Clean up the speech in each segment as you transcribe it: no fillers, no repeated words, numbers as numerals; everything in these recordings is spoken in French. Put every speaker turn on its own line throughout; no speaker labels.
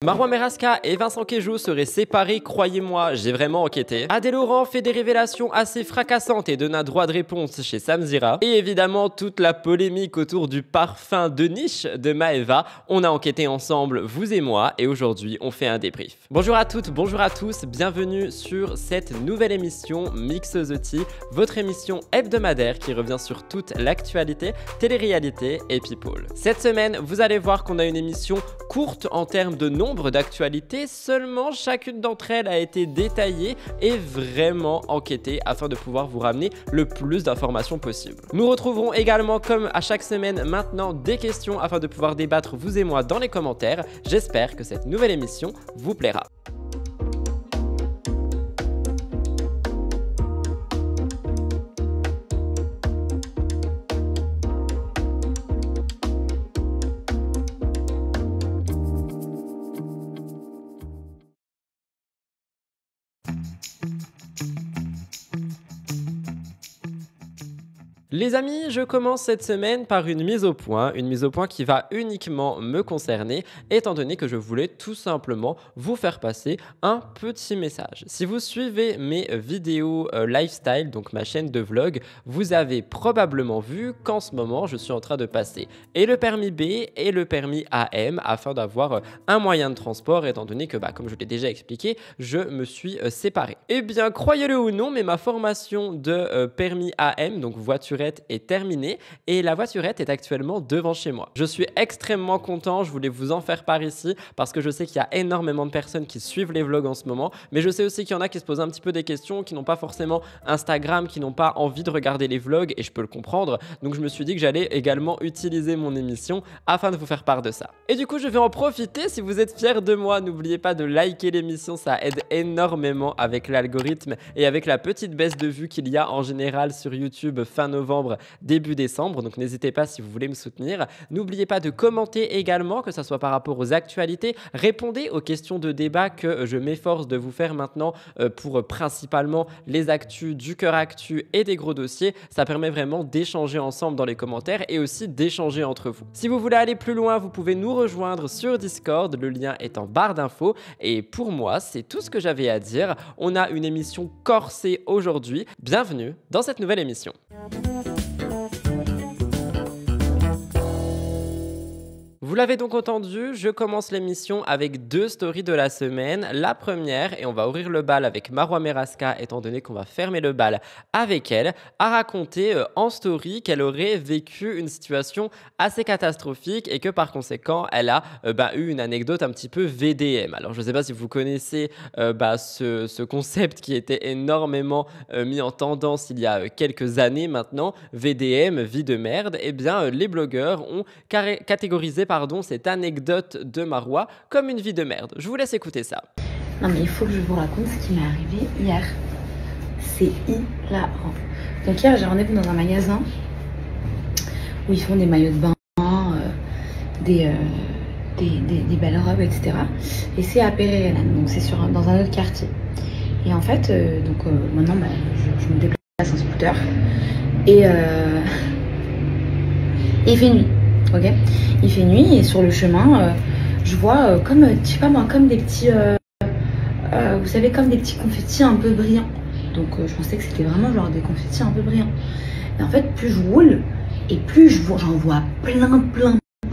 Marois Merasca et Vincent Quejo seraient séparés, croyez-moi, j'ai vraiment enquêté. Adèle Laurent fait des révélations assez fracassantes et donne un droit de réponse chez Samzira. Et évidemment, toute la polémique autour du parfum de niche de Maeva. On a enquêté ensemble, vous et moi, et aujourd'hui, on fait un débrief. Bonjour à toutes, bonjour à tous, bienvenue sur cette nouvelle émission Mix the Tea, votre émission hebdomadaire qui revient sur toute l'actualité, télé-réalité et people. Cette semaine, vous allez voir qu'on a une émission courte en termes de nombre d'actualités, seulement chacune d'entre elles a été détaillée et vraiment enquêtée afin de pouvoir vous ramener le plus d'informations possible. Nous retrouverons également, comme à chaque semaine maintenant, des questions afin de pouvoir débattre vous et moi dans les commentaires. J'espère que cette nouvelle émission vous plaira. Les amis, je commence cette semaine par une mise au point qui va uniquement me concerner, étant donné que je voulais tout simplement vous faire passer un petit message. Si vous suivez mes vidéos lifestyle, donc ma chaîne de vlog, vous avez probablement vu qu'en ce moment, je suis en train de passer et le permis B et le permis AM afin d'avoir un moyen de transport, étant donné que, comme je l'ai déjà expliqué, je me suis séparé. Eh bien, croyez-le ou non, mais ma formation de permis AM, donc voiturette, est terminée et la voiturette est actuellement devant chez moi. Je suis extrêmement content, je voulais vous en faire part ici parce que je sais qu'il y a énormément de personnes qui suivent les vlogs en ce moment, mais je sais aussi qu'il y en a qui se posent un petit peu des questions, qui n'ont pas forcément Instagram, qui n'ont pas envie de regarder les vlogs et je peux le comprendre. Donc je me suis dit que j'allais également utiliser mon émission afin de vous faire part de ça. Et du coup, je vais en profiter. Si vous êtes fiers de moi, n'oubliez pas de liker l'émission, ça aide énormément avec l'algorithme et avec la petite baisse de vues qu'il y a en général sur YouTube fin novembre, début décembre, donc n'hésitez pas si vous voulez me soutenir. N'oubliez pas de commenter également, que ce soit par rapport aux actualités. Répondez aux questions de débat que je m'efforce de vous faire maintenant pour principalement les actus du Cœur Actu et des gros dossiers. Ça permet vraiment d'échanger ensemble dans les commentaires et aussi d'échanger entre vous. Si vous voulez aller plus loin, vous pouvez nous rejoindre sur Discord, le lien est en barre d'infos. Et pour moi, c'est tout ce que j'avais à dire. On a une émission corsée aujourd'hui. Bienvenue dans cette nouvelle émission. Vous l'avez donc entendu, je commence l'émission avec deux stories de la semaine. La première, et on va ouvrir le bal avec Marois Merasca, étant donné qu'on va fermer le bal avec elle, a raconté en story qu'elle aurait vécu une situation assez catastrophique et que par conséquent, elle a eu une anecdote un petit peu VDM. Alors je ne sais pas si vous connaissez ce concept qui était énormément mis en tendance il y a quelques années maintenant, VDM, vie de merde. Eh bien, les blogueurs ont catégorisé cette anecdote de Marois comme une vie de merde. Je vous laisse écouter ça.
Non mais il faut que je vous raconte ce qui m'est arrivé hier. C'est hilarant. Donc hier j'ai rendez-vous dans un magasin où ils font des maillots de bain, des belles robes, etc. Et c'est à Péry-Rénane, donc c'est dans un autre quartier. Et en fait, maintenant je me déplace en scooter et il fait nuit. Ok, il fait nuit et sur le chemin, je vois comme des petits, vous savez, comme des petits confettis un peu brillants. Donc je pensais que c'était vraiment genre des confettis un peu brillants. Et en fait, plus je roule et plus j'en vois plein.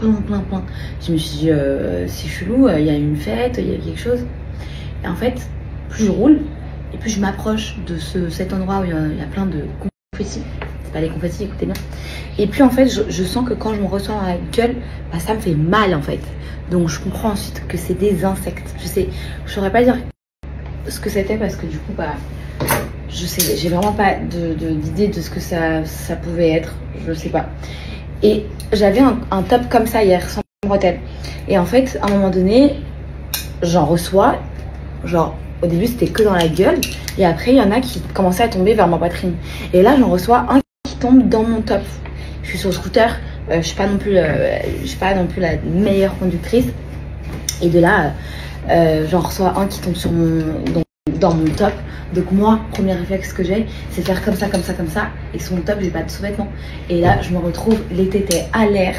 Je me suis dit, c'est chelou, il y a une fête, il y a quelque chose. Et en fait, plus je roule et plus je m'approche de cet endroit où il y a plein de confettis. Pas les confettis, écoutez bien. Et puis en fait, je sens que quand je me reçois dans la gueule, ça me fait mal en fait. Donc je comprends ensuite que c'est des insectes. Je saurais pas dire ce que c'était parce que du coup, j'ai vraiment pas d'idée de ce que ça pouvait être. Je sais pas. Et j'avais un top comme ça hier, sans bretelles. Et en fait, à un moment donné, j'en reçois, genre au début c'était que dans la gueule, et après il y en a qui commençaient à tomber vers ma poitrine. Et là j'en reçois un qui tombe dans mon top. Je suis sur le scooter, je suis pas non plus la meilleure conductrice. Et de là, j'en reçois un qui tombe dans mon top. Donc moi, premier réflexe que j'ai, c'est faire comme ça. Et sur mon top, j'ai pas de sous-vêtements. Et là, je me retrouve les tétés à l'air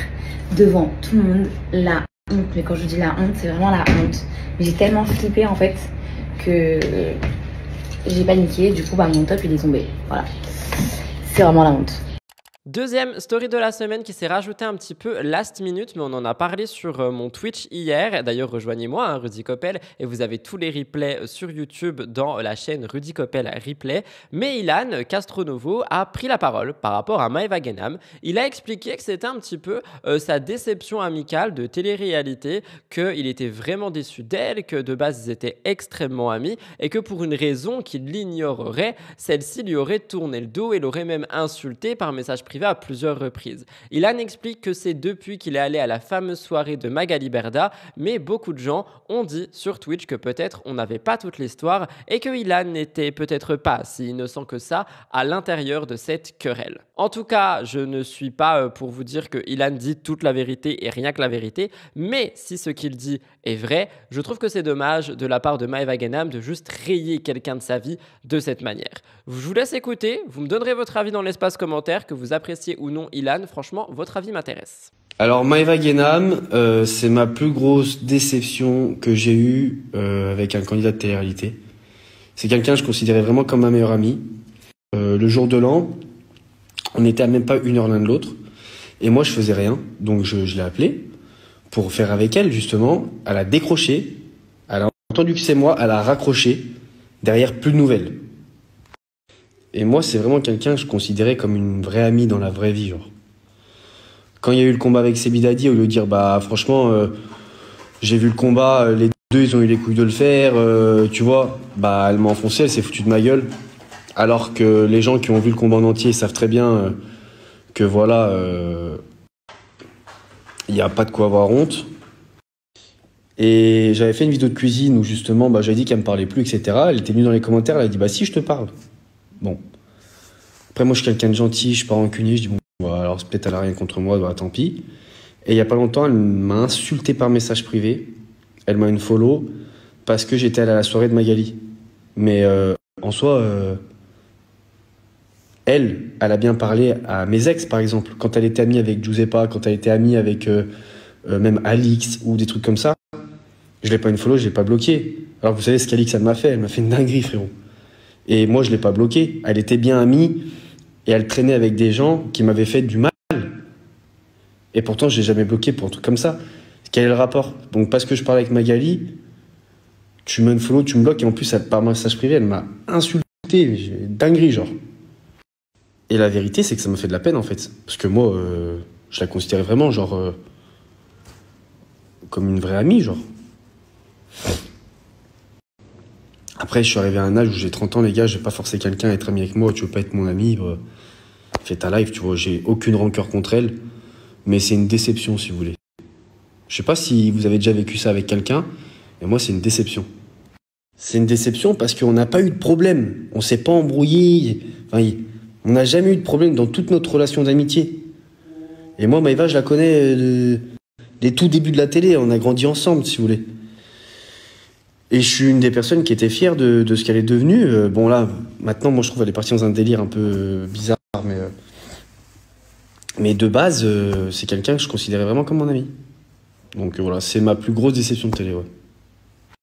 devant tout le monde. Là, honte. Mais quand je dis la honte, c'est vraiment la honte. J'ai tellement flippé en fait que j'ai paniqué. Du coup, mon top il est tombé. Voilà. C'est vraiment la honte.
Deuxième story de la semaine qui s'est rajouté un petit peu last minute, mais on en a parlé sur mon Twitch hier. D'ailleurs, rejoignez-moi, Rudy Koppel, et vous avez tous les replays sur YouTube dans la chaîne Rudy Koppel Replay. Mais Ilan Castronovo a pris la parole par rapport à Maëva Guénam. Il a expliqué que c'était un petit peu sa déception amicale de télé-réalité, qu'il était vraiment déçu d'elle, que de base ils étaient extrêmement amis, et que pour une raison qu'il ignorerait, celle-ci lui aurait tourné le dos et l'aurait même insulté par message privé à plusieurs reprises. Ilan explique que c'est depuis qu'il est allé à la fameuse soirée de Magali Berda, mais beaucoup de gens ont dit sur Twitch que peut-être on n'avait pas toute l'histoire et que Ilan n'était peut-être pas si innocent que ça à l'intérieur de cette querelle. En tout cas, je ne suis pas pour vous dire que Ilan dit toute la vérité et rien que la vérité, mais si ce qu'il dit est vrai, je trouve que c'est dommage de la part de Maëva Guénam de juste rayer quelqu'un de sa vie de cette manière. Je vous laisse écouter, vous me donnerez votre avis dans l'espace commentaire, que vous appréciez ou non Ilan, franchement, votre avis m'intéresse.
Alors Maëva Guénam, c'est ma plus grosse déception que j'ai eue avec un candidat de télé-réalité. C'est quelqu'un que je considérais vraiment comme ma meilleure amie. Le jour de l'an, on n'était à même pas 1 heure l'un de l'autre. Et moi, je faisais rien. Donc je l'ai appelée pour faire avec elle, justement. Elle a décroché. Elle a entendu que c'est moi. Elle a raccroché. Derrière, plus de nouvelles. Et moi, c'est vraiment quelqu'un que je considérais comme une vraie amie dans la vraie vie, genre. Quand il y a eu le combat avec Sebidadi, au lieu de dire, franchement, j'ai vu le combat, les deux, ils ont eu les couilles de le faire, tu vois, elle m'a enfoncé, elle s'est foutue de ma gueule. Alors que les gens qui ont vu le combat en entier savent très bien que voilà, il n'y a pas de quoi avoir honte. Et j'avais fait une vidéo de cuisine où justement, j'avais dit qu'elle me parlait plus, etc. Elle était venue dans les commentaires, elle a dit, si, je te parle. Bon. Après, moi, je suis quelqu'un de gentil, je suis pas rancunier, je dis, alors peut-être elle a rien contre moi, tant pis. Et il y a pas longtemps, elle m'a insulté par message privé. Elle m'a unfollow parce que j'étais allé à la soirée de Magali. Mais en soi, elle a bien parlé à mes ex, par exemple. Quand elle était amie avec Giuseppa, quand elle était amie avec même Alix ou des trucs comme ça, je l'ai pas unfollow, je l'ai pas bloqué. Alors vous savez ce qu'Alix, elle m'a fait une dinguerie, frérot. Et moi, je l'ai pas bloqué. Elle était bien amie et elle traînait avec des gens qui m'avaient fait du mal. Et pourtant, je l'ai jamais bloqué pour un truc comme ça. Quel est le rapport? Donc, parce que je parle avec Magali, tu m'unfollow, tu me bloques, et en plus, par message privé, elle m'a insulté. Dinguerie, genre. Et la vérité, c'est que ça me fait de la peine, en fait. Parce que moi, je la considérais vraiment, genre, comme une vraie amie, genre. Après, je suis arrivé à un âge où j'ai 30 ans, les gars, je vais pas forcer quelqu'un à être ami avec moi, tu veux pas être mon ami, fais ta life, tu vois, j'ai aucune rancœur contre elle, mais c'est une déception, si vous voulez. Je sais pas si vous avez déjà vécu ça avec quelqu'un, mais moi, c'est une déception. C'est une déception parce qu'on n'a pas eu de problème, on s'est pas embrouillé, on n'a jamais eu de problème dans toute notre relation d'amitié. Et moi, Maëva, je la connais des tout débuts de la télé, on a grandi ensemble, si vous voulez. Et je suis une des personnes qui était fière de ce qu'elle est devenue. Là, maintenant, moi, je trouve qu'elle est partie dans un délire un peu bizarre, mais de base, c'est quelqu'un que je considérais vraiment comme mon ami. Donc voilà, c'est ma plus grosse déception de télé, ouais.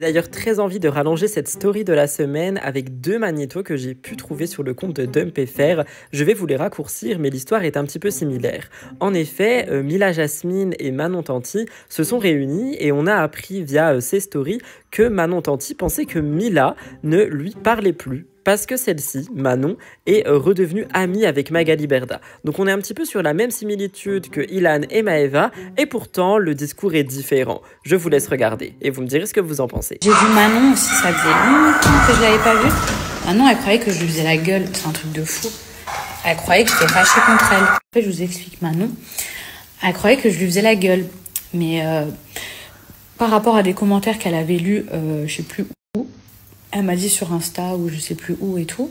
D'ailleurs, très envie de rallonger cette story de la semaine avec 2 magnétos que j'ai pu trouver sur le compte de DumpFR. Je vais vous les raccourcir, mais l'histoire est un petit peu similaire. En effet, Mila Jasmine et Manon Tanti se sont réunis et on a appris via ces stories que Manon Tanti pensait que Mila ne lui parlait plus. Parce que celle-ci, Manon, est redevenue amie avec Magali Berda. Donc on est un petit peu sur la même similitude que Ilan et Maëva, et pourtant le discours est différent. Je vous laisse regarder, et vous me direz ce que vous en pensez.
J'ai vu Manon aussi, ça faisait longtemps que je l'avais pas vue. Manon, elle croyait que je lui faisais la gueule, c'est un truc de fou. Elle croyait que j'étais fâchée contre elle. En fait, je vous explique Manon. Elle croyait que je lui faisais la gueule. Mais par rapport à des commentaires qu'elle avait lus, je sais plus où, elle m'a dit sur Insta ou je sais plus où et tout.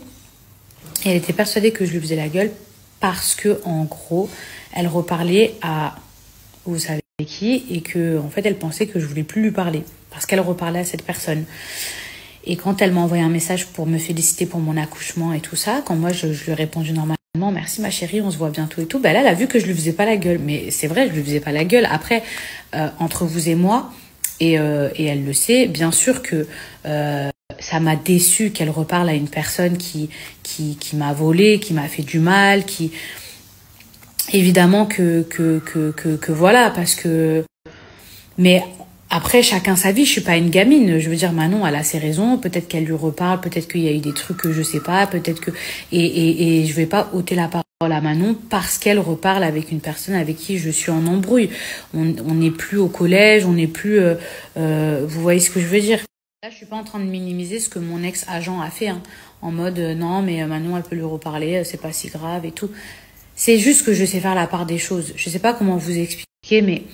Et elle était persuadée que je lui faisais la gueule parce que, en gros, elle reparlait à vous savez qui et que, en fait, elle pensait que je voulais plus lui parler parce qu'elle reparlait à cette personne. Et quand elle m'a envoyé un message pour me féliciter pour mon accouchement et tout ça, quand moi je lui ai répondu normalement, Merci ma chérie, on se voit bientôt et tout. Là, elle a vu que je lui faisais pas la gueule. Mais c'est vrai, je lui faisais pas la gueule. Après, entre vous et moi, et elle le sait, bien sûr que ça m'a déçue qu'elle reparle à une personne qui m'a volé, qui m'a fait du mal, qui... Évidemment que voilà, parce que... Mais... Après, chacun sa vie, je suis pas une gamine. Je veux dire, Manon, elle a ses raisons. Peut-être qu'elle lui reparle, peut-être qu'il y a eu des trucs que je sais pas, peut-être que... Et je vais pas ôter la parole à Manon parce qu'elle reparle avec une personne avec qui je suis en embrouille. On n'est plus au collège, on n'est plus... vous voyez ce que je veux dire? Là, je suis pas en train de minimiser ce que mon ex-agent a fait, hein, en mode, non, mais Manon, elle peut lui reparler, c'est pas si grave et tout. C'est juste que je sais faire la part des choses. Je sais pas comment vous expliquer, mais...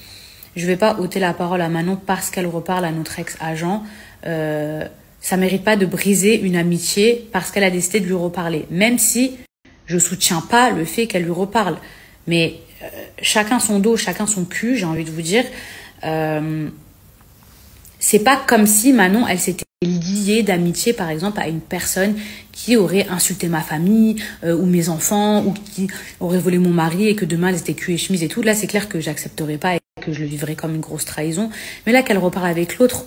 Je vais pas ôter la parole à Manon parce qu'elle reparle à notre ex-agent. Ça mérite pas de briser une amitié parce qu'elle a décidé de lui reparler. Même si je soutiens pas le fait qu'elle lui reparle. Mais chacun son dos, chacun son cul, j'ai envie de vous dire. C'est pas comme si Manon, elle s'était liée d'amitié, par exemple, à une personne qui aurait insulté ma famille ou mes enfants ou qui aurait volé mon mari et que demain, elles étaient cul et chemise et tout. Là, c'est clair que j'accepterais pas et que je le vivrais comme une grosse trahison. Mais là, qu'elle reparle avec l'autre,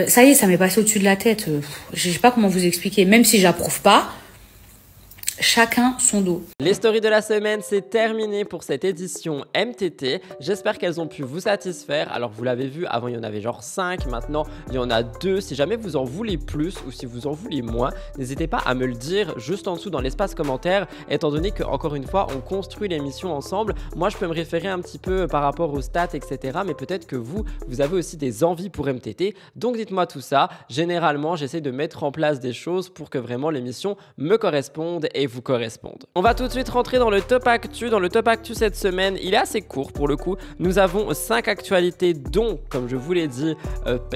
ça y est, ça m'est passé au-dessus de la tête. Je sais pas comment vous expliquer. Même si j'approuve pas, chacun son dos.
Les stories de la semaine, c'est terminé pour cette édition MTT. J'espère qu'elles ont pu vous satisfaire. Alors vous l'avez vu, avant il y en avait genre 5, maintenant il y en a 2. Si jamais vous en voulez plus ou si vous en voulez moins, n'hésitez pas à me le dire juste en dessous dans l'espace commentaire, étant donné que encore une fois on construit l'émission ensemble. Moi je peux me référer un petit peu par rapport aux stats, etc. Mais peut-être que vous avez aussi des envies pour MTT. Donc dites-moi tout ça. Généralement j'essaie de mettre en place des choses pour que vraiment l'émission me corresponde et vous correspondent. On va tout de suite rentrer dans le top actu. Dans le top actu cette semaine, il est assez court pour le coup. Nous avons 5 actualités dont, comme je vous l'ai dit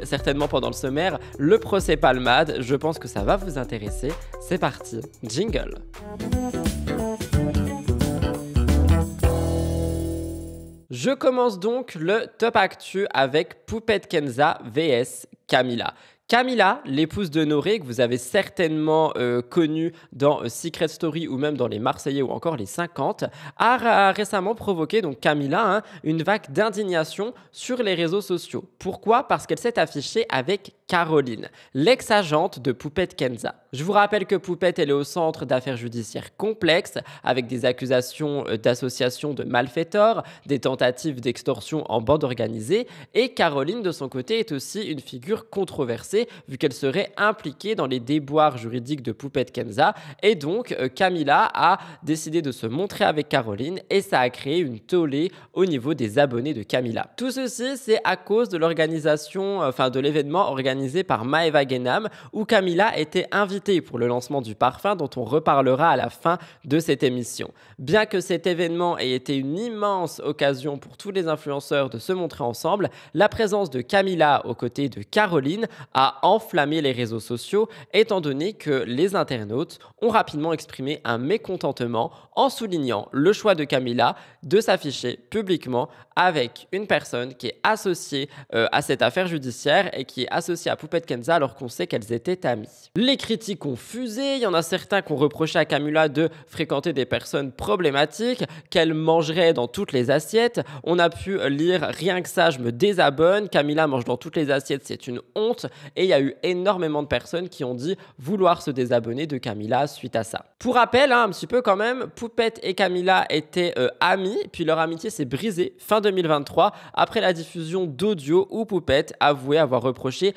certainement pendant le sommaire, le procès Palmade. Je pense que ça va vous intéresser. C'est parti, jingle. Je commence donc le top actu avec Poupette Kenza vs Camila. Camila, l'épouse de Noré, que vous avez certainement connue dans Secret Story ou même dans Les Marseillais ou encore Les 50, a récemment provoqué, donc Camila, une vague d'indignation sur les réseaux sociaux. Pourquoi? Parce qu'elle s'est affichée avec Caroline, l'ex-agente de Poupette Kenza. Je vous rappelle que Poupette, elle est au centre d'affaires judiciaires complexes avec des accusations d'association de malfaiteurs, des tentatives d'extorsion en bande organisée et Caroline, de son côté, est aussi une figure controversée vu qu'elle serait impliquée dans les déboires juridiques de Poupette Kenza et donc Camila a décidé de se montrer avec Caroline et ça a créé une tollée au niveau des abonnés de Camila. Tout ceci, c'est à cause de l'organisation, de l'événement organisé par Maeva Guénam où Camila était invitée pour le lancement du parfum dont on reparlera à la fin de cette émission. Bien que cet événement ait été une immense occasion pour tous les influenceurs de se montrer ensemble, la présence de Camila aux côtés de Caroline a enflammé les réseaux sociaux étant donné que les internautes ont rapidement exprimé un mécontentement en soulignant le choix de Camila de s'afficher publiquement avec une personne qui est associée à cette affaire judiciaire et qui est associée à Poupette Kenza alors qu'on sait qu'elles étaient amies. Les critiques ont fusé, il y en a certains qui ont reproché à Camila de fréquenter des personnes problématiques, qu'elle mangerait dans toutes les assiettes. On a pu lire « Rien que ça, je me désabonne », Camila mange dans toutes les assiettes, c'est une honte. Et il y a eu énormément de personnes qui ont dit vouloir se désabonner de Camila suite à ça. Pour rappel, un petit peu quand même, Poupette et Camila étaient amies, puis leur amitié s'est brisée fin 2023 après la diffusion d'audio où Poupette avouait avoir approché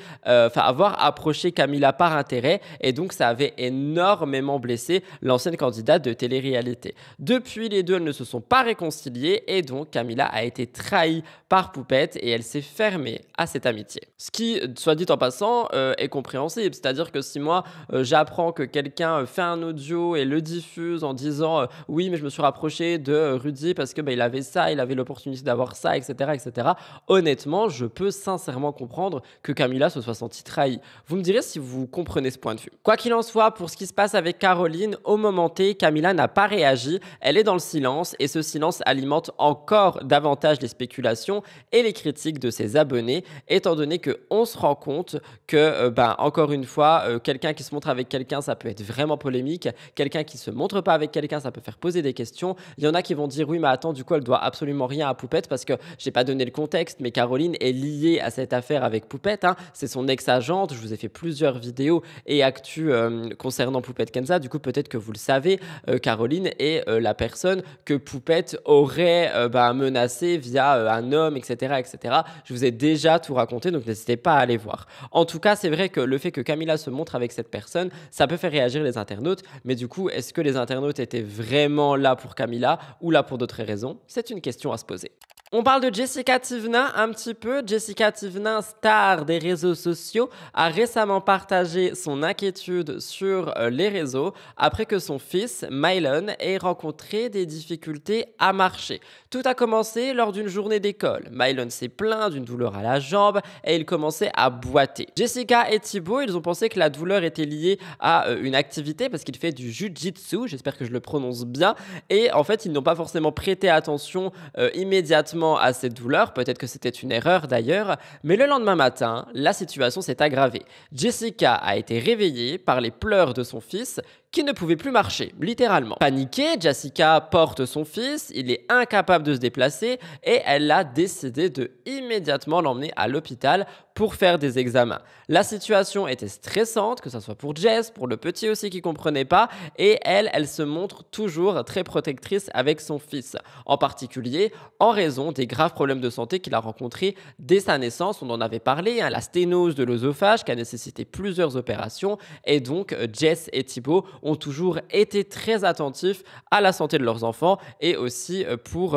Camila par intérêt et donc ça avait énormément blessé l'ancienne candidate de télé-réalité. Depuis, les deux ne se sont pas réconciliés et donc Camila a été trahie par Poupette et elle s'est fermée à cette amitié. Ce qui, soit dit en passant, est compréhensible. C'est-à-dire que si moi, j'apprends que quelqu'un fait un audio et le diffuse en disant oui, mais je me suis rapproché de Rudy parce que il avait ça, il avait l'opportunité d'avoir ça, etc., etc. Honnêtement, je peux sincèrement comprendre que Camila se soit sentie trahie. Vous me direz si vous comprenez ce point de vue. Quoi qu'il en soit, pour ce qui se passe avec Caroline, au moment T, Camila n'a pas réagi. Elle est dans le silence et ce silence alimente encore davantage les spéculations et les critiques de ses abonnés, étant donné qu'on se rends compte que, encore une fois, quelqu'un qui se montre avec quelqu'un, ça peut être vraiment polémique. Quelqu'un qui se montre pas avec quelqu'un, ça peut faire poser des questions. Il y en a qui vont dire oui, mais attends, du coup, elle doit absolument rien à Poupette parce que j'ai pas donné le contexte, mais Caroline est liée à cette affaire avec Poupette. Hein. C'est son ex-agente. Je vous ai fait plusieurs vidéos et actus concernant Poupette Kenza. Du coup, peut-être que vous le savez, Caroline est la personne que Poupette aurait menacée via un homme, etc., etc. Je vous ai déjà tout raconté, donc n'hésitez pas à aller voir. En tout cas, c'est vrai que le fait que Camilla se montre avec cette personne, ça peut faire réagir les internautes. Mais du coup, est-ce que les internautes étaient vraiment là pour Camilla ou là pour d'autres raisons? C'est une question à se poser. On parle de Jessica Thivenin un petit peu. Jessica Thivenin, star des réseaux sociaux, a récemment partagé son inquiétude sur les réseaux après que son fils, Mylon, ait rencontré des difficultés à marcher. Tout a commencé lors d'une journée d'école. Mylon s'est plaint d'une douleur à la jambe et il commençait à boiter. Jessica et Thibaut, ils ont pensé que la douleur était liée à une activité parce qu'il fait du jiu-jitsu, j'espère que je le prononce bien, et en fait, ils n'ont pas forcément prêté attention immédiatement à cette douleur, peut-être que c'était une erreur d'ailleurs, mais le lendemain matin, la situation s'est aggravée. Jessica a été réveillée par les pleurs de son fils qui ne pouvait plus marcher, littéralement. Paniquée, Jessica porte son fils, il est incapable de se déplacer et elle a décidé de immédiatement l'emmener à l'hôpital pour faire des examens. La situation était stressante, que ce soit pour Jess, pour le petit aussi qui comprenait pas, et elle se montre toujours très protectrice avec son fils, en particulier en raison des graves problèmes de santé qu'il a rencontrés dès sa naissance. On en avait parlé, hein, la sténose de l'œsophage qui a nécessité plusieurs opérations, et donc Jess et Thibaut ont toujours été très attentifs à la santé de leurs enfants et aussi pour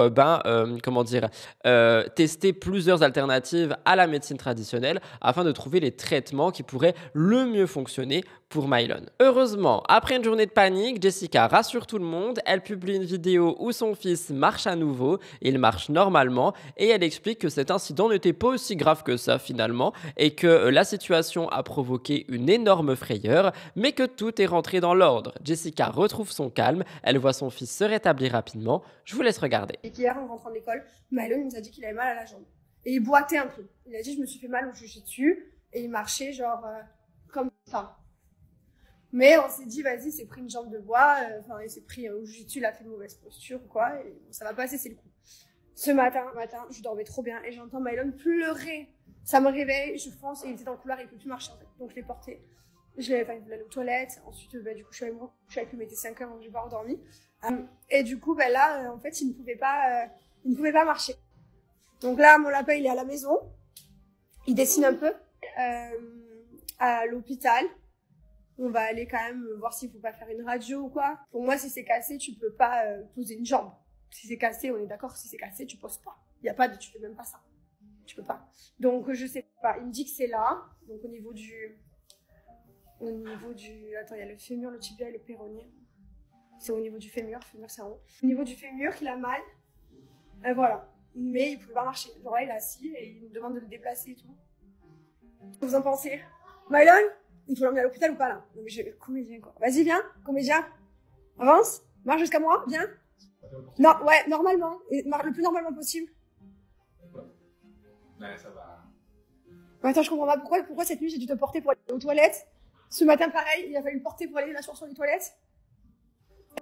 tester plusieurs alternatives à la médecine traditionnelle afin de trouver les traitements qui pourraient le mieux fonctionner pour Mylon. Heureusement, après une journée de panique, Jessica rassure tout le monde, elle publie une vidéo où son fils marche à nouveau, il marche normalement et elle explique que cet incident n'était pas aussi grave que ça finalement et que la situation a provoqué une énorme frayeur mais que tout est rentré dans l'ordre. Jessica retrouve son calme, elle voit son fils se rétablir rapidement. Je vous laisse regarder.
Et hier, en rentrant de l'école, Mylon nous a dit qu'il avait mal à la jambe. Et il boitait un peu. Il a dit, je me suis fait mal au jiu-jitsu. Et il marchait genre comme ça. Mais on s'est dit, vas-y, c'est pris une jambe de bois. Il s'est pris au jiu-jitsu, il a fait une mauvaise posture ou quoi. Et bon, ça va passer, c'est le coup. Ce matin, je dormais trop bien et j'entends Mylon pleurer. Ça me réveille, je fonce et il était dans le couloir et il ne peut plus marcher en fait. Donc je l'ai porté. Il voulait aller aux toilettes. Ensuite, du coup, je suis allée me coucher avec lui, il était 5 heures, donc je n'ai pas endormi. Et du coup, là, en fait, il ne pouvait pas marcher. Donc là, mon lapin, il est à la maison. Il dessine un peu. À l'hôpital, on va aller quand même voir s'il ne faut pas faire une radio ou quoi. Pour moi, si c'est cassé, tu ne peux pas poser une jambe. Si c'est cassé, on est d'accord, si c'est cassé, tu ne poses pas. Il n'y a pas de, tu fais même pas ça. Tu peux pas. Donc, je sais pas. Il me dit que c'est là. Donc, au niveau du, attends, il y a le fémur, le tibia et le péroné. C'est au niveau du fémur c'est en haut. Au niveau du fémur, il a mal. Voilà. Mais il pouvait pas marcher. Genre là, il est assis et il me demande de le déplacer et tout. Vous en pensez? Mylon, il faut l'emmener à l'hôpital ou pas là? Non mais je comédien quoi. Vas-y, viens, comédien. Avance, marche jusqu'à moi, viens. Non, ouais, normalement. Et le plus normalement possible.
Ouais, ça va.
Mais attends, je comprends pas pourquoi cette nuit j'ai dû te porter pour aller aux toilettes. Ce matin, pareil, il a fallu me porter pour aller là sur les toilettes.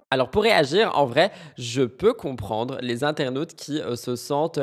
Alors pour réagir, en vrai, je peux comprendre les internautes qui se sentent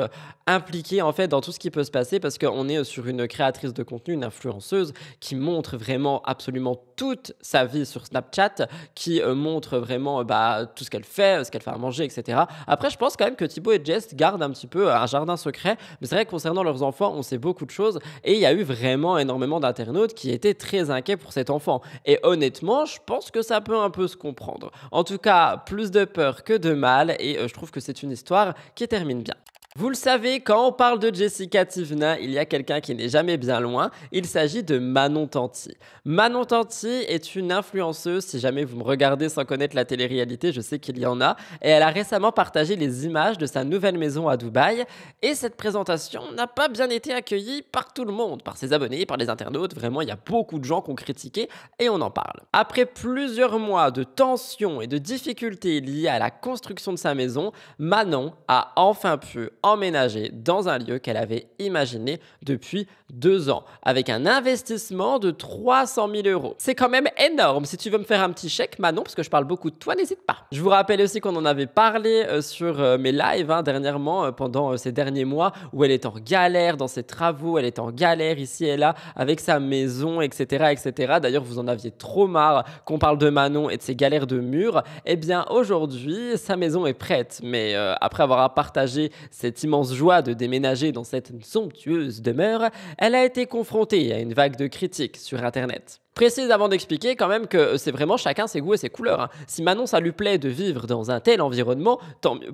impliqués en fait dans tout ce qui peut se passer parce qu'on est sur une créatrice de contenu, une influenceuse qui montre vraiment absolument toute sa vie sur Snapchat, qui montre vraiment tout ce qu'elle fait à manger, etc. Après, je pense quand même que Thibaut et Jess gardent un petit peu un jardin secret, mais c'est vrai que concernant leurs enfants, on sait beaucoup de choses et il y a eu vraiment énormément d'internautes qui étaient très inquiets pour cet enfant. Et honnêtement, je pense que ça peut un peu se comprendre. En tout cas, plus de peur que de mal et je trouve que c'est une histoire qui termine bien. Vous le savez, quand on parle de Jessica Thivenin, il y a quelqu'un qui n'est jamais bien loin. Il s'agit de Manon Tanti. Manon Tanti est une influenceuse, si jamais vous me regardez sans connaître la télé-réalité, je sais qu'il y en a. Et elle a récemment partagé les images de sa nouvelle maison à Dubaï. Et cette présentation n'a pas bien été accueillie par tout le monde, par ses abonnés, par les internautes. Vraiment, il y a beaucoup de gens qui ont critiqué et on en parle. Après plusieurs mois de tensions et de difficultés liées à la construction de sa maison, Manon a enfin pu emménager dans un lieu qu'elle avait imaginé depuis 2 ans, avec un investissement de 300 000 €. C'est quand même énorme. Si tu veux me faire un petit chèque, Manon, parce que je parle beaucoup de toi, n'hésite pas. Je vous rappelle aussi qu'on en avait parlé sur mes lives dernièrement, pendant ces derniers mois, où elle est en galère dans ses travaux, elle est en galère ici et là, avec sa maison, etc. etc. D'ailleurs, vous en aviez trop marre qu'on parle de Manon et de ses galères de murs. Eh bien, aujourd'hui, sa maison est prête. Mais après avoir partagé cette immense joie de déménager dans cette somptueuse demeure, elle a été confrontée à une vague de critiques sur Internet. Précise avant d'expliquer quand même que c'est vraiment chacun ses goûts et ses couleurs. Si Manon ça lui plaît de vivre dans un tel environnement, tant mieux.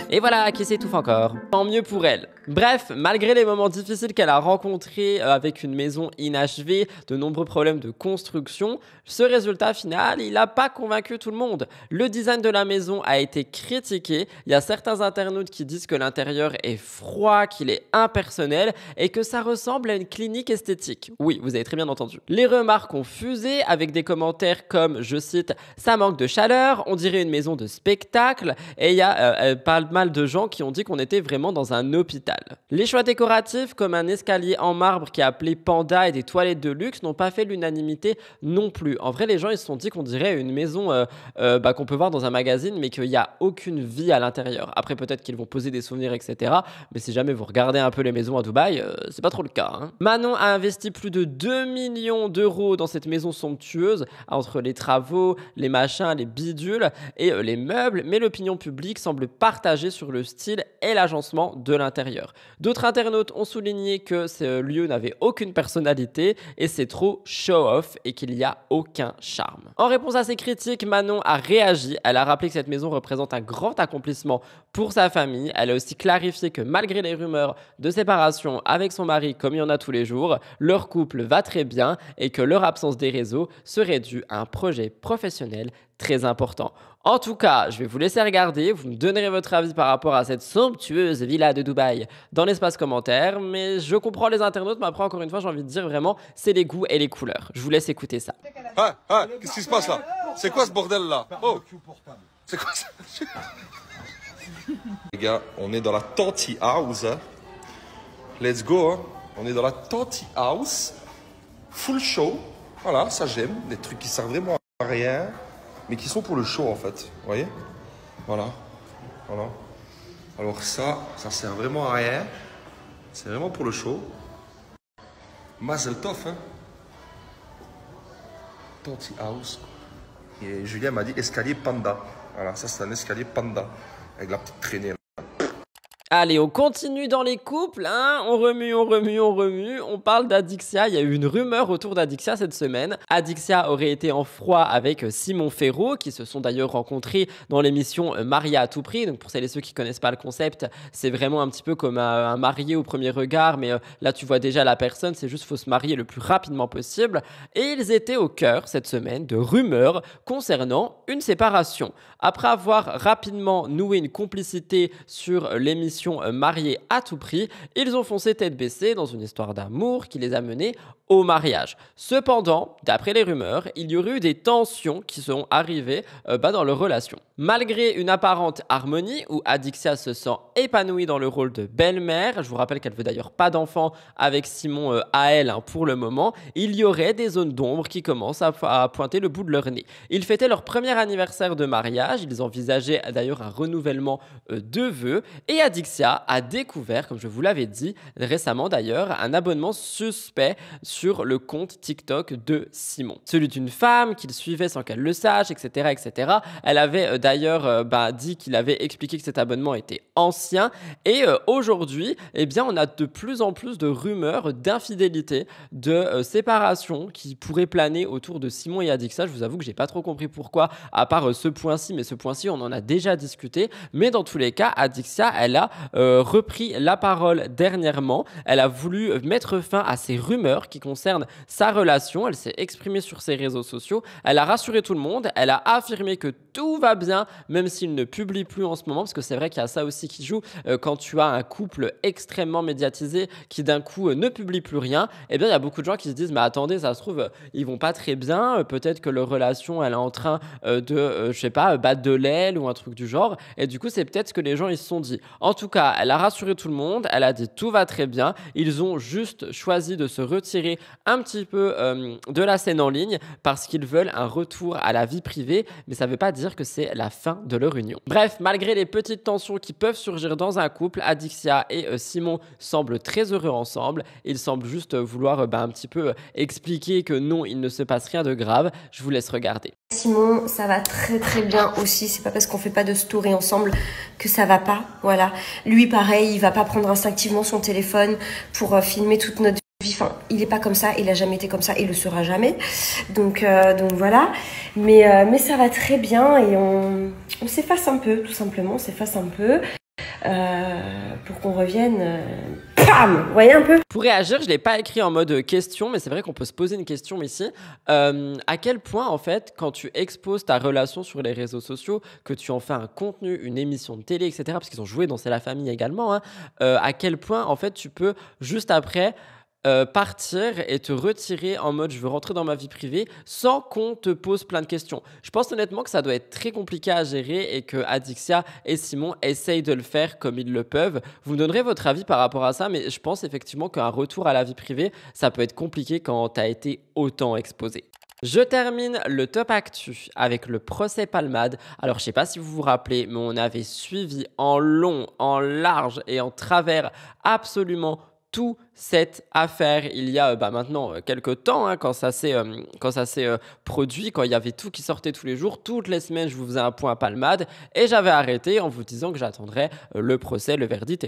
Et voilà, qui s'étouffe encore. Tant mieux pour elle. Bref, malgré les moments difficiles qu'elle a rencontrés avec une maison inachevée, de nombreux problèmes de construction, ce résultat final, il n'a pas convaincu tout le monde. Le design de la maison a été critiqué. Il y a certains internautes qui disent que l'intérieur est froid, qu'il est impersonnel et que ça ressemble à une clinique esthétique. Oui, vous avez très bien entendu. Les remarques ont fusé avec des commentaires comme, je cite, « ça manque de chaleur, on dirait une maison de spectacle » et il y a pas mal de gens qui ont dit qu'on était vraiment dans un hôpital. Les choix décoratifs comme un escalier en marbre qui est appelé Panda et des toilettes de luxe n'ont pas fait l'unanimité non plus. En vrai, les gens ils se sont dit qu'on dirait une maison qu'on peut voir dans un magazine mais qu'il n'y a aucune vie à l'intérieur. Après peut-être qu'ils vont poser des souvenirs etc. Mais si jamais vous regardez un peu les maisons à Dubaï, c'est pas trop le cas. Hein. Manon a investi plus de 2 millions d'euros dans cette maison somptueuse entre les travaux, les machins, les bidules et les meubles, mais l'opinion publique semble partagée sur le style et l'agencement de l'intérieur. D'autres internautes ont souligné que ce lieu n'avait aucune personnalité et c'est trop show-off et qu'il n'y a aucun charme. En réponse à ces critiques, Manon a réagi. Elle a rappelé que cette maison représente un grand accomplissement pour sa famille. Elle a aussi clarifié que malgré les rumeurs de séparation avec son mari, comme il y en a tous les jours, leur couple va très bien et que leur absence des réseaux serait due à un projet professionnel très important. En tout cas, je vais vous laisser regarder, vous me donnerez votre avis par rapport à cette somptueuse villa de Dubaï dans l'espace commentaire, mais je comprends les internautes, mais après encore une fois j'ai envie de dire vraiment, c'est les goûts et les couleurs. Je vous laisse écouter ça.
Qu'est-ce qui se passe là? C'est quoi ce bordel là? Oh, c'est quoi ça? Les gars, on est dans la Tanti House. Let's go, hein. On est dans la Tanti House. Full show. Voilà, ça j'aime. Des trucs qui servent vraiment à rien, mais qui sont pour le show en fait. Vous voyez? Voilà. Voilà. Alors ça sert vraiment à rien. C'est vraiment pour le show. Mazel tov, hein. Tanti House. Et Julien m'a dit escalier panda. Voilà, ça c'est un escalier panda. Avec la petite traînée là.
Allez, on continue dans les couples, hein. On remue, on remue, on remue. On parle d'Adixia. Il y a eu une rumeur autour d'Adixia cette semaine. Adixia aurait été en froid avec Simon Ferro, qui se sont d'ailleurs rencontrés dans l'émission Marié à tout prix. Donc pour celles et ceux qui connaissent pas le concept, c'est vraiment un petit peu comme un marié au premier regard, mais là tu vois déjà la personne, c'est juste faut se marier le plus rapidement possible. Et ils étaient au cœur cette semaine de rumeurs concernant une séparation. Après avoir rapidement noué une complicité sur l'émission Mariés à tout prix, ils ont foncé tête baissée dans une histoire d'amour qui les a menés au mariage. Cependant, d'après les rumeurs, il y aurait eu des tensions qui sont arrivées dans leur relation. Malgré une apparente harmonie où Adixia se sent épanouie dans le rôle de belle-mère, je vous rappelle qu'elle veut d'ailleurs pas d'enfant avec Simon à elle pour le moment, il y aurait des zones d'ombre qui commencent à pointer le bout de leur nez. Ils fêtaient leur premier anniversaire de mariage, ils envisageaient d'ailleurs un renouvellement de vœux et Adixia a découvert, comme je vous l'avais dit récemment d'ailleurs, un abonnement suspect sur le compte TikTok de Simon. Celui d'une femme qu'il suivait sans qu'elle le sache, etc. etc. Elle avait d'ailleurs dit qu'il avait expliqué que cet abonnement était ancien et aujourd'hui, eh bien, on a de plus en plus de rumeurs d'infidélité, de séparation qui pourraient planer autour de Simon et Adixia. Je vous avoue que j'ai pas trop compris pourquoi, à part ce point-ci, mais ce point-ci, on en a déjà discuté. Mais dans tous les cas, Adixia, elle a repris la parole dernièrement. Elle a voulu mettre fin à ces rumeurs qui concernent sa relation. Elle s'est exprimée sur ses réseaux sociaux. Elle a rassuré tout le monde. Elle a affirmé que tout va bien, même s'il ne publie plus en ce moment, parce que c'est vrai qu'il y a ça aussi qui joue. Quand tu as un couple extrêmement médiatisé qui d'un coup ne publie plus rien, eh bien il y a beaucoup de gens qui se disent mais attendez, ça se trouve ils vont pas très bien, peut-être que leur relation elle est en train de je sais pas battre de l'aile ou un truc du genre, et du coup c'est peut-être ce que les gens ils se sont dit. En tout tout cas, elle a rassuré tout le monde, elle a dit tout va très bien, ils ont juste choisi de se retirer un petit peu de la scène en ligne parce qu'ils veulent un retour à la vie privée, mais ça ne veut pas dire que c'est la fin de leur union. Bref, malgré les petites tensions qui peuvent surgir dans un couple, Adixia et Simon semblent très heureux ensemble. Ils semblent juste vouloir un petit peu expliquer que non, il ne se passe rien de grave. Je vous laisse regarder.
Simon, ça va très très bien aussi. C'est pas parce qu'on fait pas de story ensemble que ça va pas. Voilà. Lui, pareil, il va pas prendre instinctivement son téléphone pour filmer toute notre vie. Enfin, il est pas comme ça. Il a jamais été comme ça. Il le sera jamais. Donc voilà. Mais ça va très bien et on s'efface un peu, tout simplement. On s'efface un peu pour qu'on revienne. Bam, vous voyez un peu?
Pour réagir, je ne l'ai pas écrit en mode question, mais c'est vrai qu'on peut se poser une question ici. À quel point, en fait, quand tu exposes ta relation sur les réseaux sociaux, que tu en fais un contenu, une émission de télé, etc., parce qu'ils ont joué dans C'est la famille également, hein, à quel point, en fait, tu peux juste après partir et te retirer en mode je veux rentrer dans ma vie privée sans qu'on te pose plein de questions. Je pense honnêtement que ça doit être très compliqué à gérer et que Adixia et Simon essayent de le faire comme ils le peuvent. Vous me donnerez votre avis par rapport à ça, mais je pense effectivement qu'un retour à la vie privée, ça peut être compliqué quand tu as été autant exposé. Je termine le top actu avec le procès Palmade. Alors, je ne sais pas si vous vous rappelez, mais on avait suivi en long, en large et en travers absolument toute cette affaire il y a maintenant quelques temps, hein, quand ça s'est produit, quand il y avait tout qui sortait tous les jours. Toutes les semaines, je vous faisais un point à Palmade et j'avais arrêté en vous disant que j'attendrais le procès, le verdict,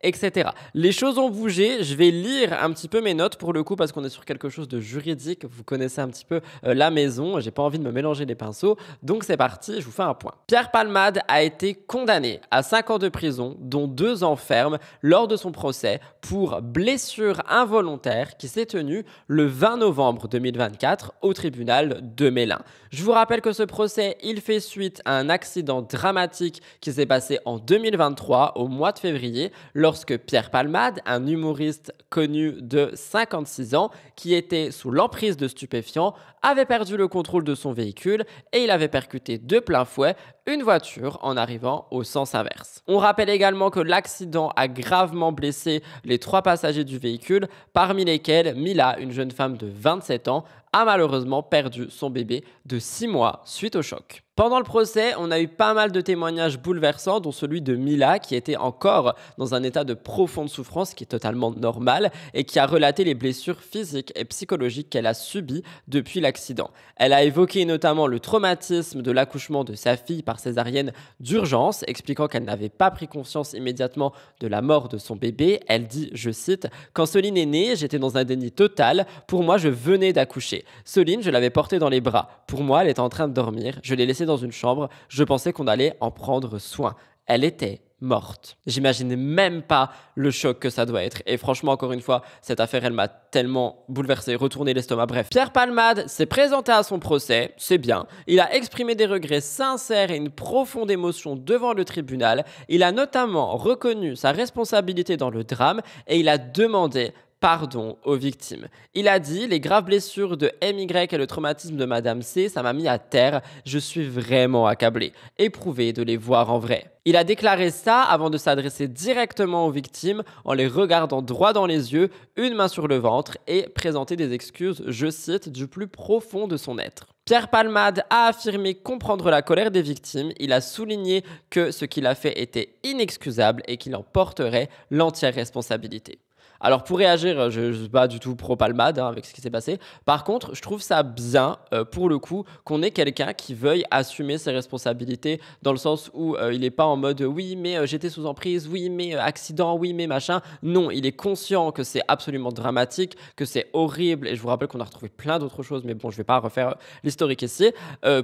etc. Les choses ont bougé. Je vais lire un petit peu mes notes pour le coup parce qu'on est sur quelque chose de juridique. Vous connaissez un petit peu la maison. J'ai pas envie de me mélanger les pinceaux. Donc c'est parti, je vous fais un point. Pierre Palmade a été condamné à 5 ans de prison, dont 2 ans ferme, lors de son procès pour blessure involontaire qui s'est tenue le 20 novembre 2024 au tribunal de Mélin. Je vous rappelle que ce procès, il fait suite à un accident dramatique qui s'est passé en 2023 au mois de février lorsque Pierre Palmade, un humoriste connu de 56 ans qui était sous l'emprise de stupéfiants, avait perdu le contrôle de son véhicule et il avait percuté de plein fouet une voiture en arrivant au sens inverse. On rappelle également que l'accident a gravement blessé les 3 passagers du véhicule, parmi lesquels Mila, une jeune femme de 27 ans, a malheureusement perdu son bébé de 6 mois suite au choc. Pendant le procès, on a eu pas mal de témoignages bouleversants, dont celui de Mila, qui était encore dans un état de profonde souffrance, qui est totalement normal, et qui a relaté les blessures physiques et psychologiques qu'elle a subies depuis l'accident. Elle a évoqué notamment le traumatisme de l'accouchement de sa fille par césarienne d'urgence, expliquant qu'elle n'avait pas pris conscience immédiatement de la mort de son bébé. Elle dit, je cite, « Quand Soline est née, j'étais dans un déni total. Pour moi, je venais d'accoucher. Soline, je l'avais portée dans les bras. Pour moi, elle était en train de dormir. Je l'ai laissée dans une chambre. Je pensais qu'on allait en prendre soin. Elle était morte. » J'imagine même pas le choc que ça doit être. Et franchement, encore une fois, cette affaire, elle m'a tellement bouleversé, retourné l'estomac. Bref, Pierre Palmade s'est présenté à son procès, c'est bien. Il a exprimé des regrets sincères et une profonde émotion devant le tribunal. Il a notamment reconnu sa responsabilité dans le drame et il a demandé pardon aux victimes. Il a dit « Les graves blessures de MY et le traumatisme de Madame C, ça m'a mis à terre. Je suis vraiment accablé, éprouvé de les voir en vrai. » Il a déclaré ça avant de s'adresser directement aux victimes en les regardant droit dans les yeux, une main sur le ventre et présenter des excuses, je cite, du plus profond de son être. Pierre Palmade a affirmé comprendre la colère des victimes. Il a souligné que ce qu'il a fait était inexcusable et qu'il en porterait l'entière responsabilité. Alors pour réagir, je ne suis pas du tout pro-Palmade avec ce qui s'est passé. Par contre, je trouve ça bien, pour le coup, qu'on ait quelqu'un qui veuille assumer ses responsabilités dans le sens où il n'est pas en mode « oui, mais j'étais sous emprise, oui, mais accident, oui, mais machin ». Non, il est conscient que c'est absolument dramatique, que c'est horrible. Et je vous rappelle qu'on a retrouvé plein d'autres choses, mais bon, je ne vais pas refaire l'historique ici.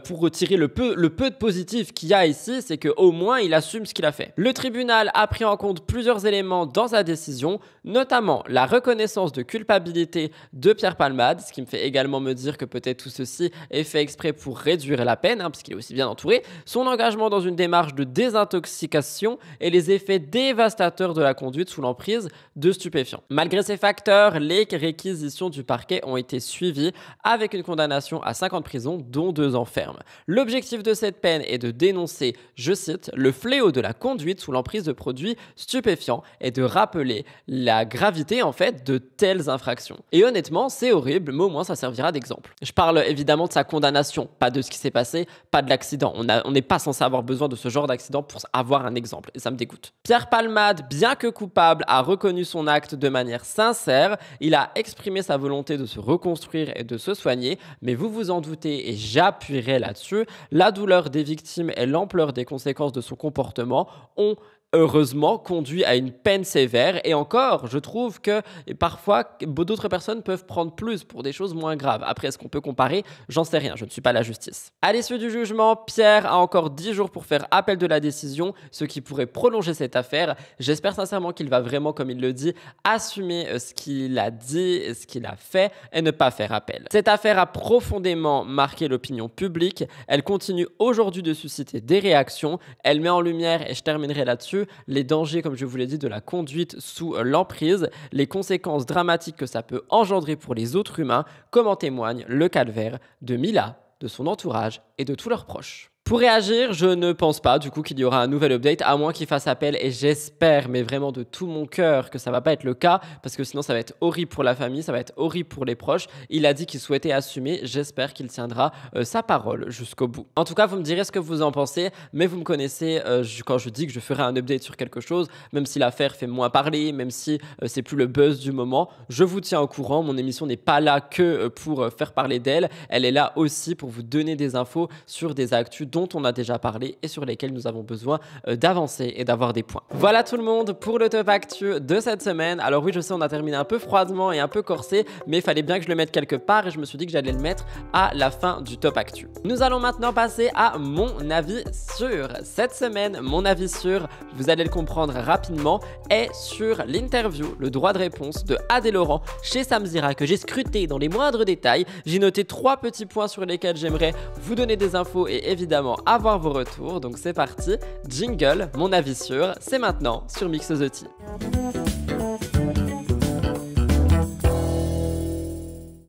Pour retirer le peu de positif qu'il y a ici, c'est qu'au moins, il assume ce qu'il a fait. Le tribunal a pris en compte plusieurs éléments dans sa décision, notamment notamment la reconnaissance de culpabilité de Pierre Palmade, ce qui me fait également me dire que peut-être tout ceci est fait exprès pour réduire la peine, puisqu'il est aussi bien entouré, son engagement dans une démarche de désintoxication et les effets dévastateurs de la conduite sous l'emprise de stupéfiants. Malgré ces facteurs, les réquisitions du parquet ont été suivies avec une condamnation à 5 ans de prison, dont 2 ans ferme. L'objectif de cette peine est de dénoncer, je cite, le fléau de la conduite sous l'emprise de produits stupéfiants et de rappeler la gravité en fait de telles infractions. Et honnêtement, c'est horrible, mais au moins ça servira d'exemple. Je parle évidemment de sa condamnation, pas de ce qui s'est passé, pas de l'accident. On n'est pas censé avoir besoin de ce genre d'accident pour avoir un exemple, et ça me dégoûte. Pierre Palmade, bien que coupable, a reconnu son acte de manière sincère. Il a exprimé sa volonté de se reconstruire et de se soigner, mais vous vous en doutez, et j'appuierai là-dessus, la douleur des victimes et l'ampleur des conséquences de son comportement ont heureusement conduit à une peine sévère, et encore, je trouve que parfois d'autres personnes peuvent prendre plus pour des choses moins graves. Après, est-ce qu'on peut comparer? J'en sais rien, je ne suis pas la justice. À l'issue du jugement, Pierre a encore 10 jours pour faire appel de la décision, ce qui pourrait prolonger cette affaire. J'espère sincèrement qu'il va vraiment, comme il le dit, assumer ce qu'il a dit, ce qu'il a fait et ne pas faire appel. Cette affaire a profondément marqué l'opinion publique. Elle continue aujourd'hui de susciter des réactions. Elle met en lumière, et je terminerai là-dessus, les dangers, comme je vous l'ai dit, de la conduite sous l'emprise, les conséquences dramatiques que ça peut engendrer pour les autres humains, comme en témoigne le calvaire de Mila, de son entourage et de tous leurs proches. Pour réagir, je ne pense pas du coup qu'il y aura un nouvel update, à moins qu'il fasse appel, et j'espère, mais vraiment de tout mon cœur, que ça va pas être le cas, parce que sinon ça va être horrible pour la famille, ça va être horrible pour les proches. Il a dit qu'il souhaitait assumer, j'espère qu'il tiendra sa parole jusqu'au bout. En tout cas, vous me direz ce que vous en pensez, mais vous me connaissez, quand je dis que je ferai un update sur quelque chose, même si l'affaire fait moins parler, même si c'est plus le buzz du moment, je vous tiens au courant. Mon émission n'est pas là que pour faire parler d'elle, elle est là aussi pour vous donner des infos sur des actus dont on a déjà parlé et sur lesquels nous avons besoin d'avancer et d'avoir des points. Voilà tout le monde pour le top actu de cette semaine. Alors oui, je sais, on a terminé un peu froidement et un peu corsé, mais il fallait bien que je le mette quelque part, et je me suis dit que j'allais le mettre à la fin du top actu. Nous allons maintenant passer à mon avis sûr. Cette semaine, mon avis sûr, vous allez le comprendre rapidement, est sur l'interview, le droit de réponse de Adé Laurent chez Samzira, que j'ai scruté dans les moindres détails. J'ai noté 3 petits points sur lesquels j'aimerais vous donner des infos et évidemment avoir vos retours. Donc c'est parti, jingle, mon avis sûr, c'est maintenant sur Mix The Tea.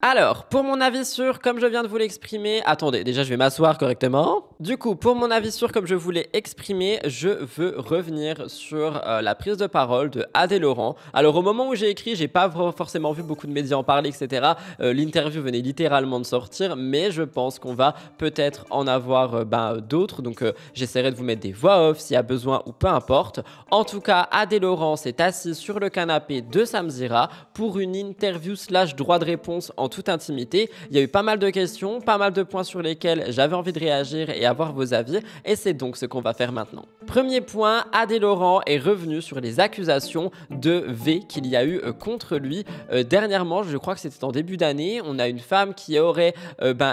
Alors, pour mon avis sûr, comme je viens de vous l'exprimer, attendez, déjà je vais m'asseoir correctement. Du coup, pour mon avis sûr, comme je vous l'ai exprimé, je veux revenir sur la prise de parole de Adé Laurent. Alors, au moment où j'ai écrit, j'ai pas forcément vu beaucoup de médias en parler, etc. L'interview venait littéralement de sortir, mais je pense qu'on va peut-être en avoir d'autres. Donc, j'essaierai de vous mettre des voix off s'il y a besoin ou peu importe. En tout cas, Adé Laurent s'est assis sur le canapé de Samzira pour une interview / droit de réponse en toute intimité. Il y a eu pas mal de questions, pas mal de points sur lesquels j'avais envie de réagir et avoir vos avis, et c'est donc ce qu'on va faire maintenant. Premier point, Adé Laurent est revenu sur les accusations de V qu'il y a eu contre lui. Dernièrement, je crois que c'était en début d'année, on a une femme qui aurait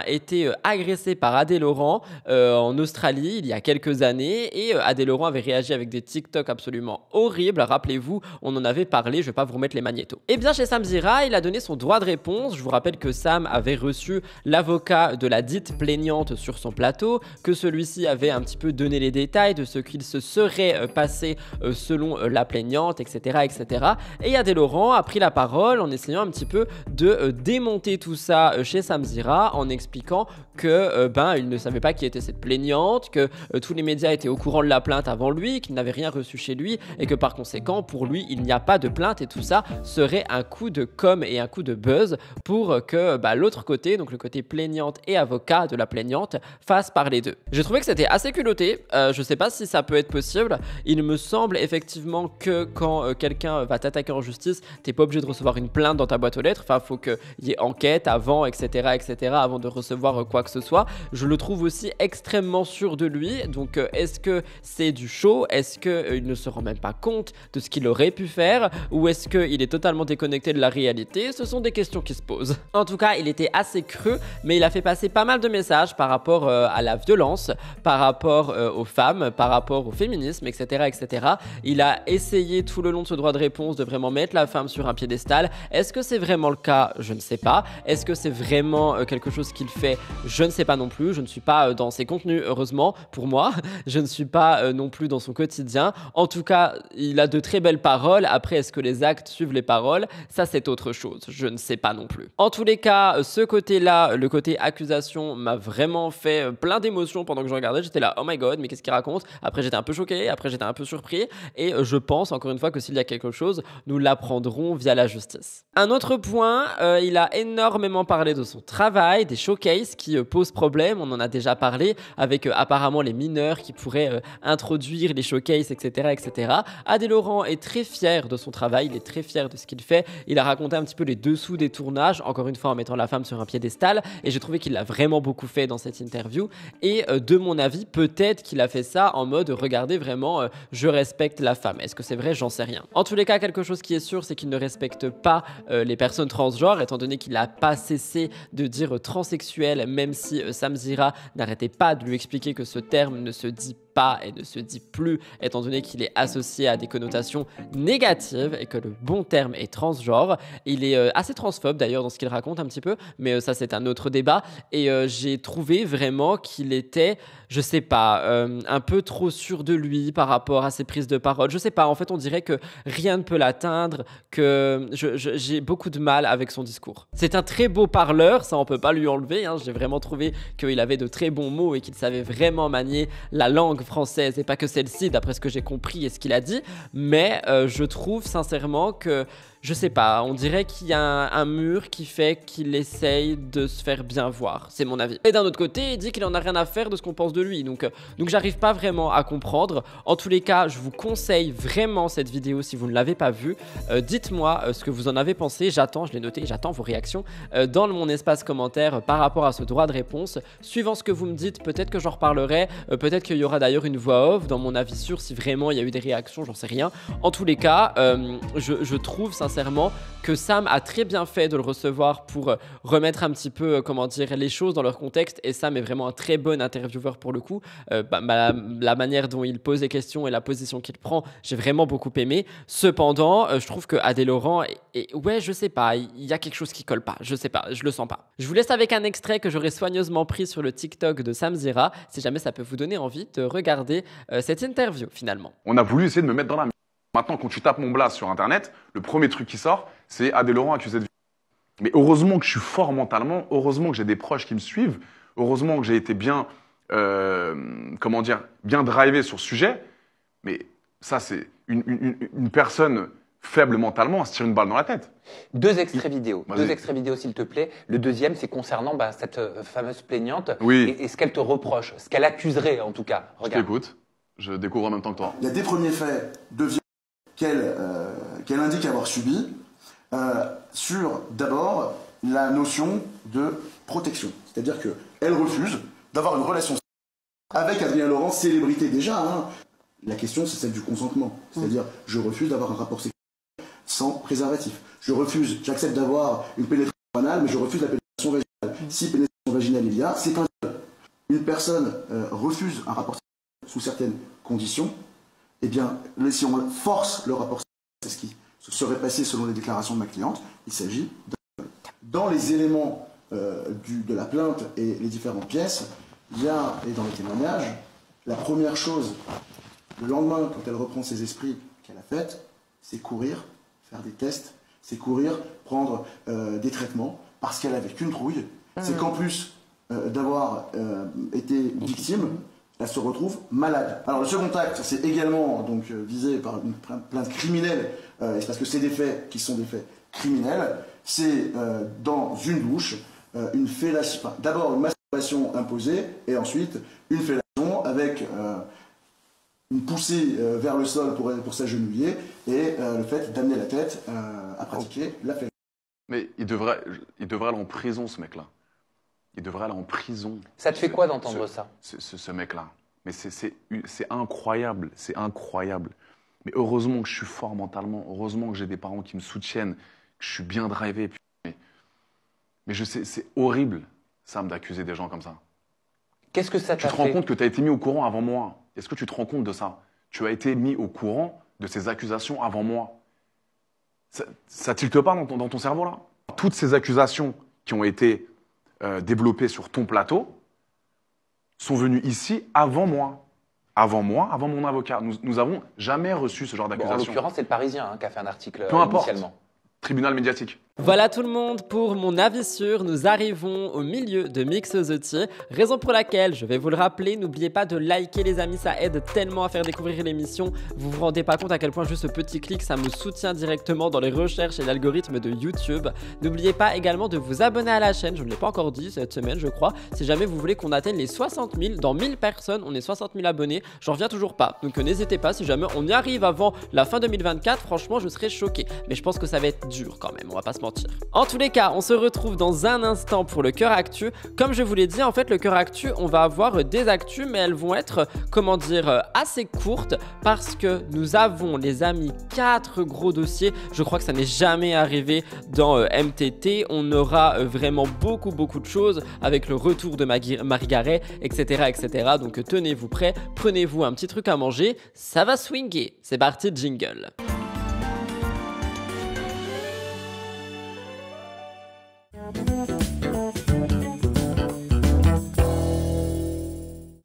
été agressée par Adé Laurent en Australie il y a quelques années, et Adé Laurent avait réagi avec des TikTok absolument horribles. Rappelez-vous, on en avait parlé, je vais pas vous remettre les magnétos. Et bien chez Samzira, il a donné son droit de réponse. Je vous rappelle que Sam avait reçu l'avocat de la dite plaignante sur son plateau, que celui-ci avait un petit peu donné les détails de ce qu'il se serait passé selon la plaignante, etc., etc. Et Adé Laurent a pris la parole en essayant un petit peu de démonter tout ça chez Samzira, en expliquant que il ne savait pas qui était cette plaignante, que tous les médias étaient au courant de la plainte avant lui, qu'il n'avait rien reçu chez lui, et que par conséquent, pour lui, il n'y a pas de plainte, et tout ça serait un coup de com' et un coup de buzz pour que l'autre côté, donc le côté plaignante et avocat de la plaignante, fasse parler d'eux. J'ai trouvé que c'était assez culotté, je sais pas si ça peut être possible. Il me semble effectivement que quand quelqu'un va t'attaquer en justice, t'es pas obligé de recevoir une plainte dans ta boîte aux lettres, faut qu'il y ait enquête avant, etc., avant de recevoir quoi que ce soit. Je le trouve aussi extrêmement sûr de lui, donc est-ce que c'est du show? Est-ce qu'il ne se rend même pas compte de ce qu'il aurait pu faire? Ou est-ce qu'il est totalement déconnecté de la réalité? Ce sont des questions qui se posent. En tout cas, il était assez creux, mais il a fait passer pas mal de messages par rapport à la violence violence par rapport aux femmes, par rapport au féminisme, etc., etc. Il a essayé tout le long de ce droit de réponse de vraiment mettre la femme sur un piédestal. Est-ce que c'est vraiment le cas? Je ne sais pas. Est-ce que c'est vraiment quelque chose qu'il fait? Je ne sais pas non plus. Je ne suis pas dans ses contenus, heureusement, pour moi. Je ne suis pas non plus dans son quotidien. En tout cas, il a de très belles paroles. Après, est-ce que les actes suivent les paroles? Ça, c'est autre chose. Je ne sais pas non plus. En tous les cas, ce côté-là, le côté accusation, m'a vraiment fait plein d'émotions pendant que je regardais. J'étais là, oh my god, mais qu'est-ce qu'il raconte? Après, j'étais un peu choqué. Après, j'étais un peu surpris. Et je pense, encore une fois, que s'il y a quelque chose, nous l'apprendrons via la justice. Un autre point, il a énormément parlé de son travail, des showcases qui posent problème. On en a déjà parlé avec apparemment les mineurs qui pourraient introduire les showcases, etc., etc. Adé Laurent est très fier de son travail, il est très fier de ce qu'il fait. Il a raconté un petit peu les dessous des tournages, encore une fois en mettant la femme sur un piédestal, et j'ai trouvé qu'il l'a vraiment beaucoup fait dans cette interview. Et de mon avis, peut-être qu'il a fait ça en mode regardez vraiment, je respecte la femme. Est-ce que c'est vrai? J'en sais rien. En tous les cas, quelque chose qui est sûr, c'est qu'il ne respecte pas les personnes transgenres, étant donné qu'il n'a pas cessé de dire transsexuel, même si Sam Zira n'arrêtait pas de lui expliquer que ce terme ne se dit pas et ne se dit plus, étant donné qu'il est associé à des connotations négatives et que le bon terme est transgenre. Il est assez transphobe d'ailleurs dans ce qu'il raconte un petit peu, mais ça c'est un autre débat. Et j'ai trouvé vraiment qu'il était, je sais pas, un peu trop sûr de lui par rapport à ses prises de parole. Je sais pas, en fait on dirait que rien ne peut l'atteindre, que j'ai beaucoup de mal avec son discours. C'est un très beau parleur, ça on peut pas lui enlever, hein. J'ai vraiment trouvé qu'il avait de très bons mots et qu'il savait vraiment manier la langue française et pas que celle-ci d'après ce que j'ai compris et ce qu'il a dit, mais je trouve sincèrement que je sais pas, on dirait qu'il y a un mur qui fait qu'il essaye de se faire bien voir, c'est mon avis. Et d'un autre côté, il dit qu'il en a rien à faire de ce qu'on pense de lui, donc j'arrive pas vraiment à comprendre. En tous les cas, je vous conseille vraiment cette vidéo si vous ne l'avez pas vue. Dites-moi ce que vous en avez pensé, j'attends, je l'ai noté, j'attends vos réactions dans mon espace commentaire par rapport à ce droit de réponse. Suivant ce que vous me dites, peut-être que j'en reparlerai, peut-être qu'il y aura d'ailleurs une voix off dans mon avis sûr si vraiment il y a eu des réactions, j'en sais rien. En tous les cas, je trouve sincèrement que Sam a très bien fait de le recevoir pour remettre un petit peu, comment dire, les choses dans leur contexte, et Sam est vraiment un très bon intervieweur pour le coup. La manière dont il pose les questions et la position qu'il prend, j'ai vraiment beaucoup aimé. Cependant, je trouve que Adé Laurent, ouais, je sais pas, il y a quelque chose qui colle pas, je sais pas, je le sens pas. Je vous laisse avec un extrait que j'aurai soigneusement pris sur le TikTok de Sam Zira, si jamais ça peut vous donner envie de regarder cette interview finalement.
On a voulu essayer de me mettre dans la merde. Maintenant, quand tu tapes mon blast sur Internet, le premier truc qui sort, c'est Adé Laurent accusé de viol. Mais heureusement que je suis fort mentalement, heureusement que j'ai des proches qui me suivent, heureusement que j'ai été bien, comment dire, bien drivé sur ce sujet. Mais ça, c'est une personne faible mentalement à se tirer une balle dans la tête.
Deux extraits vidéo, s'il te plaît. Le deuxième, c'est concernant cette fameuse plaignante et ce qu'elle te reproche, ce qu'elle accuserait en tout cas.
Regarde. Je t'écoute, je découvre en même temps que toi.
Il y a des premiers faits de viol qu'elle indique avoir subi sur d'abord la notion de protection. C'est-à-dire qu'elle refuse d'avoir une relation avec Adrien Laurent, célébrité déjà. Hein. La question, c'est celle du consentement. C'est-à-dire, je refuse d'avoir un rapport sexuel sans préservatif. Je refuse, j'accepte d'avoir une pénétration anale, mais je refuse la pénétration vaginale. Si pénétration vaginale il y a, c'est un viol. Une personne refuse un rapport sexuel sous certaines conditions, eh bien, si on force le rapport sexuel, c'est ce qui se serait passé selon les déclarations de ma cliente, il s'agit d'un viol. Dans les éléments de la plainte et les différentes pièces, il y a, et dans les témoignages, la première chose, le lendemain, quand elle reprend ses esprits qu'elle a faites, c'est courir, faire des tests, c'est courir, prendre des traitements, parce qu'elle avait qu'une trouille. C'est qu'en plus d'avoir été victime, elle se retrouve malade. Alors le second acte, c'est également donc, visé par une plainte criminelle, c'est parce que c'est des faits qui sont des faits criminels. C'est dans une douche, une fellation, enfin, d'abord une masturbation imposée, et ensuite une fellation avec une poussée vers le sol pour s'agenouiller, et le fait d'amener la tête à pratiquer la fellation.
Mais il devrait aller en prison, ce mec-là. Il devrait aller en prison.
Ça te fait quoi d'entendre ça?
Ce mec-là. Mais c'est incroyable, c'est incroyable. Mais heureusement que je suis fort mentalement, heureusement que j'ai des parents qui me soutiennent, que je suis bien drivé. Mais je sais, c'est horrible, Sam, d'accuser des gens comme ça.
Qu'est-ce que ça t'a fait?
Tu te rends compte que tu as été mis au courant avant moi? Est-ce que tu te rends compte de ça? Tu as été mis au courant de ces accusations avant moi. Ça tilte pas dans ton cerveau là? Toutes ces accusations qui ont été développées sur ton plateau sont venues ici avant moi. Avant mon avocat. Nous n'avons jamais reçu ce genre d'accusation.
En l'occurrence, c'est le Parisien qui a fait un article
Peu importe.
initialement.
Tribunal médiatique.
Voilà tout le monde pour mon avis sûr. Nous arrivons au milieu de Mix the Tea, raison pour laquelle, je vais vous le rappeler, n'oubliez pas de liker les amis, ça aide tellement à faire découvrir l'émission. Vous vous rendez pas compte à quel point juste ce petit clic, ça me soutient directement dans les recherches et l'algorithme de YouTube. N'oubliez pas également de vous abonner à la chaîne, je ne l'ai pas encore dit cette semaine je crois, si jamais vous voulez qu'on atteigne les 60 000, dans 1000 personnes, on est 60 000 abonnés, j'en reviens toujours pas. Donc n'hésitez pas, si jamais on y arrive avant la fin 2024, franchement je serais choqué. Mais je pense que ça va être dur quand même, on va pas se mentir. En tous les cas, on se retrouve dans un instant pour le cœur actu. Comme je vous l'ai dit, en fait, le cœur actu, on va avoir des actus, mais elles vont être, comment dire, assez courtes parce que nous avons, les amis, 4 gros dossiers. Je crois que ça n'est jamais arrivé dans MTT. On aura vraiment beaucoup de choses avec le retour de Marie Garet, etc., etc. Donc tenez-vous prêts, prenez-vous un petit truc à manger, ça va swinguer. C'est parti, jingle.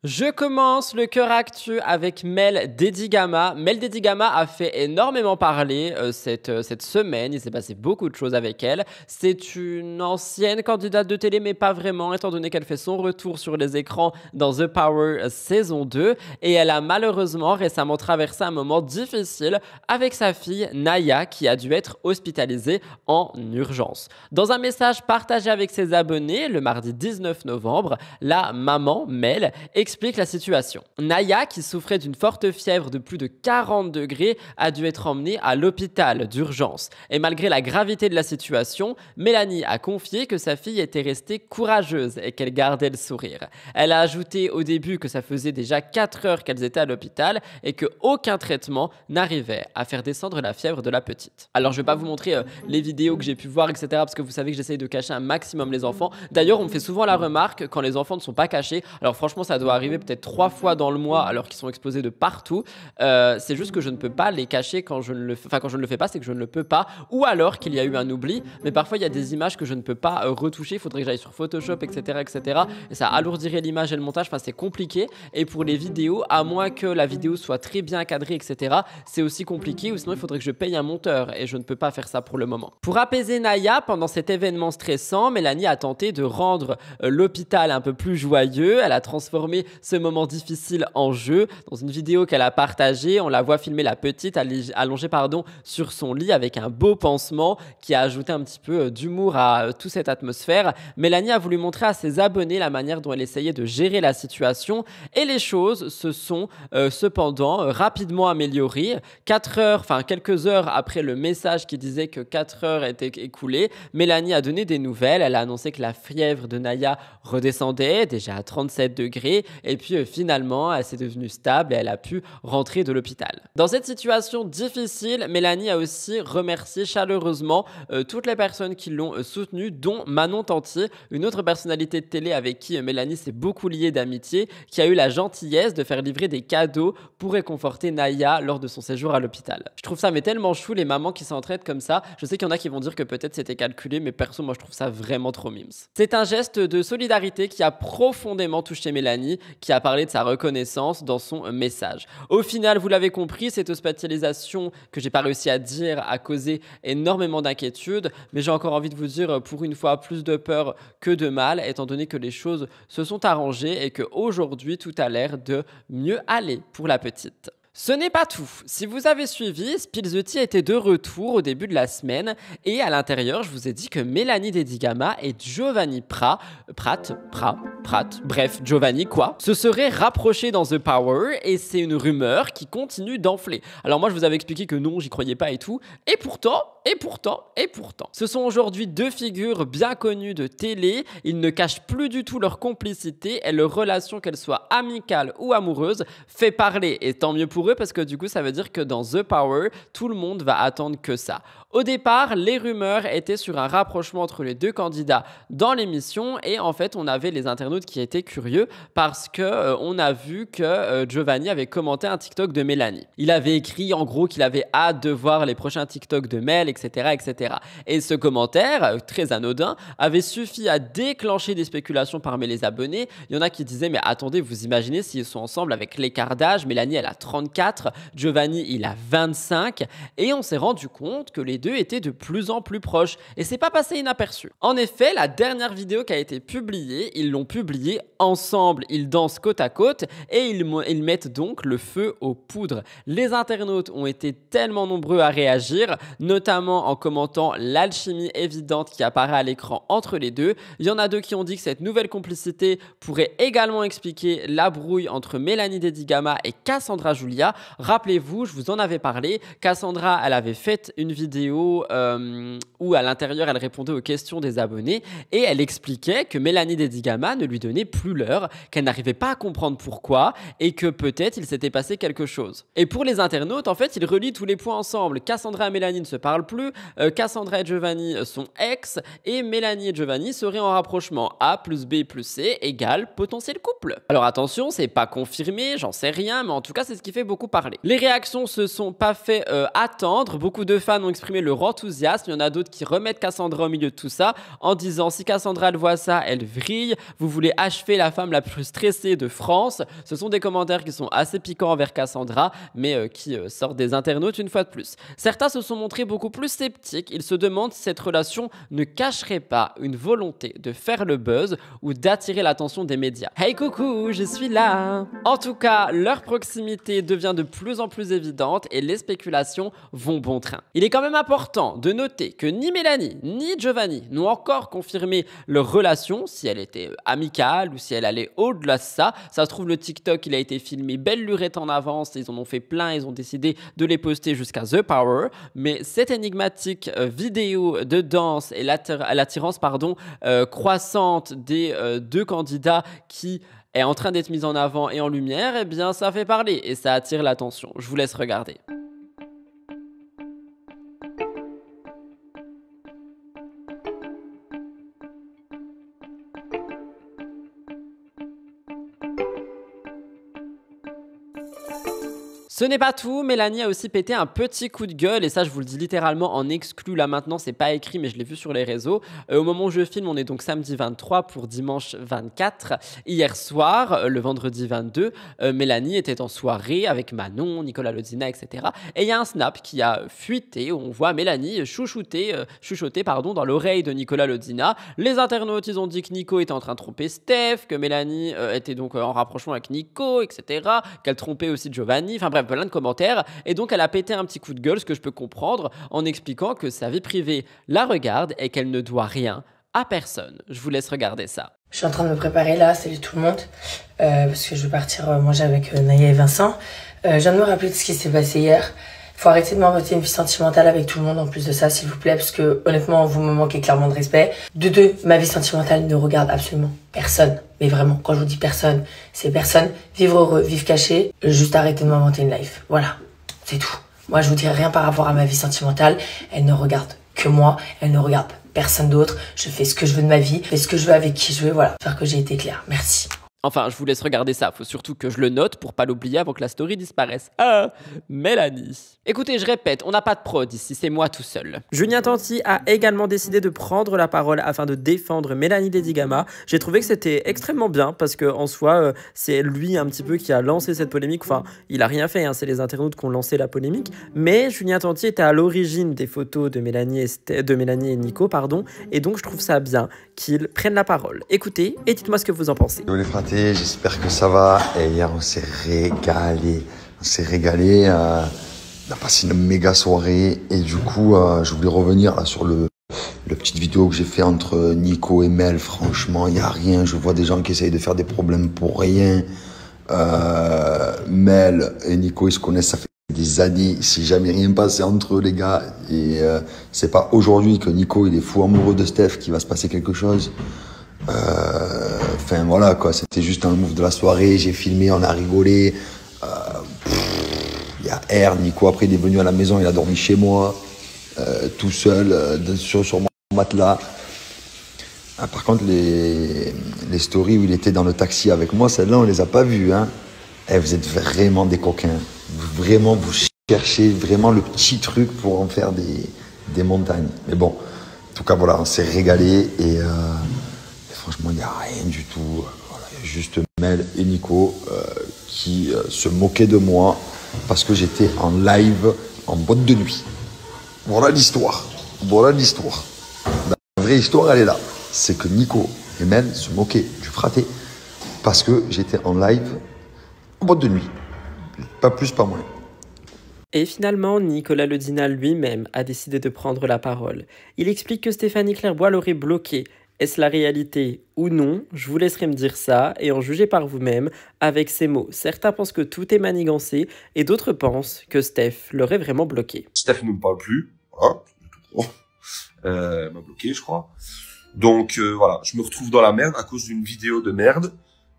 Je commence le cœur actu avec Mel Dedigama. Mel Dedigama a fait énormément parler cette semaine. Il s'est passé beaucoup de choses avec elle. C'est une ancienne candidate de télé, mais pas vraiment, étant donné qu'elle fait son retour sur les écrans dans The Power saison 2. Et elle a malheureusement récemment traversé un moment difficile avec sa fille Naya, qui a dû être hospitalisée en urgence. Dans un message partagé avec ses abonnés le mardi 19 novembre, la maman, Mel, explique la situation. Naya, qui souffrait d'une forte fièvre de plus de 40 degrés, a dû être emmenée à l'hôpital d'urgence. Et malgré la gravité de la situation, Mélanie a confié que sa fille était restée courageuse et qu'elle gardait le sourire. Elle a ajouté au début que ça faisait déjà 4 heures qu'elles étaient à l'hôpital et qu'aucun traitement n'arrivait à faire descendre la fièvre de la petite. Alors je vais pas vous montrer les vidéos que j'ai pu voir, etc. parce que vous savez que j'essaye de cacher un maximum les enfants. D'ailleurs, on me fait souvent la remarque quand les enfants ne sont pas cachés. Alors franchement, ça doit arriver peut-être 3 fois dans le mois alors qu'ils sont exposés de partout. C'est juste que je ne peux pas les cacher quand je ne le fais. Enfin, quand je ne le fais pas, c'est que je ne le peux pas. Ou alors qu'il y a eu un oubli. Mais parfois, il y a des images que je ne peux pas retoucher. Il faudrait que j'aille sur Photoshop, etc., etc. Et ça alourdirait l'image et le montage. Enfin, c'est compliqué. Et pour les vidéos, à moins que la vidéo soit très bien cadrée, etc., c'est aussi compliqué. Ou sinon, il faudrait que je paye un monteur. Et je ne peux pas faire ça pour le moment. Pour apaiser Naya, pendant cet événement stressant, Mélanie a tenté de rendre l'hôpital un peu plus joyeux. Elle a transformé ce moment difficile en jeu. Dans une vidéo qu'elle a partagée, on la voit filmer la petite allongée sur son lit avec un beau pansement qui a ajouté un petit peu d'humour à toute cette atmosphère. Mélanie a voulu montrer à ses abonnés la manière dont elle essayait de gérer la situation et les choses se sont cependant rapidement améliorées. Quelques heures après le message qui disait que 4 heures étaient écoulées, Mélanie a donné des nouvelles. Elle a annoncé que la fièvre de Naya redescendait déjà à 37 degrés et puis finalement elle s'est devenue stable et elle a pu rentrer de l'hôpital. Dans cette situation difficile, Mélanie a aussi remercié chaleureusement toutes les personnes qui l'ont soutenue, dont Manon Tanti, une autre personnalité de télé avec qui Mélanie s'est beaucoup liée d'amitié, qui a eu la gentillesse de faire livrer des cadeaux pour réconforter Naya lors de son séjour à l'hôpital. Je trouve ça mais tellement chou, les mamans qui s'entraident comme ça. Je sais qu'il y en a qui vont dire que peut-être c'était calculé, mais perso moi je trouve ça vraiment trop mimes. C'est un geste de solidarité qui a profondément touché Mélanie, qui a parlé de sa reconnaissance dans son message. Au final, vous l'avez compris, cette hospitalisation que j'ai pas réussi à dire a causé énormément d'inquiétude, mais j'ai encore envie de vous dire pour une fois plus de peur que de mal, étant donné que les choses se sont arrangées et qu'aujourd'hui tout a l'air de mieux aller pour la petite. Ce n'est pas tout. Si vous avez suivi, Spill the Tea était de retour au début de la semaine et à l'intérieur, je vous ai dit que Mélanie Dedigama et Giovanni Giovanni se seraient rapprochés dans The Power et c'est une rumeur qui continue d'enfler. Alors moi, je vous avais expliqué que non, j'y croyais pas et tout. Et pourtant, ce sont aujourd'hui 2 figures bien connues de télé. Ils ne cachent plus du tout leur complicité et leur relation, qu'elle soit amicale ou amoureuse, fait parler. Et tant mieux pour eux parce que du coup, ça veut dire que dans The Power, tout le monde va attendre que ça. Au départ, les rumeurs étaient sur un rapprochement entre les deux candidats dans l'émission et en fait, on avait les internautes qui étaient curieux parce que on a vu que Giovanni avait commenté un TikTok de Mélanie. Il avait écrit en gros qu'il avait hâte de voir les prochains TikTok de Mel, etc., etc. Et ce commentaire, très anodin, avait suffi à déclencher des spéculations parmi les abonnés. Il y en a qui disaient, mais attendez, vous imaginez s'ils sont ensemble avec l'écart d'âge, Mélanie elle a 34, Giovanni il a 25, et on s'est rendu compte que les deux étaient de plus en plus proches. Et c'est pas passé inaperçu. En effet, la dernière vidéo qui a été publiée, ils l'ont publiée ensemble. Ils dansent côte à côte et ils mettent donc le feu aux poudres. Les internautes ont été tellement nombreux à réagir, notamment en commentant l'alchimie évidente qui apparaît à l'écran entre les deux. Il y en a deux qui ont dit que cette nouvelle complicité pourrait également expliquer la brouille entre Mélanie Dedigama et Cassandra Julia. Rappelez-vous, je vous en avais parlé, Cassandra, elle avait fait une vidéo où à l'intérieur, elle répondait aux questions des abonnés et elle expliquait que Mélanie Dedigama ne lui donnait plus l'heure, qu'elle n'arrivait pas à comprendre pourquoi et que peut-être il s'était passé quelque chose. Et pour les internautes, en fait, ils relient tous les points ensemble. Cassandra et Mélanie ne se parlent plus, Cassandra et Giovanni sont ex et Mélanie et Giovanni seraient en rapprochement. A plus B plus C égale potentiel couple. Alors attention, c'est pas confirmé, j'en sais rien, mais en tout cas, c'est ce qui fait beaucoup parler. Les réactions se sont pas fait attendre. Beaucoup de fans ont exprimé leur enthousiasme. Il y en a d'autres qui remettent Cassandra au milieu de tout ça en disant si Cassandra elle voit ça, elle vrille. Vous voulez achever la femme la plus stressée de France. Ce sont des commentaires qui sont assez piquants envers Cassandra, mais qui sortent des internautes une fois de plus. Certains se sont montrés beaucoup plus sceptiques. Ils se demandent si cette relation ne cacherait pas une volonté de faire le buzz ou d'attirer l'attention des médias. Hey coucou, je suis là. En tout cas, leur proximité devient de plus en plus évidente et les spéculations vont bon train. Il est quand même important de noter que ni Mélanie ni Giovanni n'ont encore confirmé leur relation, si elle était amicale ou si elle allait au-delà de ça. Ça se trouve, le TikTok, il a été filmé belle lurette en avance, ils en ont fait plein, ils ont décidé de les poster jusqu'à The Power. Mais cette énigmatique vidéo de danse et l'attirance croissante des deux candidats qui est en train d'être mise en avant et en lumière, eh bien ça fait parler et ça attire l'attention. Je vous laisse regarder. Ce n'est pas tout, Mélanie a aussi pété un petit coup de gueule et ça je vous le dis littéralement en exclu là maintenant, c'est pas écrit mais je l'ai vu sur les réseaux. Au moment où je filme, on est donc samedi 23 pour dimanche 24. Hier soir, le vendredi 22, Mélanie était en soirée avec Manon, Nicolas Lodina, etc. Et il y a un snap qui a fuité où on voit Mélanie chuchoter dans l'oreille de Nicolas Lodina. Les internautes, ils ont dit que Nico était en train de tromper Steph, que Mélanie était donc en rapprochement avec Nico, etc. Qu'elle trompait aussi Giovanni, enfin bref, plein de commentaires, et donc elle a pété un petit coup de gueule, ce que je peux comprendre, en expliquant que sa vie privée la regarde et qu'elle ne doit rien à personne. Je vous laisse regarder ça.
Je suis en train de me préparer là, salut tout le monde, parce que je vais partir manger avec Naya et Vincent. Je viens de me rappeler de ce qui s'est passé hier. Il faut arrêter de m'inventer une vie sentimentale avec tout le monde en plus de ça, s'il vous plaît, parce que honnêtement, vous me manquez clairement de respect. De deux, ma vie sentimentale ne regarde absolument personne. Mais vraiment, quand je vous dis personne, c'est personne. Vivre heureux, vivre caché, juste arrêter de m'inventer une life. Voilà, c'est tout. Moi, je vous dirai rien par rapport à ma vie sentimentale. Elle ne regarde que moi, elle ne regarde personne d'autre. Je fais ce que je veux de ma vie, je fais ce que je veux avec qui je veux, voilà. J'espère que j'ai été claire. Merci.
Enfin, je vous laisse regarder ça. Faut surtout que je le note pour pas l'oublier avant que la story disparaisse. Ah, Mélanie. Écoutez, je répète, on n'a pas de prod ici, c'est moi tout seul. Julien Tanti a également décidé de prendre la parole afin de défendre Mélanie Dedigama. J'ai trouvé que c'était extrêmement bien parce que en soi, c'est lui un petit peu qui a lancé cette polémique. Enfin, il a rien fait, hein, c'est les internautes qui ont lancé la polémique. Mais Julien Tanti était à l'origine des photos de Mélanie et Nico, et donc je trouve ça bien qu'ils prennent la parole. Écoutez et dites-moi ce que vous en pensez.
J'espère que ça va. Et hier, on s'est régalé. On a passé une méga soirée. Et du coup, je voulais revenir là, sur le petite vidéo que j'ai fait entre Nico et Mel. Franchement, il n'y a rien. Je vois des gens qui essayent de faire des problèmes pour rien. Mel et Nico, ils se connaissent, ça fait des années. Il s'est jamais rien passé entre eux, les gars. Et c'est pas aujourd'hui que Nico, il est fou amoureux de Steph qu'il va se passer quelque chose. Enfin voilà quoi, c'était juste un move de la soirée, j'ai filmé, on a rigolé. Il y a R, Nico après il est venu à la maison, il a dormi chez moi. tout seul sur mon matelas. Ah, par contre, les stories où il était dans le taxi avec moi, celles-là, on les a pas vues. Hein. Eh, vous êtes vraiment des coquins. Vraiment, vous cherchez vraiment le petit truc pour en faire des montagnes. Mais bon, en tout cas, voilà, on s'est régalé et franchement, il n'y a rien du tout. Voilà, il y a juste Mel et Nico qui se moquaient de moi parce que j'étais en live en boîte de nuit. Voilà l'histoire. Voilà l'histoire. La vraie histoire, elle est là. C'est que Nico et Mel se moquaient du fraté parce que j'étais en live en boîte de nuit. Pas plus, pas moins.
Et finalement, Nicolas Ledinal lui-même a décidé de prendre la parole. Il explique que Stéphanie Clairbois l'aurait bloqué. Est-ce la réalité ou non? Je vous laisserai me dire ça et en juger par vous-même avec ces mots. Certains pensent que tout est manigancé et d'autres pensent que Steph l'aurait vraiment bloqué.
Steph ne me parle plus. Voilà. M'a bloqué, je crois. Donc voilà, je me retrouve dans la merde à cause d'une vidéo de merde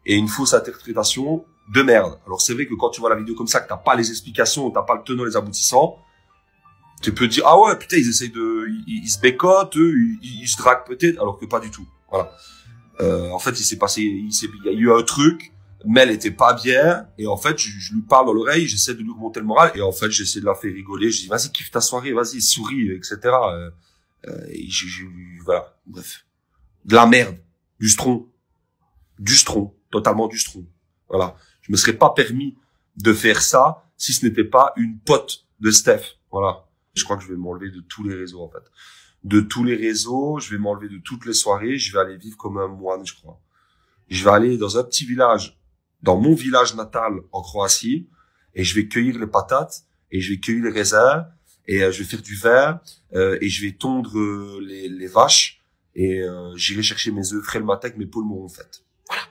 et une fausse interprétation de merde. Alors c'est vrai que quand tu vois la vidéo comme ça, que t'as pas les explications, t'as pas le tenant, les aboutissants, tu peux te dire ah ouais putain ils essayent ils se bécotent, eux, ils se draguent peut-être, alors que pas du tout. Voilà. En fait il y a eu un truc, Mel était pas bien et en fait je lui parle dans l'oreille, j'essaie de lui remonter le moral et en fait j'essaie de la faire rigoler, je dis vas-y kiffe ta soirée, vas-y souris, etc. Et voilà, bref. De la merde. Du stron, totalement du stron. Voilà. Je me serais pas permis de faire ça si ce n'était pas une pote de Steph. Voilà. Je crois que je vais m'enlever de tous les réseaux, en fait. De tous les réseaux, je vais m'enlever de toutes les soirées, je vais aller vivre comme un moine, je crois. Je vais aller dans un petit village, dans mon village natal en Croatie, et je vais cueillir les patates, et je vais cueillir les raisins, et je vais faire du vin, et je vais tondre les vaches, et j'irai chercher mes œufs frais le matin que mes poules m'auront fait. Voilà.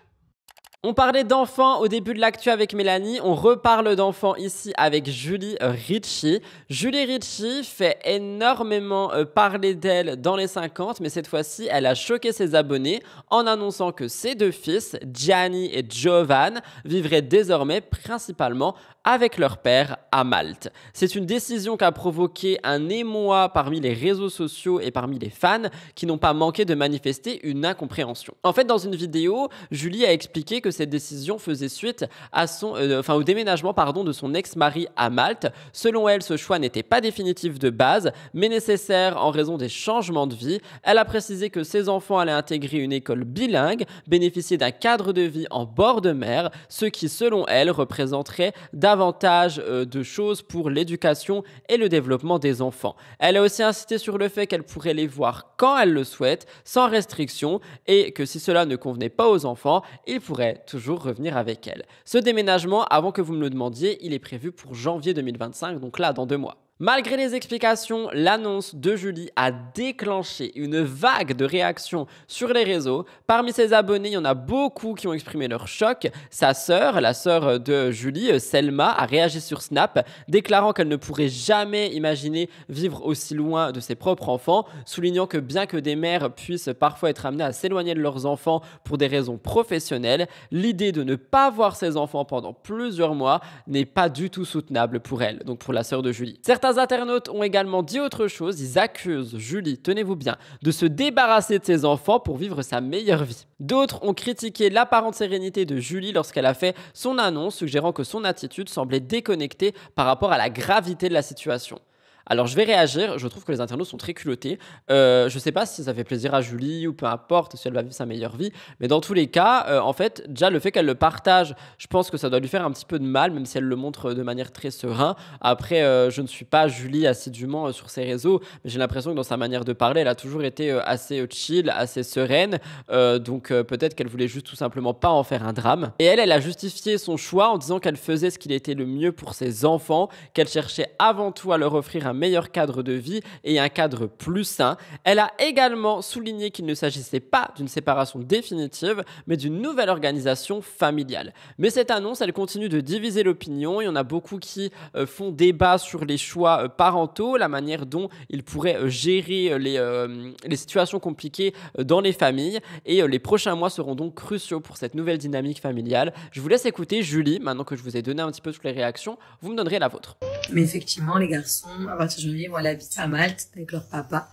On parlait d'enfants au début de l'actu avec Mélanie, on reparle d'enfants ici avec Julie Ricci. Julie Ricci fait énormément parler d'elle dans les 50, mais cette fois-ci, elle a choqué ses abonnés en annonçant que ses deux fils, Gianni et Giovan, vivraient désormais principalement avec leur père à Malte. C'est une décision qui a provoqué un émoi parmi les réseaux sociaux et parmi les fans qui n'ont pas manqué de manifester une incompréhension. En fait, dans une vidéo, Julie a expliqué que cette décision faisait suite à au déménagement de son ex-mari à Malte. Selon elle, ce choix n'était pas définitif de base, mais nécessaire en raison des changements de vie. Elle a précisé que ses enfants allaient intégrer une école bilingue, bénéficier d'un cadre de vie en bord de mer, ce qui, selon elle, représenterait davantage de choses pour l'éducation et le développement des enfants. Elle a aussi insisté sur le fait qu'elle pourrait les voir quand elle le souhaite, sans restriction, et que si cela ne convenait pas aux enfants, ils pourraient toujours revenir avec elle. Ce déménagement, avant que vous me le demandiez, il est prévu pour janvier 2025, donc là, dans 2 mois. Malgré les explications, l'annonce de Julie a déclenché une vague de réactions sur les réseaux. Parmi ses abonnés, il y en a beaucoup qui ont exprimé leur choc. Sa sœur, la sœur de Julie, Selma, a réagi sur Snap, déclarant qu'elle ne pourrait jamais imaginer vivre aussi loin de ses propres enfants, soulignant que bien que des mères puissent parfois être amenées à s'éloigner de leurs enfants pour des raisons professionnelles, l'idée de ne pas voir ses enfants pendant plusieurs mois n'est pas du tout soutenable pour elle, donc pour la sœur de Julie. Certains internautes ont également dit autre chose, ils accusent Julie, tenez-vous bien, de se débarrasser de ses enfants pour vivre sa meilleure vie. D'autres ont critiqué l'apparente sérénité de Julie lorsqu'elle a fait son annonce, suggérant que son attitude semblait déconnectée par rapport à la gravité de la situation. Alors je vais réagir, je trouve que les internautes sont très culottés. Je sais pas si ça fait plaisir à Julie ou peu importe si elle va vivre sa meilleure vie, mais dans tous les cas, en fait, déjà le fait qu'elle le partage, je pense que ça doit lui faire un petit peu de mal, même si elle le montre de manière très sereine. Après, je ne suis pas Julie assidûment sur ses réseaux, mais j'ai l'impression que dans sa manière de parler, elle a toujours été assez chill, assez sereine, donc peut-être qu'elle voulait juste tout simplement pas en faire un drame. Et elle a justifié son choix en disant qu'elle faisait ce qu'il était le mieux pour ses enfants, qu'elle cherchait avant tout à leur offrir un meilleur cadre de vie et un cadre plus sain. Elle a également souligné qu'il ne s'agissait pas d'une séparation définitive, mais d'une nouvelle organisation familiale. Mais cette annonce, elle continue de diviser l'opinion. Il y en a beaucoup qui font débat sur les choix parentaux, la manière dont ils pourraient gérer les situations compliquées dans les familles. Et les prochains mois seront donc cruciaux pour cette nouvelle dynamique familiale. Je vous laisse écouter Julie, maintenant que je vous ai donné un petit peu toutes les réactions. Vous me donnerez la vôtre.
Mais effectivement, les garçons, à partir de janvier, vont aller habiter à Malte avec leur papa.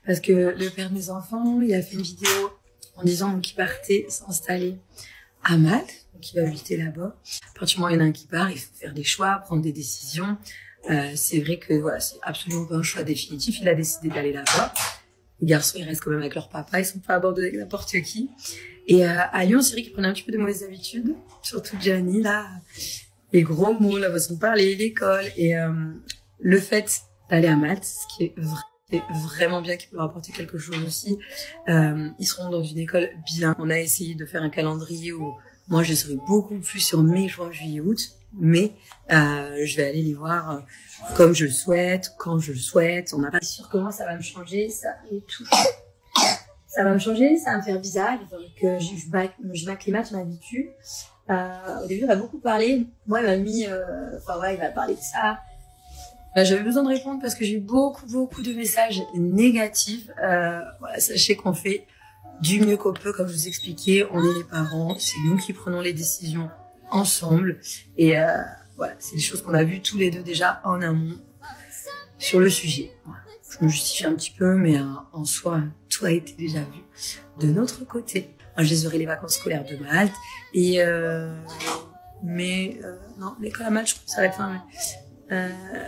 Parce que le père de mes enfants, il a fait une vidéo en disant qu'il partait s'installer à Malte. Donc, il va habiter là-bas. À partir du moment où il y en a un qui part, il faut faire des choix, prendre des décisions. C'est vrai que voilà, c'est absolument pas un choix définitif. Il a décidé d'aller là-bas. Les garçons, ils restent quand même avec leur papa. Ils sont pas abandonnés avec n'importe qui. Et à Lyon, c'est vrai qu'ils prenaient un petit peu de mauvaises habitudes. Surtout Gianni, là. Les gros mots, la façon de parler, l'école. Et le fait d'aller à Malte, ce qui est vraiment bien, qui peut leur apporter quelque chose aussi. Ils seront dans une école bien. On a essayé de faire un calendrier où moi, je serai beaucoup plus sur mai, juin, juillet, août. Mais je vais aller les voir comme je le souhaite, quand je le souhaite. On n'a pas sûr comment ça va me changer, ça et tout. Ça va me changer, ça va me faire bizarre. Il faudrait que je m'acclimate, je m'habitue. Au début, on a beaucoup parlé. Moi, il m'a mis... il m'a parlé de ça. J'avais besoin de répondre parce que j'ai eu beaucoup de messages négatifs. Voilà, sachez qu'on fait du mieux qu'on peut, comme je vous expliquais. On est les parents, c'est nous qui prenons les décisions ensemble. Et voilà, c'est des choses qu'on a vues tous les deux déjà en amont sur le sujet. Voilà. Je me justifie un petit peu, mais en soi, tout a été déjà vu de notre côté. Moi, je les aurai les vacances scolaires de Malte. Et non, l'école à Malte, je crois que ça va être fin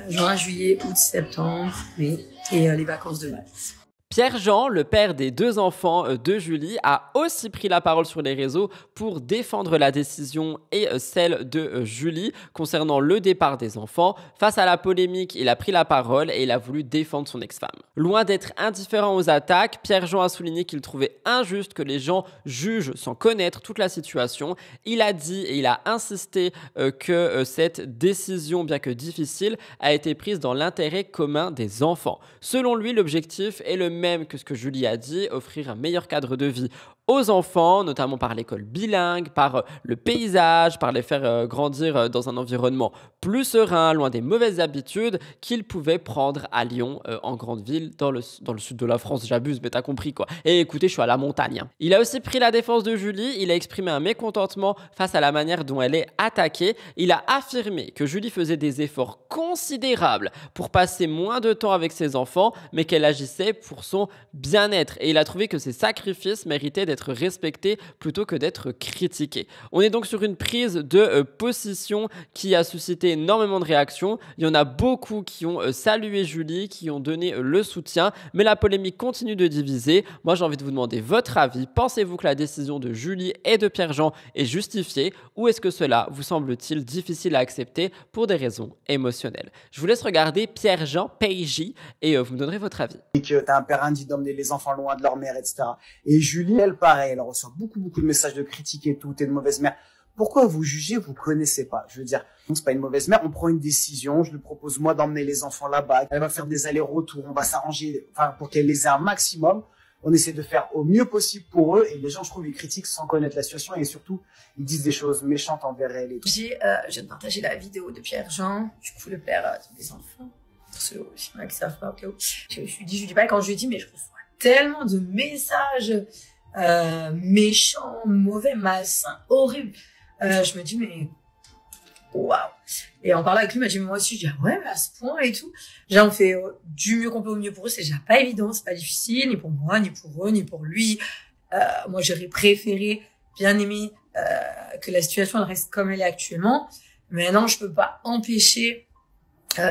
juin, juillet, août, septembre, mai, et les vacances de Malte.
Pierre-Jean, le père des 2 enfants de Julie, a aussi pris la parole sur les réseaux pour défendre la décision et celle de Julie concernant le départ des enfants. Face à la polémique, il a pris la parole et il a voulu défendre son ex-femme. Loin d'être indifférent aux attaques, Pierre-Jean a souligné qu'il trouvait injuste que les gens jugent sans connaître toute la situation. Il a dit et il a insisté que cette décision, bien que difficile, a été prise dans l'intérêt commun des enfants. Selon lui, l'objectif est le même que ce que Julie a dit, offrir un meilleur cadre de vie aux enfants, notamment par l'école bilingue, par le paysage, par les faire grandir dans un environnement plus serein, loin des mauvaises habitudes qu'ils pouvaient prendre à Lyon, en grande ville, dans le sud de la France. J'abuse, mais t'as compris quoi. Et écoutez, je suis à la montagne. Il a aussi pris la défense de Julie, il a exprimé un mécontentement face à la manière dont elle est attaquée. Il a affirmé que Julie faisait des efforts considérables pour passer moins de temps avec ses enfants, mais qu'elle agissait pour son bien-être. Et il a trouvé que ses sacrifices méritaient d'être respecté plutôt que d'être critiqué. On est donc sur une prise de position qui a suscité énormément de réactions. Il y en a beaucoup qui ont salué Julie, qui ont donné le soutien, mais la polémique continue de diviser. Moi, j'ai envie de vous demander votre avis. Pensez-vous que la décision de Julie et de Pierre-Jean est justifiée ou est-ce que cela vous semble-t-il difficile à accepter pour des raisons émotionnelles? Je vous laisse regarder Pierre-Jean PJ et vous me donnerez votre avis.
Et que t'as un père indigne d'emmener les enfants loin de leur mère, etc. Et Julie, elle, pareil, elle reçoit beaucoup de messages de critiques et tout, t'es une mauvaise mère. Pourquoi vous jugez, vous connaissez pas? Je veux dire, c'est pas une mauvaise mère, on prend une décision, je lui propose moi d'emmener les enfants là-bas, elle va faire des allers-retours, on va s'arranger, pour qu'elle les ait un maximum. On essaie de faire au mieux possible pour eux et les gens, je trouve, ils critiquent sans connaître la situation et surtout, ils disent des choses méchantes envers elle et tout.
Je viens de partager la vidéo de Pierre-Jean, du coup, le père des enfants. Pour ceux qui savent pas, au cas où. Je lui dis pas, quand je lui dis, mais je reçois tellement de messages méchants, mauvais, malsains, horribles. Je me dis, mais waouh. Et en parlant avec lui, il m'a dit, mais moi aussi, je dis, ah ouais, mais à ce point et tout. Déjà, on fait du mieux qu'on peut au mieux pour eux. C'est déjà pas évident, c'est pas difficile, ni pour moi, ni pour eux, ni pour lui. Moi, j'aurais préféré, bien aimé, que la situation elle reste comme elle est actuellement. Mais non, je peux pas empêcher,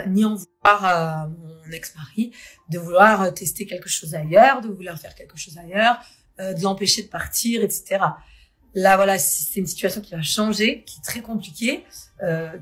ni en vouloir à mon ex-mari, de vouloir tester quelque chose ailleurs, de vouloir faire quelque chose ailleurs, de l'empêcher de partir, etc. Là, voilà, c'est une situation qui va changer, qui est très compliquée.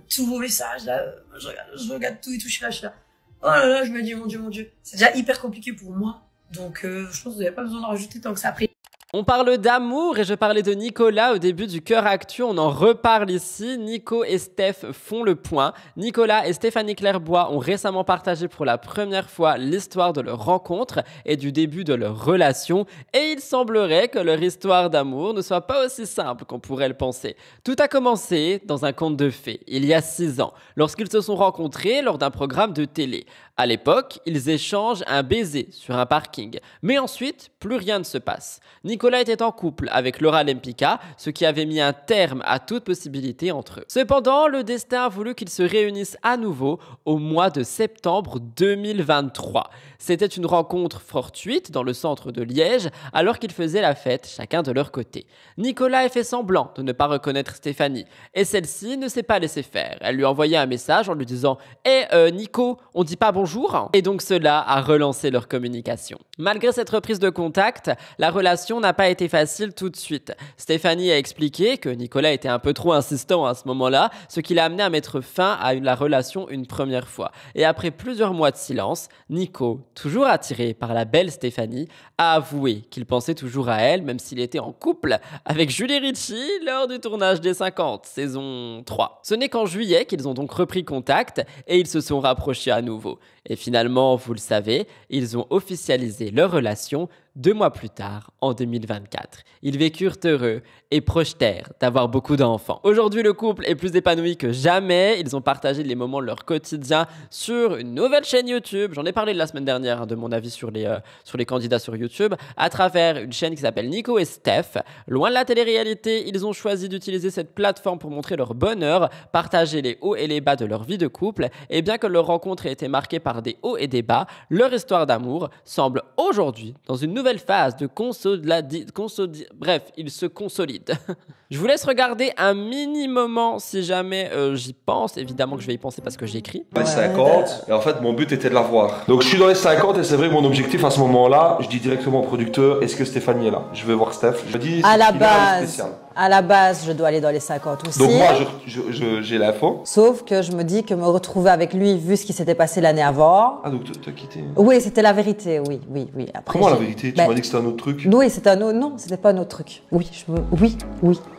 Tous vos messages, là, je regarde tout et tout, je suis là. Oh là là, je me dis, mon Dieu. C'est déjà hyper compliqué pour moi. Donc, je pense que vous n'avez pas besoin de rajouter tant que ça après.
On parle d'amour et je parlais de Nicolas au début du Cœur Actu. On en reparle ici. Nico et Steph font le point. Nicolas et Stéphanie Clairbois ont récemment partagé pour la première fois l'histoire de leur rencontre et du début de leur relation. Et il semblerait que leur histoire d'amour ne soit pas aussi simple qu'on pourrait le penser. Tout a commencé dans un conte de fées, il y a 6 ans, lorsqu'ils se sont rencontrés lors d'un programme de télé. À l'époque, ils échangent un baiser sur un parking. Mais ensuite, plus rien ne se passe. Nicolas était en couple avec Laura Lempicka, ce qui avait mis un terme à toute possibilité entre eux. Cependant, le destin a voulu qu'ils se réunissent à nouveau au mois de septembre 2023. C'était une rencontre fortuite dans le centre de Liège, alors qu'ils faisaient la fête chacun de leur côté. Nicolas a fait semblant de ne pas reconnaître Stéphanie, et celle-ci ne s'est pas laissée faire. Elle lui a envoyé un message en lui disant « Hey Nico, on dit pas bonjour ?» Et donc cela a relancé leur communication. Malgré cette reprise de contact, la relation n'a pas été facile tout de suite. Stéphanie a expliqué que Nicolas était un peu trop insistant à ce moment-là, ce qui l'a amené à mettre fin à la relation une première fois. Et après plusieurs mois de silence, Nico, toujours attiré par la belle Stéphanie, a avoué qu'il pensait toujours à elle, même s'il était en couple avec Julie Ritchie lors du tournage des 50, saison 3. Ce n'est qu'en juillet qu'ils ont donc repris contact et ils se sont rapprochés à nouveau. Et finalement, vous le savez, ils ont officialisé leur relation 2 mois plus tard, en 2024. Ils vécurent heureux et projetèrent d'avoir beaucoup d'enfants. Aujourd'hui, le couple est plus épanoui que jamais. Ils ont partagé les moments de leur quotidien sur une nouvelle chaîne YouTube. J'en ai parlé la semaine dernière de mon avis sur les candidats sur YouTube, à travers une chaîne qui s'appelle Nico et Steph. Loin de la télé-réalité, ils ont choisi d'utiliser cette plateforme pour montrer leur bonheur, partager les hauts et les bas de leur vie de couple. Et bien que leur rencontre ait été marquée par des hauts et des bas, leur histoire d'amour semble aujourd'hui dans une nouvelle phase de bref, il se consolide. Je vous laisse regarder un mini moment si jamais j'y pense. Évidemment que je vais y penser parce que j'écris.
Les 50, et en fait mon but était de la voir. Donc je suis dans les 50 et c'est vrai que mon objectif à ce moment-là, je dis directement au producteur, est-ce que Stéphanie est là? Je vais voir Steph. Je dis
à la base, je dois aller dans les 50 aussi.
Donc moi j'ai l'info.
Sauf que je me dis que me retrouver avec lui, vu ce qui s'était passé l'année avant.
Ah donc tu as quitté?
Oui, c'était la vérité, oui. Après,
comment la vérité? Tu m'as dit que c'était un autre truc?
Oui, c'était un autre. Non, c'était pas un autre truc. Oui,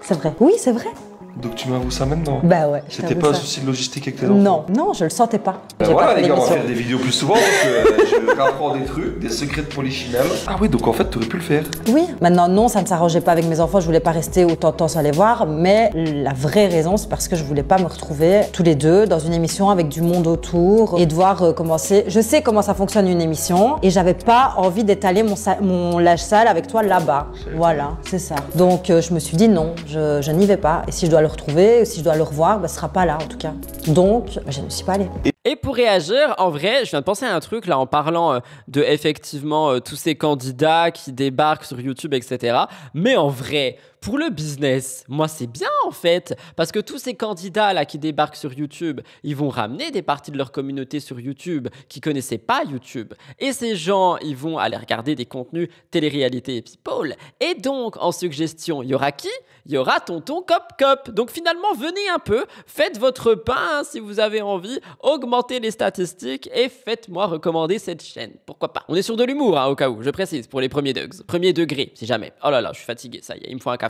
c'est vrai. Oui, c'est vrai.
Donc tu m'avoues ça maintenant?
Bah ouais.
C'était pas un souci de logistique avec tes enfants?
Non, je le sentais pas.
Voilà les gars, on va faire des vidéos plus souvent parce que je rapprends des trucs, des secrets de Polichinelle. Ah oui, donc en fait tu aurais pu le faire?
Oui. Maintenant non, ça ne s'arrangeait pas avec mes enfants, je voulais pas rester autant de temps sans les voir, mais la vraie raison c'est parce que je voulais pas me retrouver tous les deux dans une émission avec du monde autour et devoir commencer. Je sais comment ça fonctionne une émission et j'avais pas envie d'étaler mon linge sale avec toi là-bas. Voilà, c'est ça. Donc je me suis dit non, je n'y vais pas et si je dois le retrouver, si je dois le revoir, ce sera pas là en tout cas. Donc, je ne suis pas allée.
Et pour réagir, en vrai, je viens de penser à un truc là en parlant de effectivement tous ces candidats qui débarquent sur YouTube, etc. Mais en vrai, pour le business, moi c'est bien en fait, parce que tous ces candidats là qui débarquent sur YouTube, ils vont ramener des parties de leur communauté sur YouTube qui connaissaient pas YouTube. Et ces gens, ils vont aller regarder des contenus télé-réalité et people. Et donc, en suggestion, il y aura qui? Il y aura Tonton Cop Cop. Donc finalement, venez un peu, faites votre pain si vous avez envie, augmentez les statistiques et faites-moi recommander cette chaîne. Pourquoi pas? On est sur de l'humour, au cas où, je précise, pour les premiers Dugs. Premier degré, si jamais. Oh là là, je suis fatigué, ça y est, il me faut un café.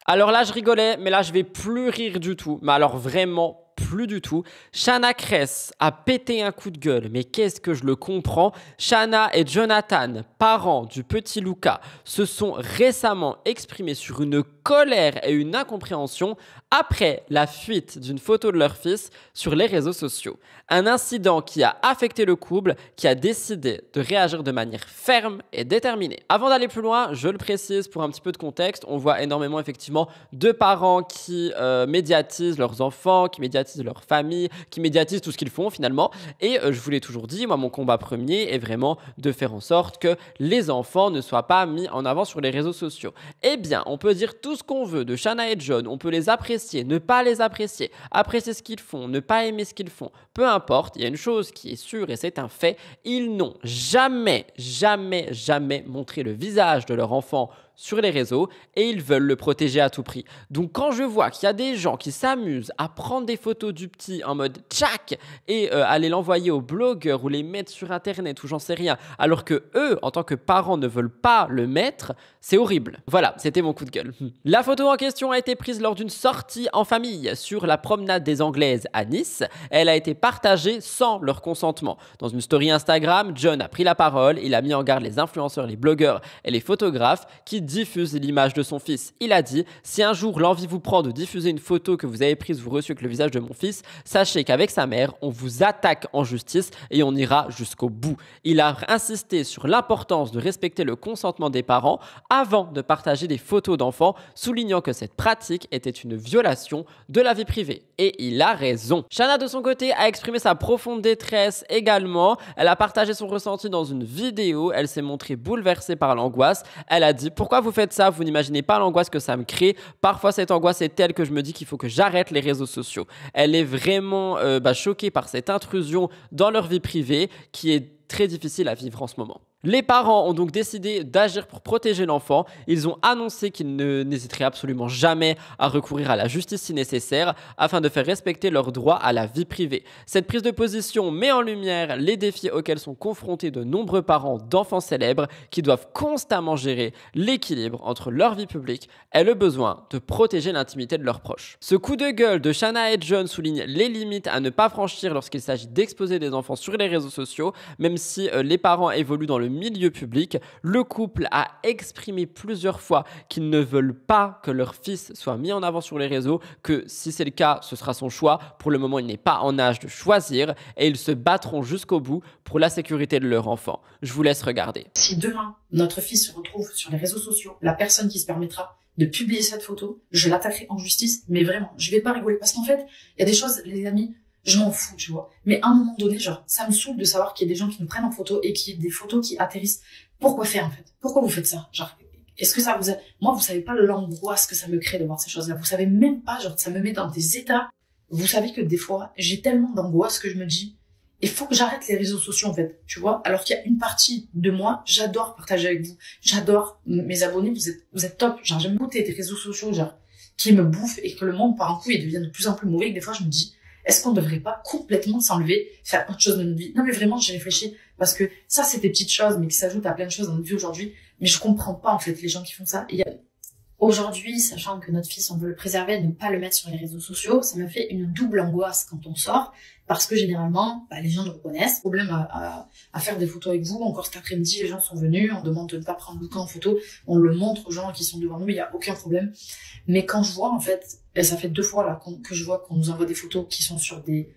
Alors là, je rigolais, mais là, je vais plus rire du tout. Mais alors vraiment plus du tout. Shanna Kress a pété un coup de gueule, mais qu'est-ce que je le comprends. Shanna et Jonathan, parents du petit Luca, se sont récemment exprimés sur une colère et une incompréhension après la fuite d'une photo de leur fils sur les réseaux sociaux. Un incident qui a affecté le couple, qui a décidé de réagir de manière ferme et déterminée. Avant d'aller plus loin, je le précise pour un petit peu de contexte, on voit énormément effectivement de parents qui médiatisent leurs enfants, qui médiatisent leur famille, qui médiatisent tout ce qu'ils font finalement. Et je vous l'ai toujours dit, moi mon combat premier est vraiment de faire en sorte que les enfants ne soient pas mis en avant sur les réseaux sociaux. Eh bien, on peut dire tout ce qu'on veut de Shanna et John, on peut les apprécier, ne pas les apprécier, apprécier ce qu'ils font, ne pas aimer ce qu'ils font, peu importe, il y a une chose qui est sûre et c'est un fait, ils n'ont jamais montré le visage de leur enfant sur les réseaux et ils veulent le protéger à tout prix. Donc quand je vois qu'il y a des gens qui s'amusent à prendre des photos du petit en mode tchac et aller l'envoyer aux blogueurs ou les mettre sur internet ou j'en sais rien, alors que eux, en tant que parents, ne veulent pas le mettre, c'est horrible. Voilà, c'était mon coup de gueule. La photo en question a été prise lors d'une sortie en famille sur la promenade des Anglaises à Nice. Elle a été partagée sans leur consentement. Dans une story Instagram, John a pris la parole, il a mis en garde les influenceurs, les blogueurs et les photographes qui diffuse l'image de son fils. Il a dit « Si un jour l'envie vous prend de diffuser une photo que vous avez prise ou reçue avec le visage de mon fils, sachez qu'avec sa mère, on vous attaque en justice et on ira jusqu'au bout. » Il a insisté sur l'importance de respecter le consentement des parents avant de partager des photos d'enfants, soulignant que cette pratique était une violation de la vie privée. Et il a raison. Shanna, de son côté, a exprimé sa profonde détresse également. Elle a partagé son ressenti dans une vidéo. Elle s'est montrée bouleversée par l'angoisse. Elle a dit « Pourquoi vous faites ça? Vous n'imaginez pas l'angoisse que ça me crée. Parfois, cette angoisse est telle que je me dis qu'il faut que j'arrête les réseaux sociaux. » Elle est vraiment choquée par cette intrusion dans leur vie privée qui est très difficile à vivre en ce moment. Les parents ont donc décidé d'agir pour protéger l'enfant. Ils ont annoncé qu'ils n'hésiteraient absolument jamais à recourir à la justice si nécessaire afin de faire respecter leur droit à la vie privée. Cette prise de position met en lumière les défis auxquels sont confrontés de nombreux parents d'enfants célèbres qui doivent constamment gérer l'équilibre entre leur vie publique et le besoin de protéger l'intimité de leurs proches. Ce coup de gueule de Shanna et John souligne les limites à ne pas franchir lorsqu'il s'agit d'exposer des enfants sur les réseaux sociaux, même si les parents évoluent dans le milieu public. Le couple a exprimé plusieurs fois qu'ils ne veulent pas que leur fils soit mis en avant sur les réseaux, que si c'est le cas, ce sera son choix. Pour le moment, il n'est pas en âge de choisir et ils se battront jusqu'au bout pour la sécurité de leur enfant. Je vous laisse regarder.
Si demain, notre fils se retrouve sur les réseaux sociaux, la personne qui se permettra de publier cette photo, je l'attaquerai en justice, mais vraiment, je vais pas rigoler parce qu'en fait, il y a des choses, les amis, je m'en fous, tu vois. Mais à un moment donné, genre, ça me saoule de savoir qu'il y a des gens qui nous prennent en photo et qu'il y a des photos qui atterrissent. Pourquoi faire, en fait? Pourquoi vous faites ça? Genre, est-ce que ça vous a... Moi, vous savez pas l'angoisse que ça me crée de voir ces choses-là. Vous savez même pas, genre, ça me met dans des états. Vous savez que des fois, j'ai tellement d'angoisse que je me dis, il faut que j'arrête les réseaux sociaux, en fait, tu vois. Alors qu'il y a une partie de moi, j'adore partager avec vous. J'adore mes abonnés, vous êtes top. Genre, j'aime goûter des réseaux sociaux, genre, qui me bouffent et que le monde part en couille et devient de plus en plus mauvais. Et des fois, je me dis, est-ce qu'on ne devrait pas complètement s'enlever, faire autre chose de notre vie? Non, mais vraiment, j'ai réfléchi parce que ça, c'est des petites choses, mais qui s'ajoutent à plein de choses dans notre vie aujourd'hui. Mais je comprends pas, en fait, les gens qui font ça. Et aujourd'hui, sachant que notre fils, on veut le préserver, de ne pas le mettre sur les réseaux sociaux, ça me fait une double angoisse quand on sort, parce que généralement, les gens nous reconnaissent. Problème à faire des photos avec vous. Encore cet après-midi, les gens sont venus, on demande de ne pas prendre le temps en photo, on le montre aux gens qui sont devant nous, il n'y a aucun problème. Mais quand je vois, en fait, et ça fait 2 fois là que je vois qu'on nous envoie des photos qui sont sur des,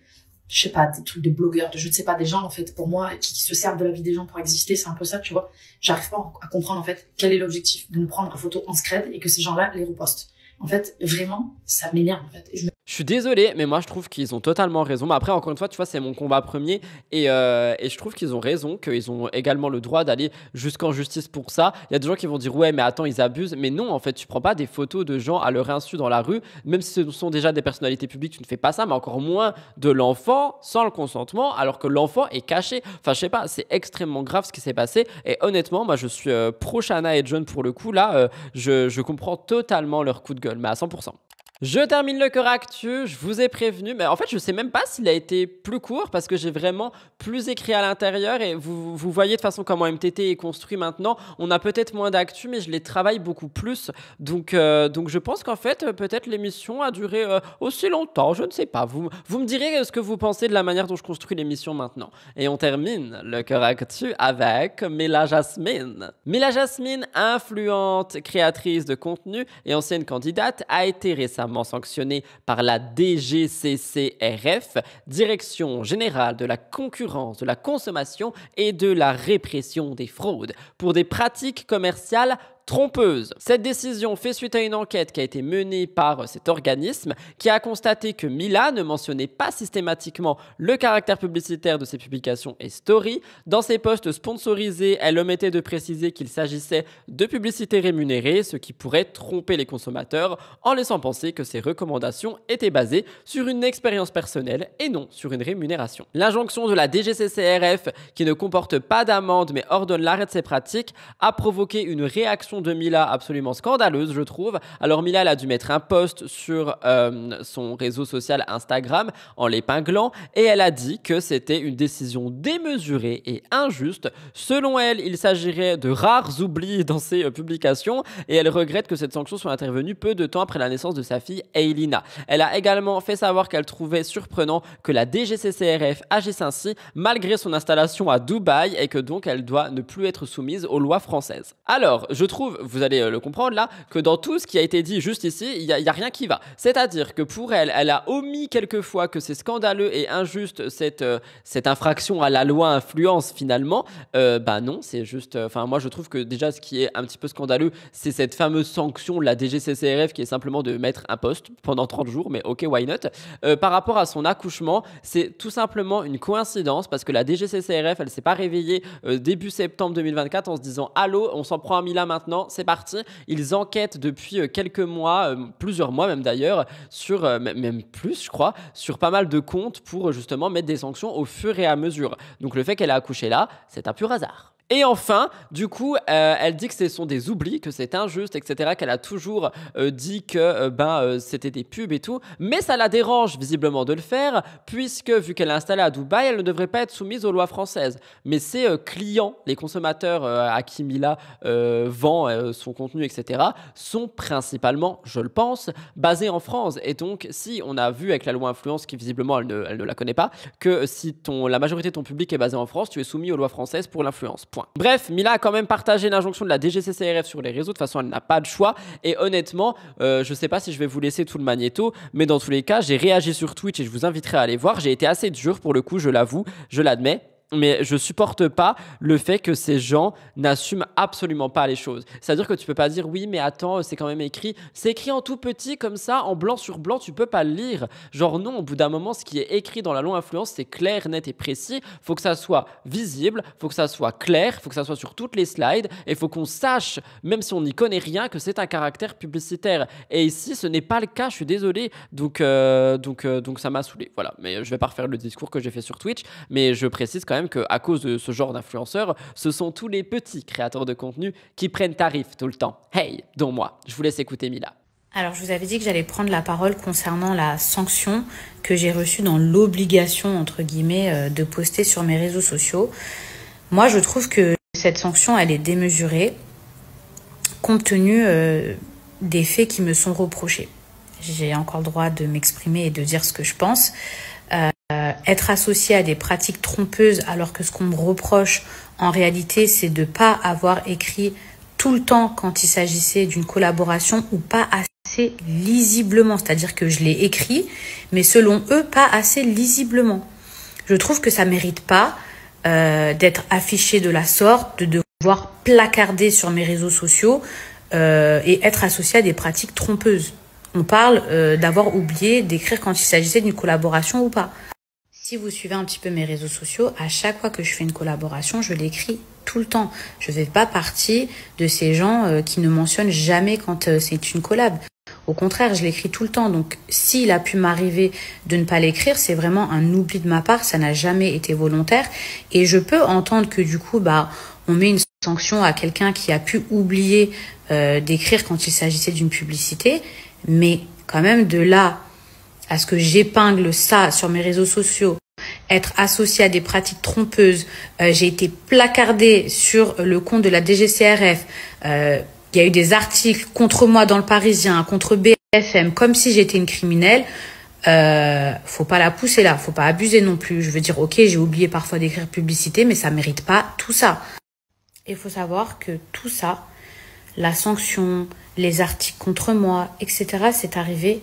je sais pas, des trucs de blogueurs, je ne sais pas, des gens, en fait, pour moi, qui se servent de la vie des gens pour exister, c'est un peu ça, tu vois. J'arrive pas à comprendre, en fait, quel est l'objectif de nous prendre en photo en scred et que ces gens-là les repostent. En fait, vraiment, ça m'énerve, en fait. Et
je suis désolé, mais moi je trouve qu'ils ont totalement raison. Mais après, encore une fois, tu vois, c'est mon combat premier. Et je trouve qu'ils ont raison, qu'ils ont également le droit d'aller jusqu'en justice pour ça. Il y a des gens qui vont dire, ouais, mais attends, ils abusent. Mais non, en fait, tu prends pas des photos de gens à leur insu dans la rue. Même si ce sont déjà des personnalités publiques, tu ne fais pas ça. Mais encore moins de l'enfant sans le consentement, alors que l'enfant est caché. Enfin, je sais pas, c'est extrêmement grave ce qui s'est passé. Et honnêtement, moi, je suis pro Shanna et John pour le coup. Là, je comprends totalement leur coup de gueule, mais à 100%. Je termine le cœur actu, je vous ai prévenu, mais en fait je sais même pas s'il a été plus court parce que j'ai vraiment plus écrit à l'intérieur et vous voyez de façon comment MTT est construit maintenant. On a peut-être moins d'actu mais je les travaille beaucoup plus, donc je pense qu'en fait peut-être l'émission a duré aussi longtemps, je ne sais pas. Vous me direz ce que vous pensez de la manière dont je construis l'émission maintenant. Et on termine le cœur actu avec Mela Jasmine. Mela Jasmine, influente créatrice de contenu et ancienne candidate, a été récemment sanctionnée par la DGCCRF, Direction Générale de la Concurrence, de la Consommation et de la Répression des Fraudes, pour des pratiques commerciales trompeuse. Cette décision fait suite à une enquête qui a été menée par cet organisme qui a constaté que Mela ne mentionnait pas systématiquement le caractère publicitaire de ses publications et stories. Dans ses posts sponsorisés, elle omettait de préciser qu'il s'agissait de publicités rémunérées, ce qui pourrait tromper les consommateurs en laissant penser que ses recommandations étaient basées sur une expérience personnelle et non sur une rémunération. L'injonction de la DGCCRF, qui ne comporte pas d'amende mais ordonne l'arrêt de ces pratiques, a provoqué une réaction de Mela absolument scandaleuse, je trouve. Alors Mela, elle a dû mettre un post sur son réseau social Instagram en l'épinglant et elle a dit que c'était une décision démesurée et injuste. Selon elle, il s'agirait de rares oublis dans ses publications et elle regrette que cette sanction soit intervenue peu de temps après la naissance de sa fille Eilina. Elle a également fait savoir qu'elle trouvait surprenant que la DGCCRF agisse ainsi malgré son installation à Dubaï et que donc elle doit ne plus être soumise aux lois françaises. Alors, je trouve trouve, vous allez le comprendre là, que dans tout ce qui a été dit juste ici, il y a rien qui va. C'est-à-dire que pour elle, elle a omis quelquefois que c'est scandaleux et injuste cette infraction à la loi influence finalement. Bah non, c'est juste... Enfin, moi je trouve que déjà ce qui est un petit peu scandaleux, c'est cette fameuse sanction de la DGCCRF qui est simplement de mettre un poste pendant 30 jours, mais ok, why not. Par rapport à son accouchement, c'est tout simplement une coïncidence parce que la DGCCRF, elle s'est pas réveillée début septembre 2024 en se disant « Allô, on s'en prend à Mila maintenant, c'est parti ». Ils enquêtent depuis quelques mois, plusieurs mois même d'ailleurs, sur même plus je crois, sur pas mal de comptes pour justement mettre des sanctions au fur et à mesure. Donc le fait qu'elle a accouché là, c'est un pur hasard. Et enfin, du coup, elle dit que ce sont des oublis, que c'est injuste, etc., qu'elle a toujours dit que c'était des pubs et tout, mais ça la dérange visiblement de le faire, puisque vu qu'elle est installée à Dubaï, elle ne devrait pas être soumise aux lois françaises. Mais ses clients, les consommateurs à qui Mila vend son contenu, etc., sont principalement, je le pense, basés en France. Et donc, si on a vu avec la loi influence, qui visiblement elle ne la connaît pas, que si la majorité de ton public est basé en France, tu es soumis aux lois françaises pour l'influence. Point. Bref, Mila a quand même partagé l'injonction de la DGCCRF sur les réseaux. De toute façon, elle n'a pas de choix. Et honnêtement, je ne sais pas si je vais vous laisser tout le magnéto, mais dans tous les cas, j'ai réagi sur Twitch et je vous inviterai à aller voir. J'ai été assez dur pour le coup, je l'avoue, je l'admets. Mais je supporte pas le fait que ces gens n'assument absolument pas les choses. C'est-à-dire que tu peux pas dire oui mais attends c'est quand même écrit. C'est écrit en tout petit comme ça, en blanc sur blanc, tu peux pas le lire. Genre non, au bout d'un moment ce qui est écrit dans la loi influence c'est clair, net et précis. Faut que ça soit visible, faut que ça soit clair, faut que ça soit sur toutes les slides et faut qu'on sache, même si on n'y connaît rien, que c'est un caractère publicitaire. Et ici ce n'est pas le cas, je suis désolé. Donc ça m'a saoulé. Voilà, mais je vais pas refaire le discours que j'ai fait sur Twitch, mais je précise quand même qu'à cause de ce genre d'influenceurs, ce sont tous les petits créateurs de contenu qui prennent tarif tout le temps. Hey, dont moi. Je vous laisse écouter Mila.
Alors, je vous avais dit que j'allais prendre la parole concernant la sanction que j'ai reçue dans l'obligation, entre guillemets, de poster sur mes réseaux sociaux. Moi, je trouve que cette sanction, elle est démesurée compte tenu des faits qui me sont reprochés. J'ai encore le droit de m'exprimer et de dire ce que je pense. Être associé à des pratiques trompeuses alors que ce qu'on me reproche en réalité c'est de ne pas avoir écrit tout le temps quand il s'agissait d'une collaboration ou pas assez lisiblement, c'est-à-dire que je l'ai écrit mais selon eux pas assez lisiblement. Je trouve que ça mérite pas d'être affiché de la sorte, de devoir placarder sur mes réseaux sociaux et être associé à des pratiques trompeuses. On parle d'avoir oublié d'écrire quand il s'agissait d'une collaboration ou pas. Si vous suivez un petit peu mes réseaux sociaux, à chaque fois que je fais une collaboration, je l'écris tout le temps. Je ne fais pas partie de ces gens qui ne mentionnent jamais quand c'est une collab. Au contraire, je l'écris tout le temps. Donc, s'il a pu m'arriver de ne pas l'écrire, c'est vraiment un oubli de ma part. Ça n'a jamais été volontaire. Et je peux entendre que du coup, on met une sanction à quelqu'un qui a pu oublier d'écrire quand il s'agissait d'une publicité. Mais quand même, de là à ce que j'épingle ça sur mes réseaux sociaux, être associé à des pratiques trompeuses, j'ai été placardée sur le compte de la DGCRF, il y a eu des articles contre moi dans le Parisien, contre BFM, comme si j'étais une criminelle. Faut pas la pousser là, faut pas abuser non plus. Je veux dire, ok, j'ai oublié parfois d'écrire publicité, mais ça mérite pas tout ça. Il faut savoir que tout ça, la sanction, les articles contre moi, etc., c'est arrivé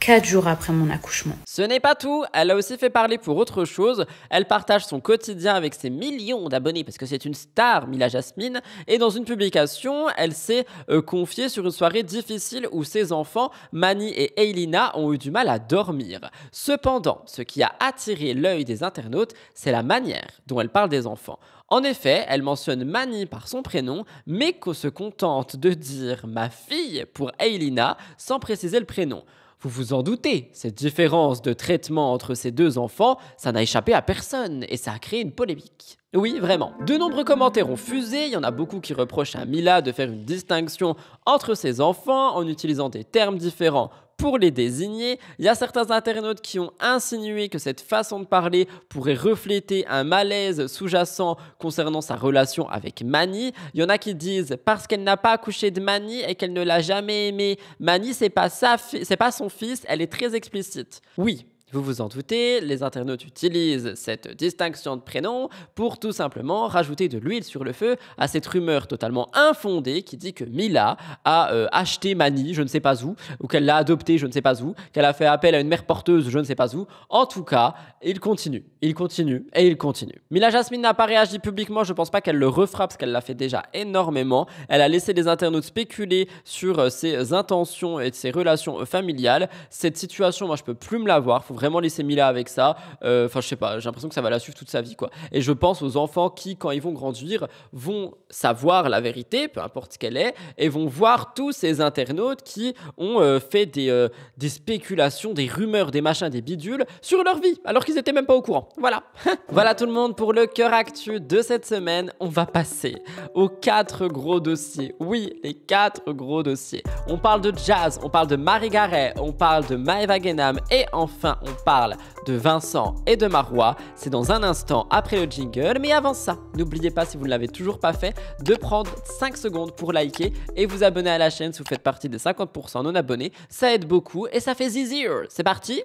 4 jours après mon accouchement.
Ce n'est pas tout, elle a aussi fait parler pour autre chose. Elle partage son quotidien avec ses millions d'abonnés parce que c'est une star, Mila Jasmine. Et dans une publication, elle s'est confiée sur une soirée difficile où ses enfants, Mani et Eilina, ont eu du mal à dormir. Cependant, ce qui a attiré l'œil des internautes, c'est la manière dont elle parle des enfants. En effet, elle mentionne Mani par son prénom, mais qu'on se contente de dire « ma fille » pour Eilina sans préciser le prénom. Vous vous en doutez, cette différence de traitement entre ces deux enfants, ça n'a échappé à personne et ça a créé une polémique. Oui, vraiment. De nombreux commentaires ont fusé, il y en a beaucoup qui reprochent à Mila de faire une distinction entre ses enfants en utilisant des termes différents pour les désigner. Il y a certains internautes qui ont insinué que cette façon de parler pourrait refléter un malaise sous-jacent concernant sa relation avec Mani. Il y en a qui disent parce qu'elle n'a pas accouché de Mani et qu'elle ne l'a jamais aimé. Mani, c'est pas son fils, elle est très explicite. Oui. Vous vous en doutez, les internautes utilisent cette distinction de prénom pour tout simplement rajouter de l'huile sur le feu à cette rumeur totalement infondée qui dit que Mila a acheté Mani, je ne sais pas où, ou qu'elle l'a adopté, je ne sais pas où, qu'elle a fait appel à une mère porteuse, je ne sais pas où. En tout cas, il continue et il continue. Mila Jasmine n'a pas réagi publiquement, je pense pas qu'elle le refera parce qu'elle l'a fait déjà énormément. Elle a laissé les internautes spéculer sur ses intentions et ses relations familiales. Cette situation, moi je peux plus me la voir, faut vraiment laisser Mila avec ça. Enfin, je sais pas, j'ai l'impression que ça va la suivre toute sa vie, quoi. Et je pense aux enfants qui, quand ils vont grandir, vont savoir la vérité, peu importe ce qu'elle est, et vont voir tous ces internautes qui ont fait des spéculations, des rumeurs, des machins, des bidules sur leur vie, alors qu'ils étaient même pas au courant. Voilà. Voilà tout le monde pour le cœur actu de cette semaine. On va passer aux 4 gros dossiers. Oui, les 4 gros dossiers. On parle de Jazz, on parle de Marie Garet, on parle de Maeva Genam et enfin on parle de Vincent et de Marois. C'est dans un instant après le jingle, mais avant ça, n'oubliez pas, si vous ne l'avez toujours pas fait, de prendre 5 secondes pour liker et vous abonner à la chaîne si vous faites partie des 50% non abonnés. Ça aide beaucoup et ça fait zizier. C'est parti,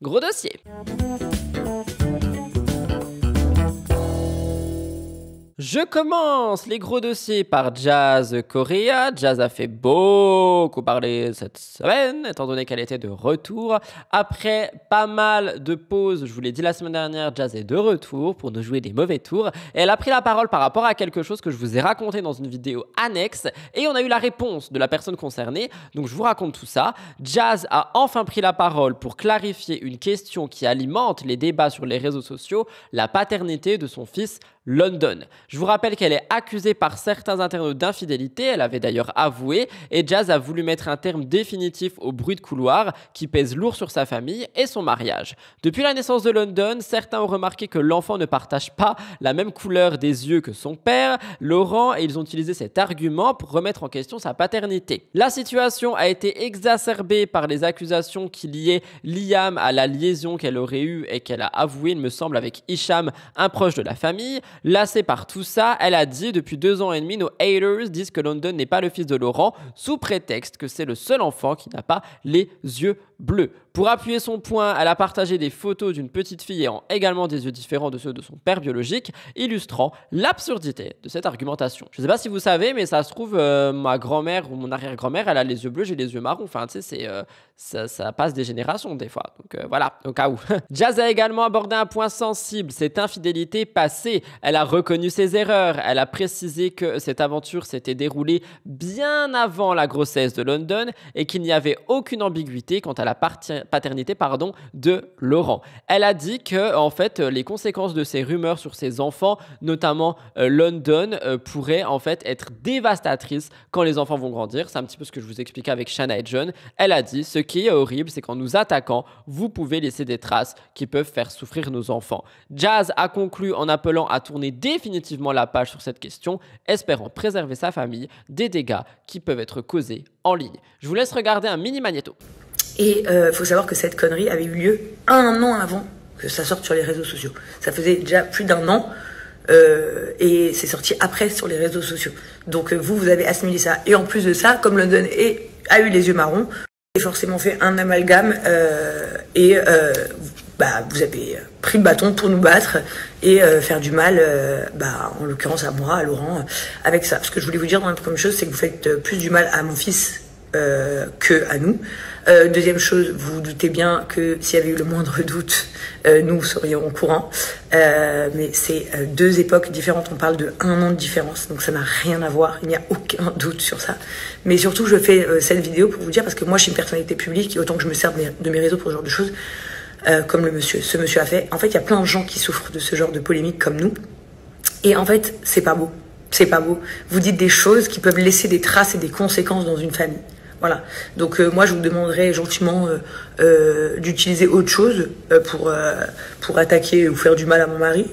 gros dossier. Je commence les gros dossiers par Jazz Correa. Jazz a fait beaucoup parler cette semaine, étant donné qu'elle était de retour. Après pas mal de pauses, je vous l'ai dit la semaine dernière, Jazz est de retour pour nous jouer des mauvais tours. Et elle a pris la parole par rapport à quelque chose que je vous ai raconté dans une vidéo annexe. Et on a eu la réponse de la personne concernée. Donc je vous raconte tout ça. Jazz a enfin pris la parole pour clarifier une question qui alimente les débats sur les réseaux sociaux, la paternité de son fils London. Je vous rappelle qu'elle est accusée par certains internautes d'infidélité, elle avait d'ailleurs avoué, et Jazz a voulu mettre un terme définitif au bruit de couloir qui pèse lourd sur sa famille et son mariage. Depuis la naissance de London, certains ont remarqué que l'enfant ne partage pas la même couleur des yeux que son père, Laurent, et ils ont utilisé cet argument pour remettre en question sa paternité. La situation a été exacerbée par les accusations qui liaient Liam à la liaison qu'elle aurait eue et qu'elle a avouée, il me semble, avec Hicham, un proche de la famille. Lassée par tout ça, elle a dit « Depuis 2 ans et demi, nos haters disent que London n'est pas le fils de Laurent, sous prétexte que c'est le seul enfant qui n'a pas les yeux bleus. » Pour appuyer son point, elle a partagé des photos d'une petite fille ayant également des yeux différents de ceux de son père biologique, illustrant l'absurdité de cette argumentation. Je ne sais pas si vous savez, mais ça se trouve, ma grand-mère ou mon arrière-grand-mère, elle a les yeux bleus, j'ai les yeux marrons. Enfin, tu sais, ça passe des générations des fois. Donc voilà, au cas où. Jazz a également abordé un point sensible, cette infidélité passée. Elle a reconnu ses erreurs. Elle a précisé que cette aventure s'était déroulée bien avant la grossesse de London et qu'il n'y avait aucune ambiguïté quant à la paternité de Laurent. Elle a dit que en fait les conséquences de ces rumeurs sur ses enfants, notamment London, pourraient en fait être dévastatrices quand les enfants vont grandir. C'est un petit peu ce que je vous expliquais avec Shanna et John. Elle a dit: ce qui est horrible, c'est qu'en nous attaquant, vous pouvez laisser des traces qui peuvent faire souffrir nos enfants. Jazz a conclu en appelant à tourner définitivement la page sur cette question, espérant préserver sa famille des dégâts qui peuvent être causés en ligne. Je vous laisse regarder un mini magnéto.
Et faut savoir que cette connerie avait eu lieu 1 an avant que ça sorte sur les réseaux sociaux. Ça faisait déjà plus d'1 an et c'est sorti après sur les réseaux sociaux. Donc vous avez assimilé ça. Et en plus de ça, comme London a eu les yeux marrons, vous avez forcément fait un amalgame vous avez pris le bâton pour nous battre et faire du mal, en l'occurrence à moi, à Laurent, avec ça. Ce que je voulais vous dire dans la première chose, c'est que vous faites plus du mal à mon fils que à nous. Deuxième chose, vous vous doutez bien que s'il y avait eu le moindre doute, nous serions au courant. Mais c'est 2 époques différentes. On parle de 1 an de différence, donc ça n'a rien à voir. Il n'y a aucun doute sur ça. Mais surtout, je fais cette vidéo pour vous dire, parce que moi, je suis une personnalité publique, et autant que je me sers de mes réseaux pour ce genre de choses, comme ce monsieur a fait. En fait, il y a plein de gens qui souffrent de ce genre de polémique comme nous. Et en fait, c'est pas beau. C'est pas beau. Vous dites des choses qui peuvent laisser des traces et des conséquences dans une famille. Voilà. Donc moi, je vous demanderais gentiment d'utiliser autre chose pour attaquer ou faire du mal à mon mari.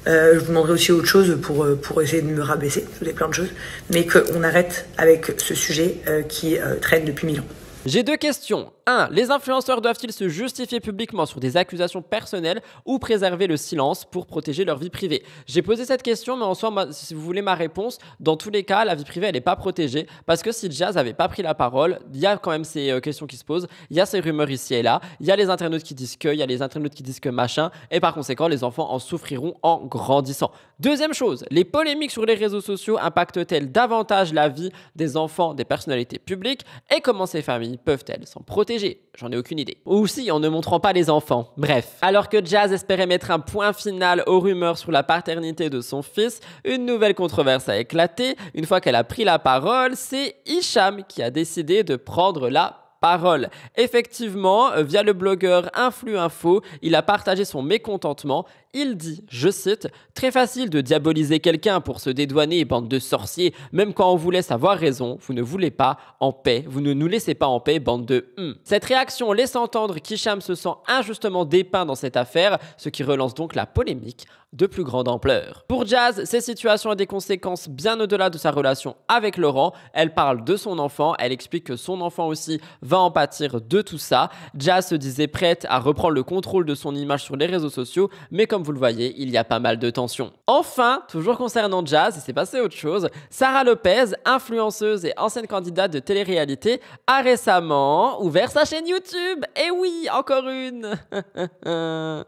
Je vous demanderais aussi autre chose pour essayer de me rabaisser. Vous avez plein de choses. Mais qu'on arrête avec ce sujet qui traîne depuis 1000 ans.
J'ai 2 questions. 1. Les influenceurs doivent-ils se justifier publiquement sur des accusations personnelles ou préserver le silence pour protéger leur vie privée? J'ai posé cette question, mais en soi, si vous voulez ma réponse, dans tous les cas, la vie privée, elle n'est pas protégée parce que si Jazz n'avait pas pris la parole, il y a quand même ces questions qui se posent, il y a ces rumeurs ici et là, il y a les internautes qui disent que, il y a les internautes qui disent que machin, et par conséquent, les enfants en souffriront en grandissant. Deuxième chose, les polémiques sur les réseaux sociaux impactent-elles davantage la vie des enfants des personnalités publiques et comment ces familles peuvent-elles s'en protéger? J'en ai aucune idée. Ou si, en ne montrant pas les enfants. Bref. Alors que Jazz espérait mettre un point final aux rumeurs sur la paternité de son fils, une nouvelle controverse a éclaté. Une fois qu'elle a pris la parole, c'est Hicham qui a décidé de prendre la parole. Effectivement, via le blogueur Influinfo, il a partagé son mécontentement. Il dit, je cite, « Très facile de diaboliser quelqu'un pour se dédouaner, bande de sorciers. Même quand on vous laisse avoir raison, vous ne voulez pas en paix. Vous ne nous laissez pas en paix, bande de Cette réaction laisse entendre qu'Hicham se sent injustement dépeint dans cette affaire, ce qui relance donc la polémique de plus grande ampleur. Pour Jazz, ces situations ont des conséquences bien au-delà de sa relation avec Laurent. Elle parle de son enfant, elle explique que son enfant aussi va en pâtir de tout ça. Jazz se disait prête à reprendre le contrôle de son image sur les réseaux sociaux, mais comme vous le voyez, il y a pas mal de tensions. Enfin, toujours concernant Jazz, il s'est passé autre chose. Sarah Lopez, influenceuse et ancienne candidate de télé-réalité, a récemment ouvert sa chaîne YouTube. Et oui, encore une.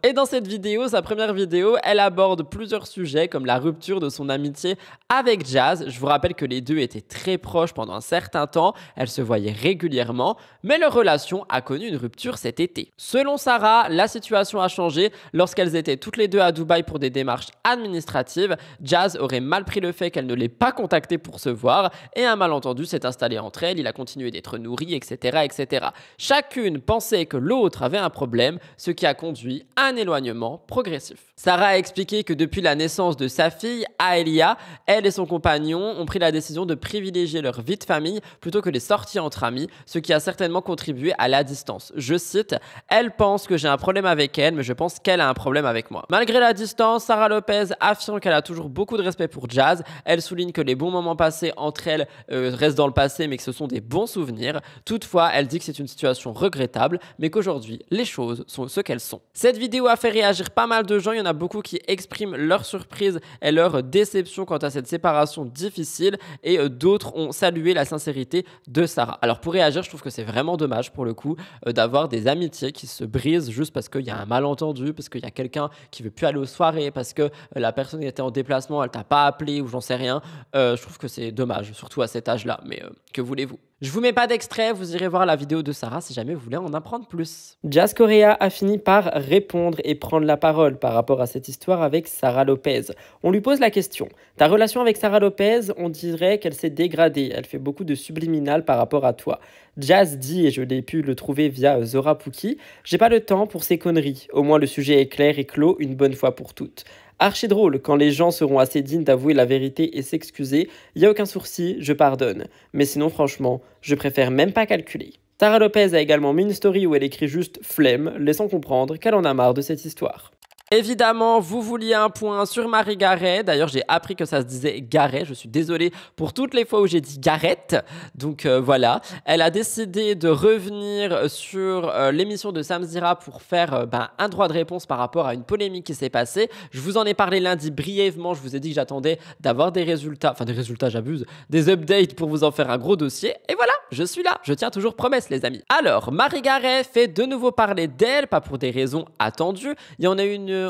Et dans cette vidéo, sa première vidéo, elle aborde plusieurs sujets comme la rupture de son amitié avec Jazz. Je vous rappelle que les deux étaient très proches pendant un certain temps, elles se voyaient régulièrement, mais leur relation a connu une rupture cet été. Selon Sarah, la situation a changé lorsqu'elles étaient toutes les deux à Dubaï pour des démarches administratives. Jazz aurait mal pris le fait qu'elle ne l'ait pas contacté pour se voir et un malentendu s'est installé entre elles, il a continué d'être nourri, etc., etc. Chacune pensait que l'autre avait un problème, ce qui a conduit à un éloignement progressif. Sarah a expliqué que depuis la naissance de sa fille, Aelia, elle et son compagnon ont pris la décision de privilégier leur vie de famille plutôt que les sorties entre amis, ce qui a certainement contribué à la distance. Je cite, « Elle pense que j'ai un problème avec elle, mais je pense qu'elle a un problème avec moi. » Malgré la distance, Sarah Lopez affirme qu'elle a toujours beaucoup de respect pour Jazz. Elle souligne que les bons moments passés entre elles restent dans le passé, mais que ce sont des bons souvenirs. Toutefois, elle dit que c'est une situation regrettable, mais qu'aujourd'hui, les choses sont ce qu'elles sont. Cette vidéo a fait réagir pas mal de gens. Il y en a beaucoup qui expriment leur surprise et leur déception quant à cette séparation difficile et d'autres ont salué la sincérité de Sarah. Alors pour réagir, je trouve que c'est vraiment dommage pour le coup d'avoir des amitiés qui se brisent juste parce qu'il y a un malentendu, parce qu'il y a quelqu'un qui veut plus aller aux soirées, parce que la personne qui était en déplacement, elle t'a pas appelé ou j'en sais rien. Je trouve que c'est dommage, surtout à cet âge-là, mais que voulez-vous? Je vous mets pas d'extrait, vous irez voir la vidéo de Sarah si jamais vous voulez en apprendre plus. Jazz Correa a fini par répondre et prendre la parole par rapport à cette histoire avec Sarah Lopez. On lui pose la question. Ta relation avec Sarah Lopez, on dirait qu'elle s'est dégradée. Elle fait beaucoup de subliminal par rapport à toi. Jazz dit, et je l'ai pu le trouver via Zora Pouki, j'ai pas le temps pour ces conneries. Au moins le sujet est clair et clos une bonne fois pour toutes. Archi drôle, quand les gens seront assez dignes d'avouer la vérité et s'excuser, il n'y a aucun sourcil, je pardonne. Mais sinon franchement, je préfère même pas calculer. Sarah Lopez a également mis une story où elle écrit juste « flemme », laissant comprendre qu'elle en a marre de cette histoire. Évidemment, vous vouliez un point sur Marie Garet. D'ailleurs, j'ai appris que ça se disait Garet. Je suis désolé pour toutes les fois où j'ai dit Gareth. Donc voilà. Elle a décidé de revenir sur l'émission de Samzira pour faire un droit de réponse par rapport à une polémique qui s'est passée. Je vous en ai parlé lundi brièvement. Je vous ai dit que j'attendais d'avoir des résultats. Enfin, des résultats, j'abuse. Des updates pour vous en faire un gros dossier. Et voilà, je suis là. Je tiens toujours promesse, les amis. Alors, Marie Garet fait de nouveau parler d'elle, pas pour des raisons attendues. Il y en a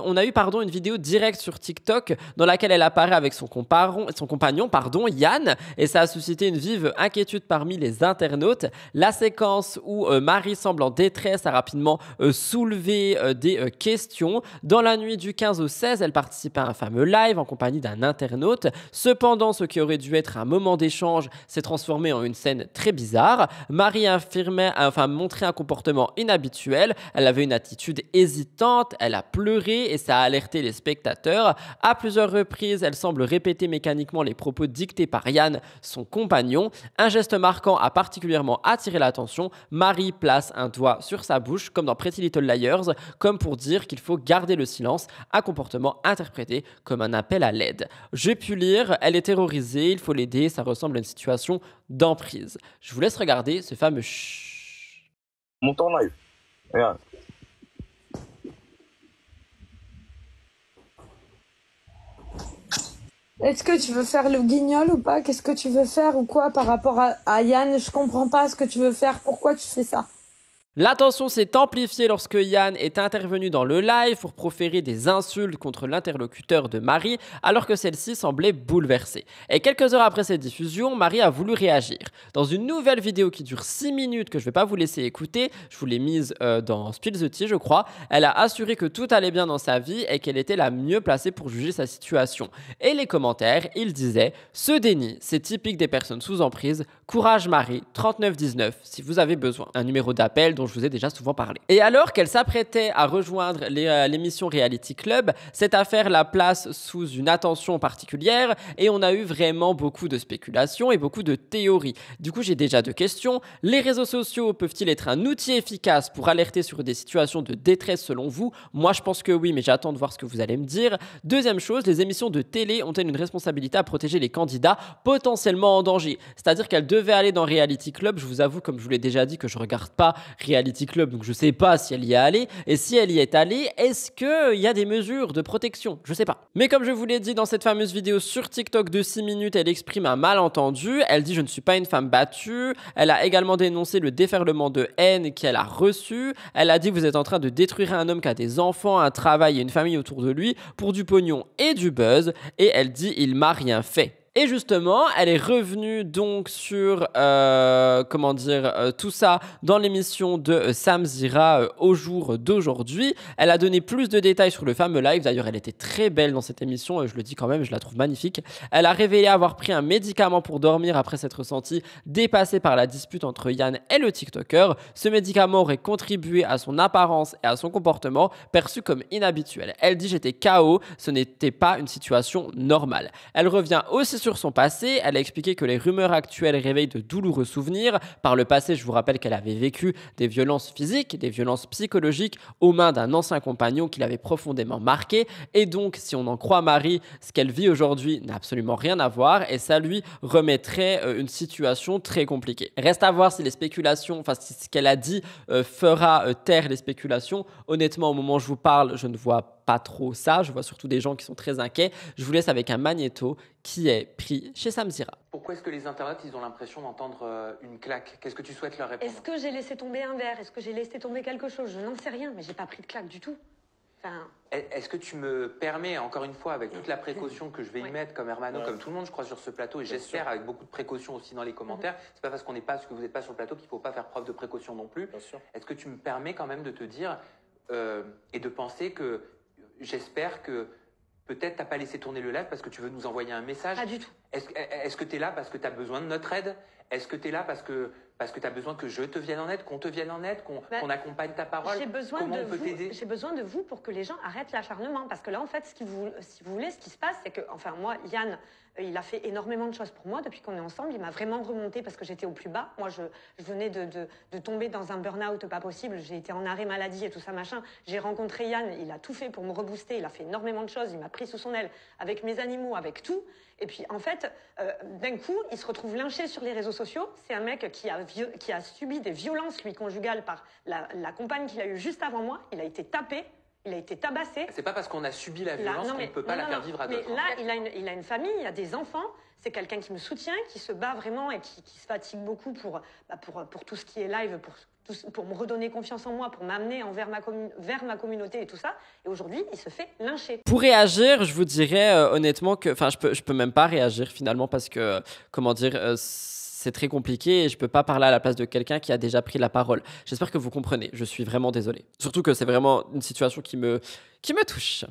on a eu une vidéo directe sur TikTok dans laquelle elle apparaît avec son compagnon, Yann, et ça a suscité une vive inquiétude parmi les internautes. La séquence où Marie semble en détresse a rapidement soulevé des questions. Dans la nuit du 15 au 16, elle participe à un fameux live en compagnie d'un internaute. Cependant, ce qui aurait dû être un moment d'échange s'est transformé en une scène très bizarre. Marie montrait un comportement inhabituel. Elle avait une attitude hésitante, elle a pleuré et ça a alerté les spectateurs. À plusieurs reprises, elle semble répéter mécaniquement les propos dictés par Yann, son compagnon. Un geste marquant a particulièrement attiré l'attention. Marie place un doigt sur sa bouche, comme dans Pretty Little Liars, comme pour dire qu'il faut garder le silence, un comportement interprété comme un appel à l'aide. J'ai pu lire, elle est terrorisée, il faut l'aider, ça ressemble à une situation d'emprise. Je vous laisse regarder ce fameux chut.
Monte en live. Regarde.
Est-ce que tu veux faire le guignol ou pas? Qu'est-ce que tu veux faire ou quoi par rapport à Yann? Je comprends pas ce que tu veux faire. Pourquoi tu fais ça?
La tension s'est amplifiée lorsque Yann est intervenu dans le live pour proférer des insultes contre l'interlocuteur de Marie alors que celle-ci semblait bouleversée. Et quelques heures après cette diffusion, Marie a voulu réagir. Dans une nouvelle vidéo qui dure 6 minutes que je ne vais pas vous laisser écouter, je vous l'ai mise dans Spill the Tea je crois, elle a assuré que tout allait bien dans sa vie et qu'elle était la mieux placée pour juger sa situation. Et les commentaires, ils disaient « Ce déni, c'est typique des personnes sous emprise, courage Marie, 3919 si vous avez besoin. » Un numéro d'appel dont je vous ai déjà souvent parlé. Et alors qu'elle s'apprêtait à rejoindre l'émission Reality Club, cette affaire la place sous une attention particulière et on a eu vraiment beaucoup de spéculations et beaucoup de théories. Du coup, j'ai déjà 2 questions. Les réseaux sociaux peuvent-ils être un outil efficace pour alerter sur des situations de détresse selon vous? Moi, je pense que oui, mais j'attends de voir ce que vous allez me dire. Deuxième chose, les émissions de télé ont-elles une responsabilité à protéger les candidats potentiellement en danger? C'est-à-dire qu'elles devaient aller dans Reality Club. Je vous avoue, comme je vous l'ai déjà dit, que je regarde pas Reality Club, donc je sais pas si elle y est allée. Et si elle y est allée, est-ce qu'il y a des mesures de protection? Je sais pas. Mais comme je vous l'ai dit dans cette fameuse vidéo sur TikTok de 6 minutes, elle exprime un malentendu. Elle dit « Je ne suis pas une femme battue ». Elle a également dénoncé le déferlement de haine qu'elle a reçu. Elle a dit « Vous êtes en train de détruire un homme qui a des enfants, un travail et une famille autour de lui pour du pognon et du buzz ». Et elle dit « Il m'a rien fait ». Et justement, elle est revenue donc sur, tout ça dans l'émission de Sam Zira au jour d'aujourd'hui. Elle a donné plus de détails sur le fameux live. D'ailleurs, elle était très belle dans cette émission, je le dis quand même, je la trouve magnifique. Elle a révélé avoir pris un médicament pour dormir après s'être sentie dépassée par la dispute entre Yann et le TikToker. Ce médicament aurait contribué à son apparence et à son comportement perçu comme inhabituel. Elle dit « J'étais KO, ce n'était pas une situation normale ». Elle revient aussi sur son passé, elle a expliqué que les rumeurs actuelles réveillent de douloureux souvenirs. Par le passé, je vous rappelle qu'elle avait vécu des violences physiques, des violences psychologiques aux mains d'un ancien compagnon qui l'avait profondément marqué. Et donc, si on en croit Marie, ce qu'elle vit aujourd'hui n'a absolument rien à voir et ça lui remettrait une situation très compliquée. Reste à voir si les spéculations, enfin si ce qu'elle a dit fera taire les spéculations. Honnêtement, au moment où je vous parle, je ne vois pas trop ça. Je vois surtout des gens qui sont très inquiets. Je vous laisse avec un magnéto qui est pris chez Sam Zira.
Pourquoi est-ce que les internautes ils ont l'impression d'entendre une claque? Qu'est-ce que tu souhaites leur répondre?
Est-ce que j'ai laissé tomber un verre? Est-ce que j'ai laissé tomber quelque chose? Je n'en sais rien, mais j'ai pas pris de claque du tout. Enfin...
Est-ce que tu me permets, encore une fois, avec toute la précaution que je vais y mettre comme Hermano, comme tout le monde, je crois, sur ce plateau, et j'espère avec beaucoup de précaution aussi dans les commentaires, c'est pas parce qu'on n'est pas, parce que vous n'êtes pas sur le plateau qu'il faut pas faire preuve de précaution non plus. Est-ce que tu me permets quand même de te dire et de penser que j'espère que peut-être t'as pas laissé tourner le live parce que tu veux nous envoyer un message?
Pas du tout.
Est-ce que tu es là parce que tu as besoin de notre aide? Est-ce que tu es là parce que tu as besoin que je te vienne en aide, qu'on te vienne en aide, qu'on accompagne ta parole? Comment on peut t'aider?
J'ai besoin de vous pour que les gens arrêtent l'acharnement. Parce que là, en fait, si vous voulez, ce qui se passe, c'est que, enfin, moi, Yann, il a fait énormément de choses pour moi depuis qu'on est ensemble. Il m'a vraiment remonté parce que j'étais au plus bas. Moi, je venais de tomber dans un burn-out pas possible. J'ai été en arrêt maladie et tout ça, machin. J'ai rencontré Yann, il a tout fait pour me rebooster. Il a fait énormément de choses. Il m'a pris sous son aile avec mes animaux, avec tout. Et puis, en fait, d'un coup, il se retrouve lynché sur les réseaux sociaux. C'est un mec qui a subi des violences, lui, conjugales par la compagne qu'il a eue juste avant moi. Il a été tapé. Il a été tabassé.
C'est pas parce qu'on a subi la violence qu'on ne peut pas la faire vivre à d'autres.
Mais là, il a une famille, il a des enfants. C'est quelqu'un qui me soutient, qui se bat vraiment et qui se fatigue beaucoup pour tout ce qui est live, pour me redonner confiance en moi, pour m'amener vers ma communauté et tout ça. Et aujourd'hui, il se fait lyncher.
Pour réagir, je vous dirais honnêtement que... Enfin, je peux même pas réagir finalement parce que, comment dire... c'est très compliqué et je peux pas parler à la place de quelqu'un qui a déjà pris la parole. J'espère que vous comprenez, je suis vraiment désolé. Surtout que c'est vraiment une situation qui me touche.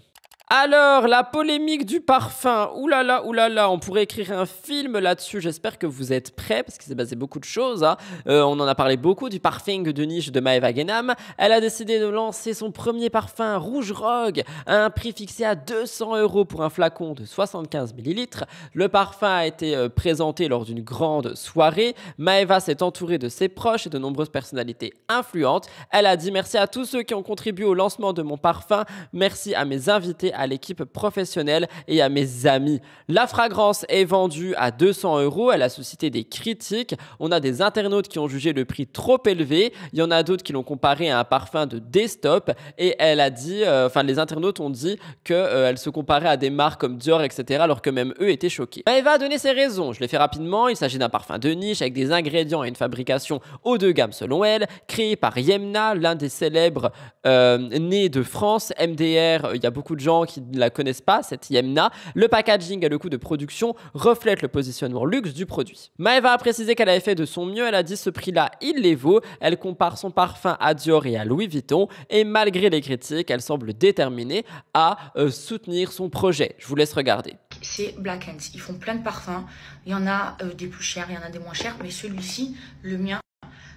Alors, la polémique du parfum, oulala, on pourrait écrire un film là-dessus, j'espère que vous êtes prêts, parce qu'il s'est passé beaucoup de choses, hein. On en a parlé beaucoup du parfum de niche de Maëva Guénam. Elle a décidé de lancer son premier parfum Rouge Rogue, à un prix fixé à 200 € pour un flacon de 75 ml. Le parfum a été présenté lors d'une grande soirée. Maëva s'est entourée de ses proches et de nombreuses personnalités influentes. Elle a dit merci à tous ceux qui ont contribué au lancement de mon parfum, merci à mes invités, à l'équipe professionnelle et à mes amis. La fragrance est vendue à 200 €. Elle a suscité des critiques. On a des internautes qui ont jugé le prix trop élevé. Il y en a d'autres qui l'ont comparé à un parfum de Destop. Et elle a dit, les internautes ont dit qu'elle se comparait à des marques comme Dior, etc. alors que même eux étaient choqués. Maeva a donné ses raisons. Je l'ai fait rapidement. Il s'agit d'un parfum de niche avec des ingrédients et une fabrication haut de gamme selon elle, créé par Yemna, l'un des célèbres nés de France. MDR, il y a beaucoup de gens qui ne la connaissent pas, cette Yemna. Le packaging et le coût de production reflètent le positionnement luxe du produit. Maeva a précisé qu'elle avait fait de son mieux. Elle a dit ce prix-là, il les vaut. Elle compare son parfum à Dior et à Louis Vuitton. Et malgré les critiques, elle semble déterminée à soutenir son projet. Je vous laisse regarder.
C'est Black Ants. Ils font plein de parfums. Il y en a des plus chers, il y en a des moins chers. Mais celui-ci, le mien,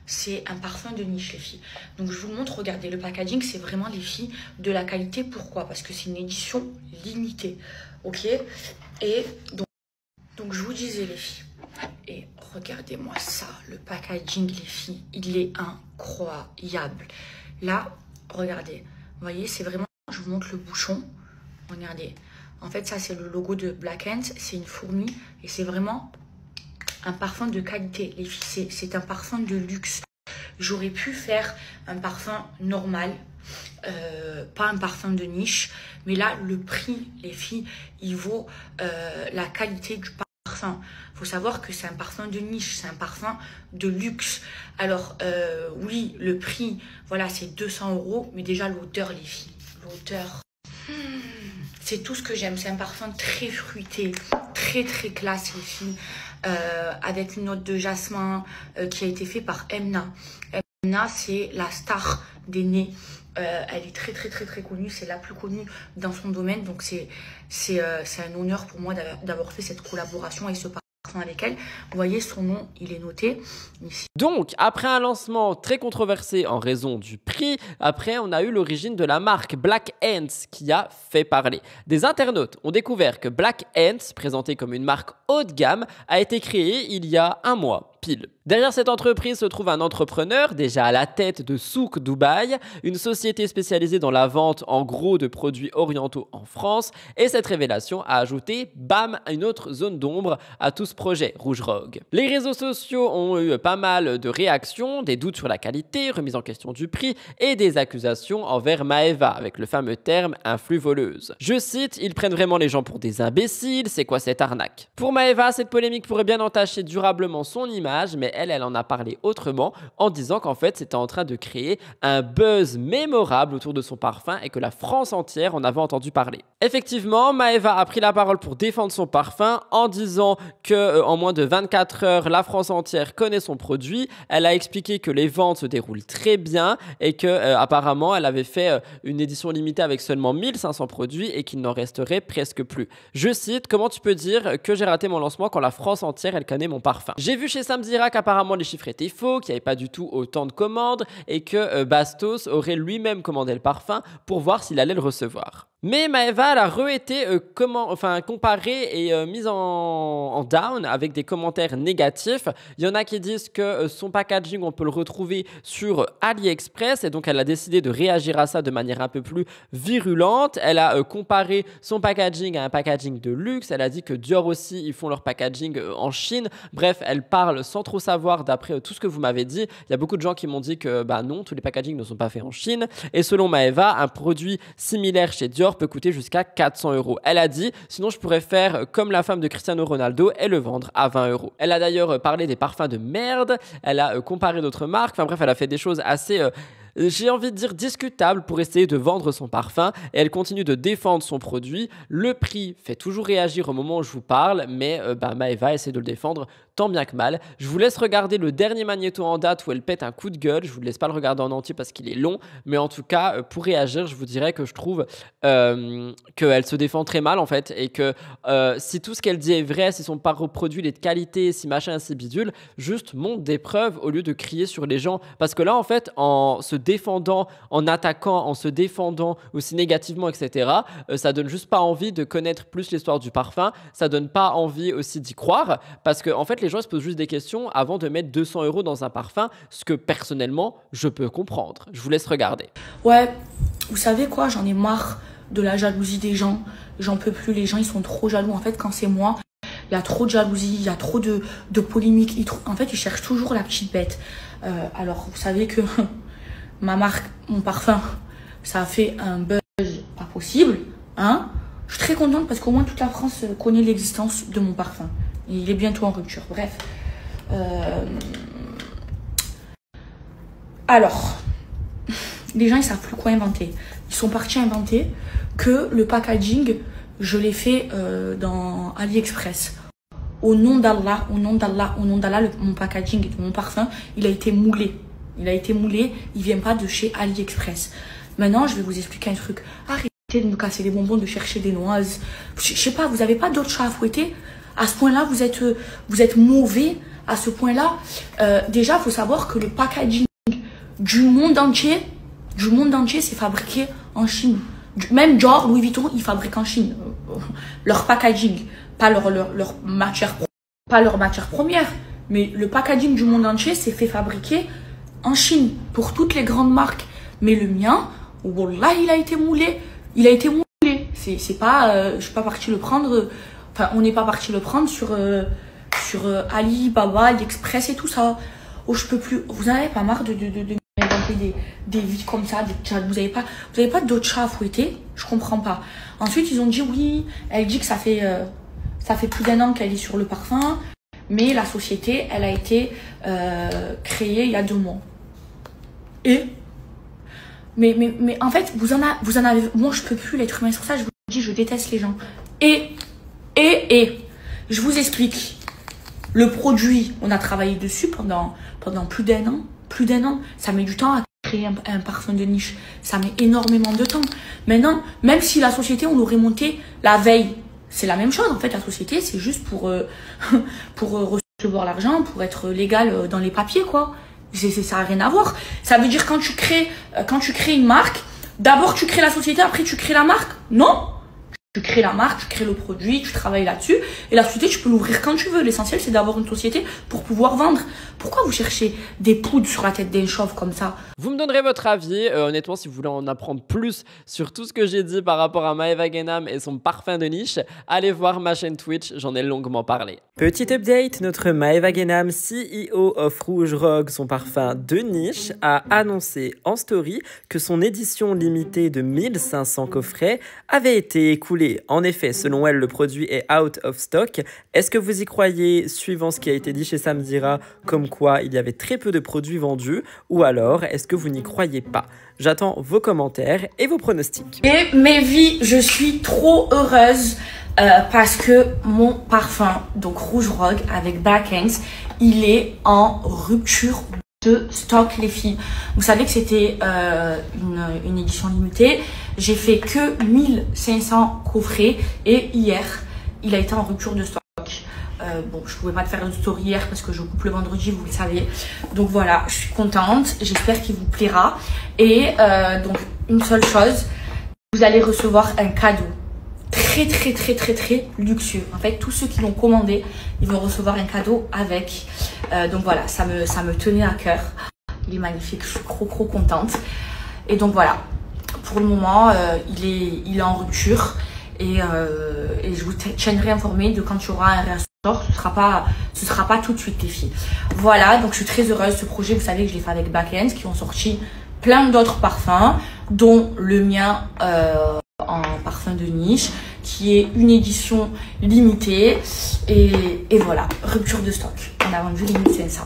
c'est un parfum de niche, les filles. Donc je vous montre, regardez, le packaging, c'est vraiment, les filles, de la qualité. Pourquoi? Parce que c'est une édition limitée. Ok? Et donc je vous disais, les filles, et regardez-moi ça, le packaging, les filles, il est incroyable. Là, regardez, vous voyez, c'est vraiment, je vous montre le bouchon, regardez. En fait, ça, c'est le logo de Black Ants, c'est une fourmi, et c'est vraiment un parfum de qualité, les filles, c'est un parfum de luxe. J'aurais pu faire un parfum normal, pas un parfum de niche, mais là, le prix, les filles, il vaut la qualité du parfum. Il faut savoir que c'est un parfum de niche, c'est un parfum de luxe. Alors, oui, le prix, voilà, c'est 200 €, mais déjà l'odeur, les filles, l'odeur, c'est tout ce que j'aime. C'est un parfum très fruité, très très classe, les filles, avec une note de jasmin qui a été fait par Emna. Emna, c'est la star des nez. Elle est très très très très connue, c'est la plus connue dans son domaine, donc c'est un honneur pour moi d'avoir fait cette collaboration et ce parfum avec elle. Vous voyez, son nom, il est noté ici.
Donc, après un lancement très controversé en raison du prix, après on a eu l'origine de la marque Black Ants qui a fait parler. Des internautes ont découvert que Black Ants, présenté comme une marque haut de gamme, a été créée il y a un mois. Pile. Derrière cette entreprise se trouve un entrepreneur déjà à la tête de Souk Dubaï, une société spécialisée dans la vente en gros de produits orientaux en France, et cette révélation a ajouté, bam, une autre zone d'ombre à tout ce projet Rouge Rogue. Les réseaux sociaux ont eu pas mal de réactions, des doutes sur la qualité, remise en question du prix et des accusations envers Maeva avec le fameux terme influx voleuse. Je cite, ils prennent vraiment les gens pour des imbéciles, c'est quoi cette arnaque? Pour Maeva, cette polémique pourrait bien entacher durablement son image, mais elle en a parlé autrement en disant qu'en fait c'était en train de créer un buzz mémorable autour de son parfum et que la France entière en avait entendu parler. Effectivement, Maeva a pris la parole pour défendre son parfum en disant que en moins de 24 heures, la France entière connaît son produit. Elle a expliqué que les ventes se déroulent très bien et que apparemment elle avait fait une édition limitée avec seulement 1500 produits et qu'il n'en resterait presque plus. Je cite, comment tu peux dire que j'ai raté mon lancement quand la France entière elle connaît mon parfum? J'ai vu chez Sam Zira qu'apparemment les chiffres étaient faux, qu'il n'y avait pas du tout autant de commandes et que Bastos aurait lui-même commandé le parfum pour voir s'il allait le recevoir. Mais Maeva elle a re-été comparée et mise en down avec des commentaires négatifs. Il y en a qui disent que son packaging, on peut le retrouver sur AliExpress et donc elle a décidé de réagir à ça de manière un peu plus virulente. Elle a comparé son packaging à un packaging de luxe. Elle a dit que Dior aussi, ils font leur packaging en Chine. Bref, elle parle sans trop savoir d'après tout ce que vous m'avez dit. Il y a beaucoup de gens qui m'ont dit que bah non, tous les packagings ne sont pas faits en Chine. Et selon Maeva, un produit similaire chez Dior peut coûter jusqu'à 400 €. Elle a dit, sinon je pourrais faire comme la femme de Cristiano Ronaldo et le vendre à 20 €. Elle a d'ailleurs parlé des parfums de merde, elle a comparé d'autres marques, enfin bref, elle a fait des choses assez... j'ai envie de dire discutable pour essayer de vendre son parfum et elle continue de défendre son produit. Le prix fait toujours réagir au moment où je vous parle, mais Maeva essaie de le défendre tant bien que mal. Je vous laisse regarder le dernier magnéto en date où elle pète un coup de gueule. Je vous laisse pas le regarder en entier parce qu'il est long, mais en tout cas, pour réagir, je vous dirais que je trouve qu'elle se défend très mal en fait et que si tout ce qu'elle dit est vrai, si son produit est de qualité, si machin, si bidule, juste montre des preuves au lieu de crier sur les gens. Parce que là, en fait, en se défendant, en attaquant, en se défendant aussi négativement, etc., ça donne juste pas envie de connaître plus l'histoire du parfum. Ça donne pas envie aussi d'y croire parce que en fait, les gens se posent juste des questions avant de mettre 200 € dans un parfum, ce que personnellement, je peux comprendre. Je vous laisse regarder.
Ouais, vous savez quoi, j'en ai marre de la jalousie des gens. J'en peux plus, les gens ils sont trop jaloux. En fait, quand c'est moi, il y a trop de jalousie, il y a trop de polémiques. En fait, ils cherchent toujours la petite bête. Alors, vous savez que ma marque, mon parfum, ça a fait un buzz pas possible. Hein, je suis très contente parce qu'au moins toute la France connaît l'existence de mon parfum. Et il est bientôt en rupture. Bref. Alors, les gens ils savent plus quoi inventer. Ils sont partis inventer que le packaging, je l'ai fait dans AliExpress. Au nom d'Allah, mon packaging de mon parfum, il a été moulé. Il vient pas de chez AliExpress. Maintenant, je vais vous expliquer un truc. Arrêtez de me casser les bonbons, de chercher des noises. Je sais pas, vous avez pas d'autres chats à fouetter? À ce point-là, vous êtes mauvais. À ce point-là, déjà, faut savoir que le packaging du monde entier, c'est fabriqué en Chine. Même Dior, Louis Vuitton, ils fabriquent en Chine. Leur packaging, pas leur matière première, mais le packaging du monde entier, c'est fait fabriquer en Chine pour toutes les grandes marques. Mais le mien, wallah, il a été moulé. C'est pas, je suis pas partie le prendre. Enfin, on n'est pas parti le prendre sur Alibaba, AliExpress et tout ça. Oh, je peux plus. Vous n'avez pas marre de m'inventer des vies comme ça, des chats. Vous avez pas d'autres chats à fouetter? Je comprends pas. Ensuite, ils ont dit oui. Elle dit que ça fait plus d'1 an qu'elle est sur le parfum, mais la société, elle a été créée il y a 2 mois. Et mais en fait, vous en avez. Moi, je peux plus l'être humain sur ça. Je vous dis, je déteste les gens. Et je vous explique. Le produit, on a travaillé dessus pendant plus d'1 an. Plus d'1 an. Ça met du temps à créer un parfum de niche. Ça met énormément de temps. Maintenant, même si la société, on l'aurait monté la veille, c'est la même chose. En fait, la société, c'est juste pour recevoir l'argent, pour être légal dans les papiers, quoi. Ça n'a rien à voir. Ça veut dire quand tu crées une marque, d'abord tu crées la société, après tu crées la marque. Non. Tu crées la marque, tu crées le produit, tu travailles là-dessus. Et la société, tu peux l'ouvrir quand tu veux. L'essentiel, c'est d'avoir une société pour pouvoir vendre. Pourquoi vous cherchez des poudres sur la tête d'un chauve comme ça?
Vous me donnerez votre avis. Honnêtement, si vous voulez en apprendre plus sur tout ce que j'ai dit par rapport à Maeva Genam et son parfum de niche, allez voir ma chaîne Twitch, j'en ai longuement parlé. Petit update, notre Maeva Genam, CEO of Rouge Rogue, son parfum de niche, a annoncé en story que son édition limitée de 1500 coffrets avait été écoulée. En effet, selon elle, le produit est out of stock. Est-ce que vous y croyez, suivant ce qui a été dit chez Samzira, comme quoi il y avait très peu de produits vendus, ou alors est-ce que vous n'y croyez pas? J'attends vos commentaires et vos pronostics.
Et mes vies, je suis trop heureuse parce que mon parfum, donc Rouge Rogue avec Black Hanks, il est en rupture de stock, les filles. Vous savez que c'était une édition limitée. J'ai fait que 1500 coffrets et hier, il a été en rupture de stock. Bon, je pouvais pas te faire une story hier parce que je coupe le vendredi, vous le savez. Donc voilà, je suis contente. J'espère qu'il vous plaira. Et donc, une seule chose, vous allez recevoir un cadeau très luxueux. En fait, tous ceux qui l'ont commandé, ils vont recevoir un cadeau avec. Donc voilà, ça me tenait à cœur. Il est magnifique, je suis trop contente. Et donc voilà, pour le moment, il est en rupture. Et je vous tiendrai informé de quand il y aura un réassort. Ce sera pas tout de suite, les filles. Voilà, donc je suis très heureuse. Ce projet, vous savez que je l'ai fait avec Black Hanks, qui ont sorti plein d'autres parfums, dont le mien en parfum de niche, qui est une édition limitée. Et voilà, rupture de stock. On a vendu les 1500.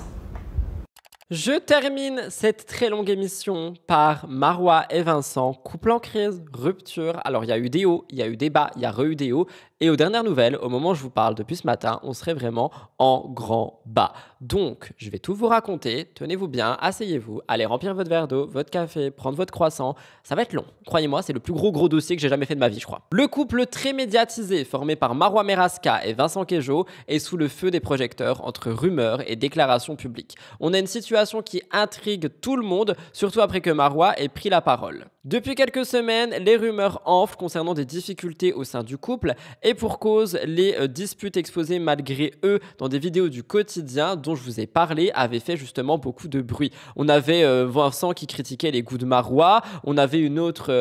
Je termine cette très longue émission par Marois et Vincent, couple en crise, rupture. Alors il y a eu des hauts, il y a eu des bas, il y a eu des hauts. Et aux dernières nouvelles, au moment où je vous parle depuis ce matin, on serait vraiment en grand bas. Donc, je vais tout vous raconter. Tenez-vous bien, asseyez-vous, allez remplir votre verre d'eau, votre café, prendre votre croissant. Ça va être long. Croyez-moi, c'est le plus gros dossier que j'ai jamais fait de ma vie, je crois. Le couple très médiatisé, formé par Marois Merasca et Vincent Queijo, est sous le feu des projecteurs entre rumeurs et déclarations publiques. On a une situation qui intrigue tout le monde, surtout après que Marois ait pris la parole. Depuis quelques semaines, les rumeurs enflent concernant des difficultés au sein du couple Et pour cause, les disputes exposées malgré eux dans des vidéos du quotidien dont je vous ai parlé avaient fait justement beaucoup de bruit. On avait Vincent qui critiquait les goûts de Marois, on avait une autre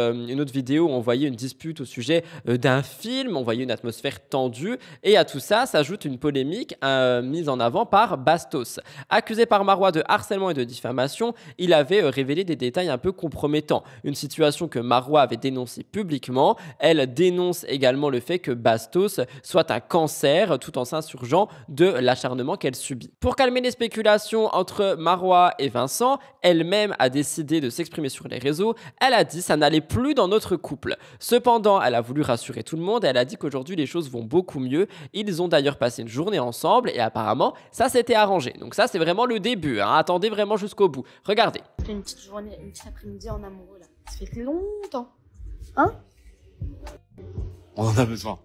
vidéo où on voyait une dispute au sujet d'un film, on voyait une atmosphère tendue, et à tout ça s'ajoute une polémique mise en avant par Bastos. Accusé par Marois de harcèlement et de diffamation, il avait révélé des détails un peu compromettants. Une situation que Marois avait dénoncée publiquement. Elle dénonce également le fait que Bastos soit un cancer tout en s'insurgeant de l'acharnement qu'elle subit. Pour calmer les spéculations entre Marois et Vincent, elle-même a décidé de s'exprimer sur les réseaux. Elle a dit que ça n'allait plus dans notre couple. Cependant, elle a voulu rassurer tout le monde et elle a dit qu'aujourd'hui les choses vont beaucoup mieux. Ils ont d'ailleurs passé une journée ensemble et apparemment ça s'était arrangé. Donc ça c'est vraiment le début, hein. Attendez vraiment jusqu'au bout. Regardez.
C'était une petite journée, une petite après-midi en amoureux là. Ça fait longtemps. Hein?
On en a besoin.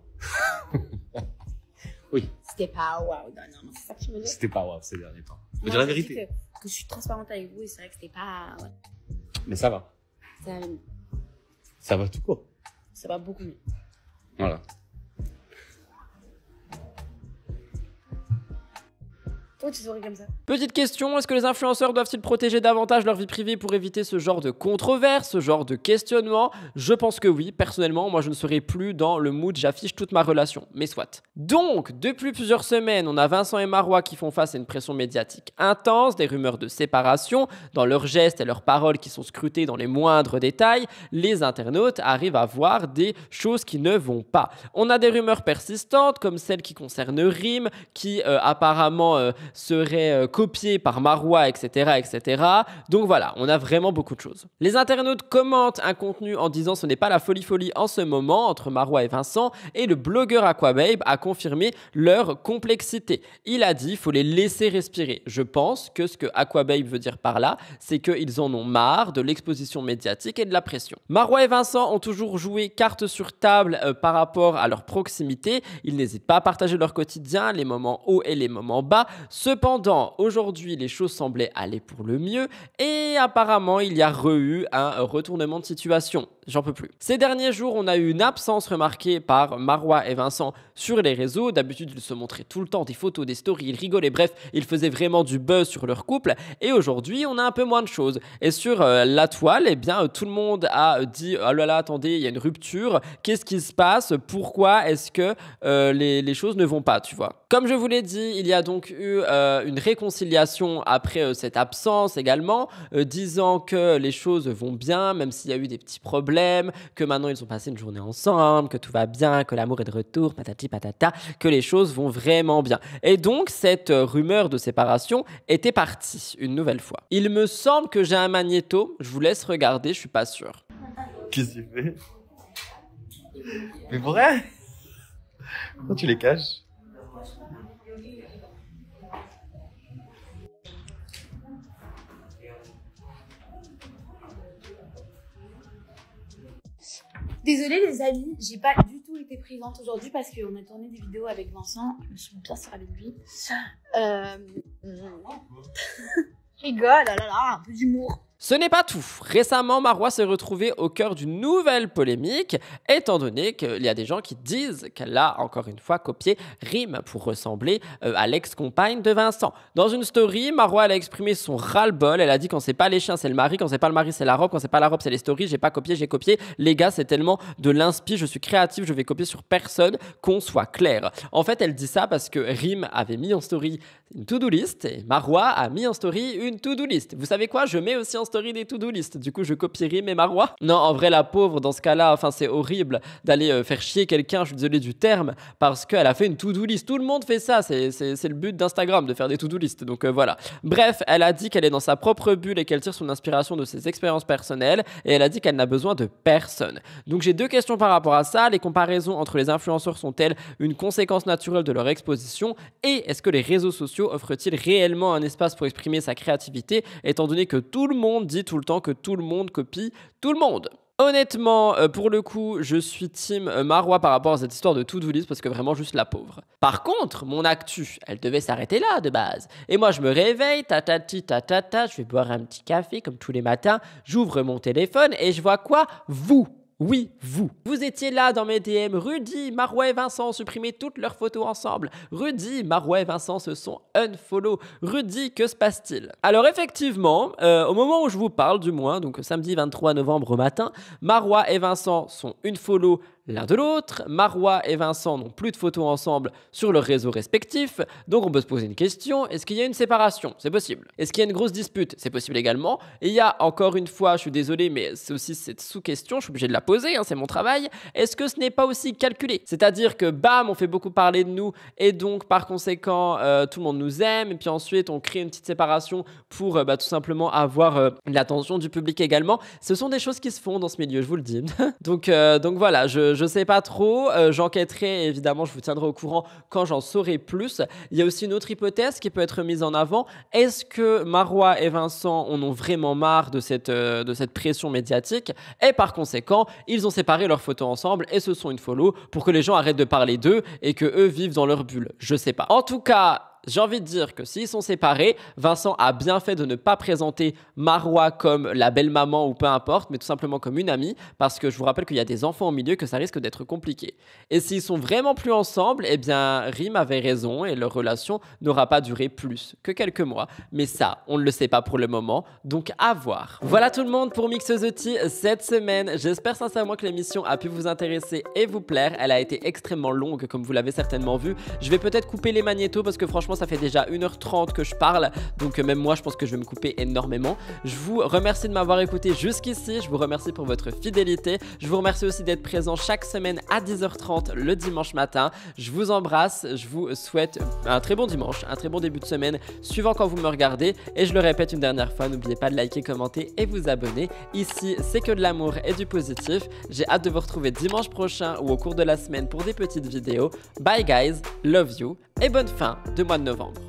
Oui.
C'était pas waouh, non, c'est ça que tu me dis.
C'était pas waouh ces derniers temps. Faut
Non,
dire la
je dis
vérité.
que je suis transparente avec vous et c'est vrai que c'était pas. Ouais.
Mais ça va.
Ça,
Ça va tout court.
ça va beaucoup mieux.
Voilà.
Pourquoi tu souris comme ça?
Petite question, est-ce que les influenceurs doivent-ils protéger davantage leur vie privée pour éviter ce genre de controverse, ce genre de questionnement? Je pense que oui. Personnellement, moi je ne serai plus dans le mood j'affiche toute ma relation, mais soit. Donc, depuis plusieurs semaines, on a Vincent et Marois qui font face à une pression médiatique intense, des rumeurs de séparation, dans leurs gestes et leurs paroles qui sont scrutées dans les moindres détails, les internautes arrivent à voir des choses qui ne vont pas. On a des rumeurs persistantes, comme celle qui concerne Rim, qui apparemment serait copié par Marois, etc., etc. Donc voilà, on a vraiment beaucoup de choses. Les internautes commentent un contenu en disant ce n'est pas la folie en ce moment entre Marois et Vincent, et le blogueur Aquababe a confirmé leur complexité. Il a dit faut les laisser respirer. Je pense que ce que Aquababe veut dire par là, c'est qu'ils en ont marre de l'exposition médiatique et de la pression. Marois et Vincent ont toujours joué carte sur table par rapport à leur proximité. Ils n'hésitent pas à partager leur quotidien, les moments hauts et les moments bas. Cependant, aujourd'hui, les choses semblaient aller pour le mieux et apparemment, il y a eu un retournement de situation. J'en peux plus. Ces derniers jours, on a eu une absence remarquée par Marois et Vincent sur les réseaux. D'habitude, ils se montraient tout le temps des photos, des stories, ils rigolaient. Bref, ils faisaient vraiment du buzz sur leur couple. Et aujourd'hui, on a un peu moins de choses. Et sur la toile, eh bien, tout le monde a dit « Oh là là, attendez, il y a une rupture. Qu'est-ce qui se passe? Pourquoi est-ce que les choses ne vont pas ?» Tu vois. Comme je vous l'ai dit, il y a donc eu une réconciliation après cette absence également, disant que les choses vont bien, même s'il y a eu des petits problèmes, que maintenant ils ont passé une journée ensemble, que tout va bien, que l'amour est de retour, patati patata, que les choses vont vraiment bien. Et donc cette rumeur de séparation était partie une nouvelle fois. Il me semble que j'ai un magnéto, je vous laisse regarder, je suis pas sûr.
Qu'est-ce que tu fais? Mais vrai? Pourquoi tu les caches?
Désolée les amis, j'ai pas du tout été présente aujourd'hui parce qu'on a tourné des vidéos avec Vincent. Je me suis bien serrée avec lui. Rigole, oh là là, un peu d'humour.
Ce n'est pas tout. Récemment, Marois s'est retrouvée au cœur d'une nouvelle polémique, étant donné qu'il y a des gens qui disent qu'elle a encore une fois copié Rim pour ressembler à l'ex-compagne de Vincent. Dans une story, Marois elle a exprimé son ras-le-bol. Elle a dit quand c'est pas les chiens, c'est le mari, quand c'est pas le mari, c'est la robe, quand c'est pas la robe, c'est les stories. J'ai pas copié, j'ai copié. Les gars, c'est tellement de l'inspi, je suis créative, je vais copier sur personne, qu'on soit clair. En fait, elle dit ça parce que Rim avait mis en story une to-do list et Marois a mis en story une to-do list. Vous savez quoi? Je mets aussi en story des to-do list. Du coup, je copie Rim et Marois. Non, en vrai, la pauvre, dans ce cas-là, enfin, c'est horrible d'aller faire chier quelqu'un, je suis désolé du terme, parce qu'elle a fait une to-do list. Tout le monde fait ça. C'est le but d'Instagram, de faire des to-do list. Donc voilà. Bref, elle a dit qu'elle est dans sa propre bulle et qu'elle tire son inspiration de ses expériences personnelles. Et elle a dit qu'elle n'a besoin de personne. Donc j'ai deux questions par rapport à ça. Les comparaisons entre les influenceurs sont-elles une conséquence naturelle de leur exposition? Et est-ce que les réseaux sociaux offrent-ils réellement un espace pour exprimer sa créativité, étant donné que tout le monde dit tout le temps que tout le monde copie tout le monde? Honnêtement, pour le coup, je suis team Marois par rapport à cette histoire de to-do list parce que vraiment juste la pauvre. Par contre, mon actu, elle devait s'arrêter là de base. Et moi, je me réveille, tatati tatata, je vais boire un petit café comme tous les matins, j'ouvre mon téléphone et je vois quoi? Vous, Oui, vous. Vous étiez là dans mes DM. Rudy, Marois et Vincent ont supprimé toutes leurs photos ensemble. Rudy, Marois et Vincent se sont unfollow. Rudy, que se passe-t-il? Alors effectivement, au moment où je vous parle du moins, donc samedi 23 novembre au matin, Marois et Vincent sont unfollow l'un de l'autre. Marois et Vincent n'ont plus de photos ensemble sur leurs réseaux respectifs. Donc on peut se poser une question, est-ce qu'il y a une séparation? C'est possible. Est-ce qu'il y a une grosse dispute? C'est possible également. Et il y a encore une fois, je suis désolé, mais c'est aussi cette sous-question, je suis obligé de la poser, hein, c'est mon travail. Est-ce que ce n'est pas aussi calculé? C'est-à-dire que bam, on fait beaucoup parler de nous et donc par conséquent, tout le monde nous aime. Et puis ensuite, on crée une petite séparation pour tout simplement avoir l'attention du public également. Ce sont des choses qui se font dans ce milieu, je vous le dis. donc voilà, je sais pas trop, j'enquêterai évidemment, je vous tiendrai au courant quand j'en saurai plus. Il y a aussi une autre hypothèse qui peut être mise en avant. Est-ce que Marois et Vincent en ont vraiment marre de cette pression médiatique et par conséquent, ils ont séparé leurs photos ensemble et se sont unfollow pour que les gens arrêtent de parler d'eux et que eux vivent dans leur bulle? Je sais pas. En tout cas, j'ai envie de dire que s'ils sont séparés, Vincent a bien fait de ne pas présenter Marois comme la belle-maman ou peu importe, mais tout simplement comme une amie, parce que je vous rappelle qu'il y a des enfants au milieu, que ça risque d'être compliqué. Et s'ils sont vraiment plus ensemble, eh bien, Rim avait raison et leur relation n'aura pas duré plus que quelques mois. Mais ça, on ne le sait pas pour le moment, donc à voir. Voilà tout le monde pour Mixeuse Tea cette semaine. J'espère sincèrement que l'émission a pu vous intéresser et vous plaire. Elle a été extrêmement longue, comme vous l'avez certainement vu. Je vais peut-être couper les magnétos parce que franchement, ça fait déjà 1h30 que je parle, donc même moi je pense que je vais me couper énormément. Je vous remercie de m'avoir écouté jusqu'ici, je vous remercie pour votre fidélité, je vous remercie aussi d'être présent chaque semaine à 10h30 le dimanche matin. Je vous embrasse, je vous souhaite un très bon dimanche, un très bon début de semaine, suivant quand vous me regardez, et je le répète une dernière fois, n'oubliez pas de liker, commenter et vous abonner. Ici, c'est que de l'amour et du positif. J'ai hâte de vous retrouver dimanche prochain ou au cours de la semaine pour des petites vidéos. Bye guys, love you et bonne fin de mois de novembre.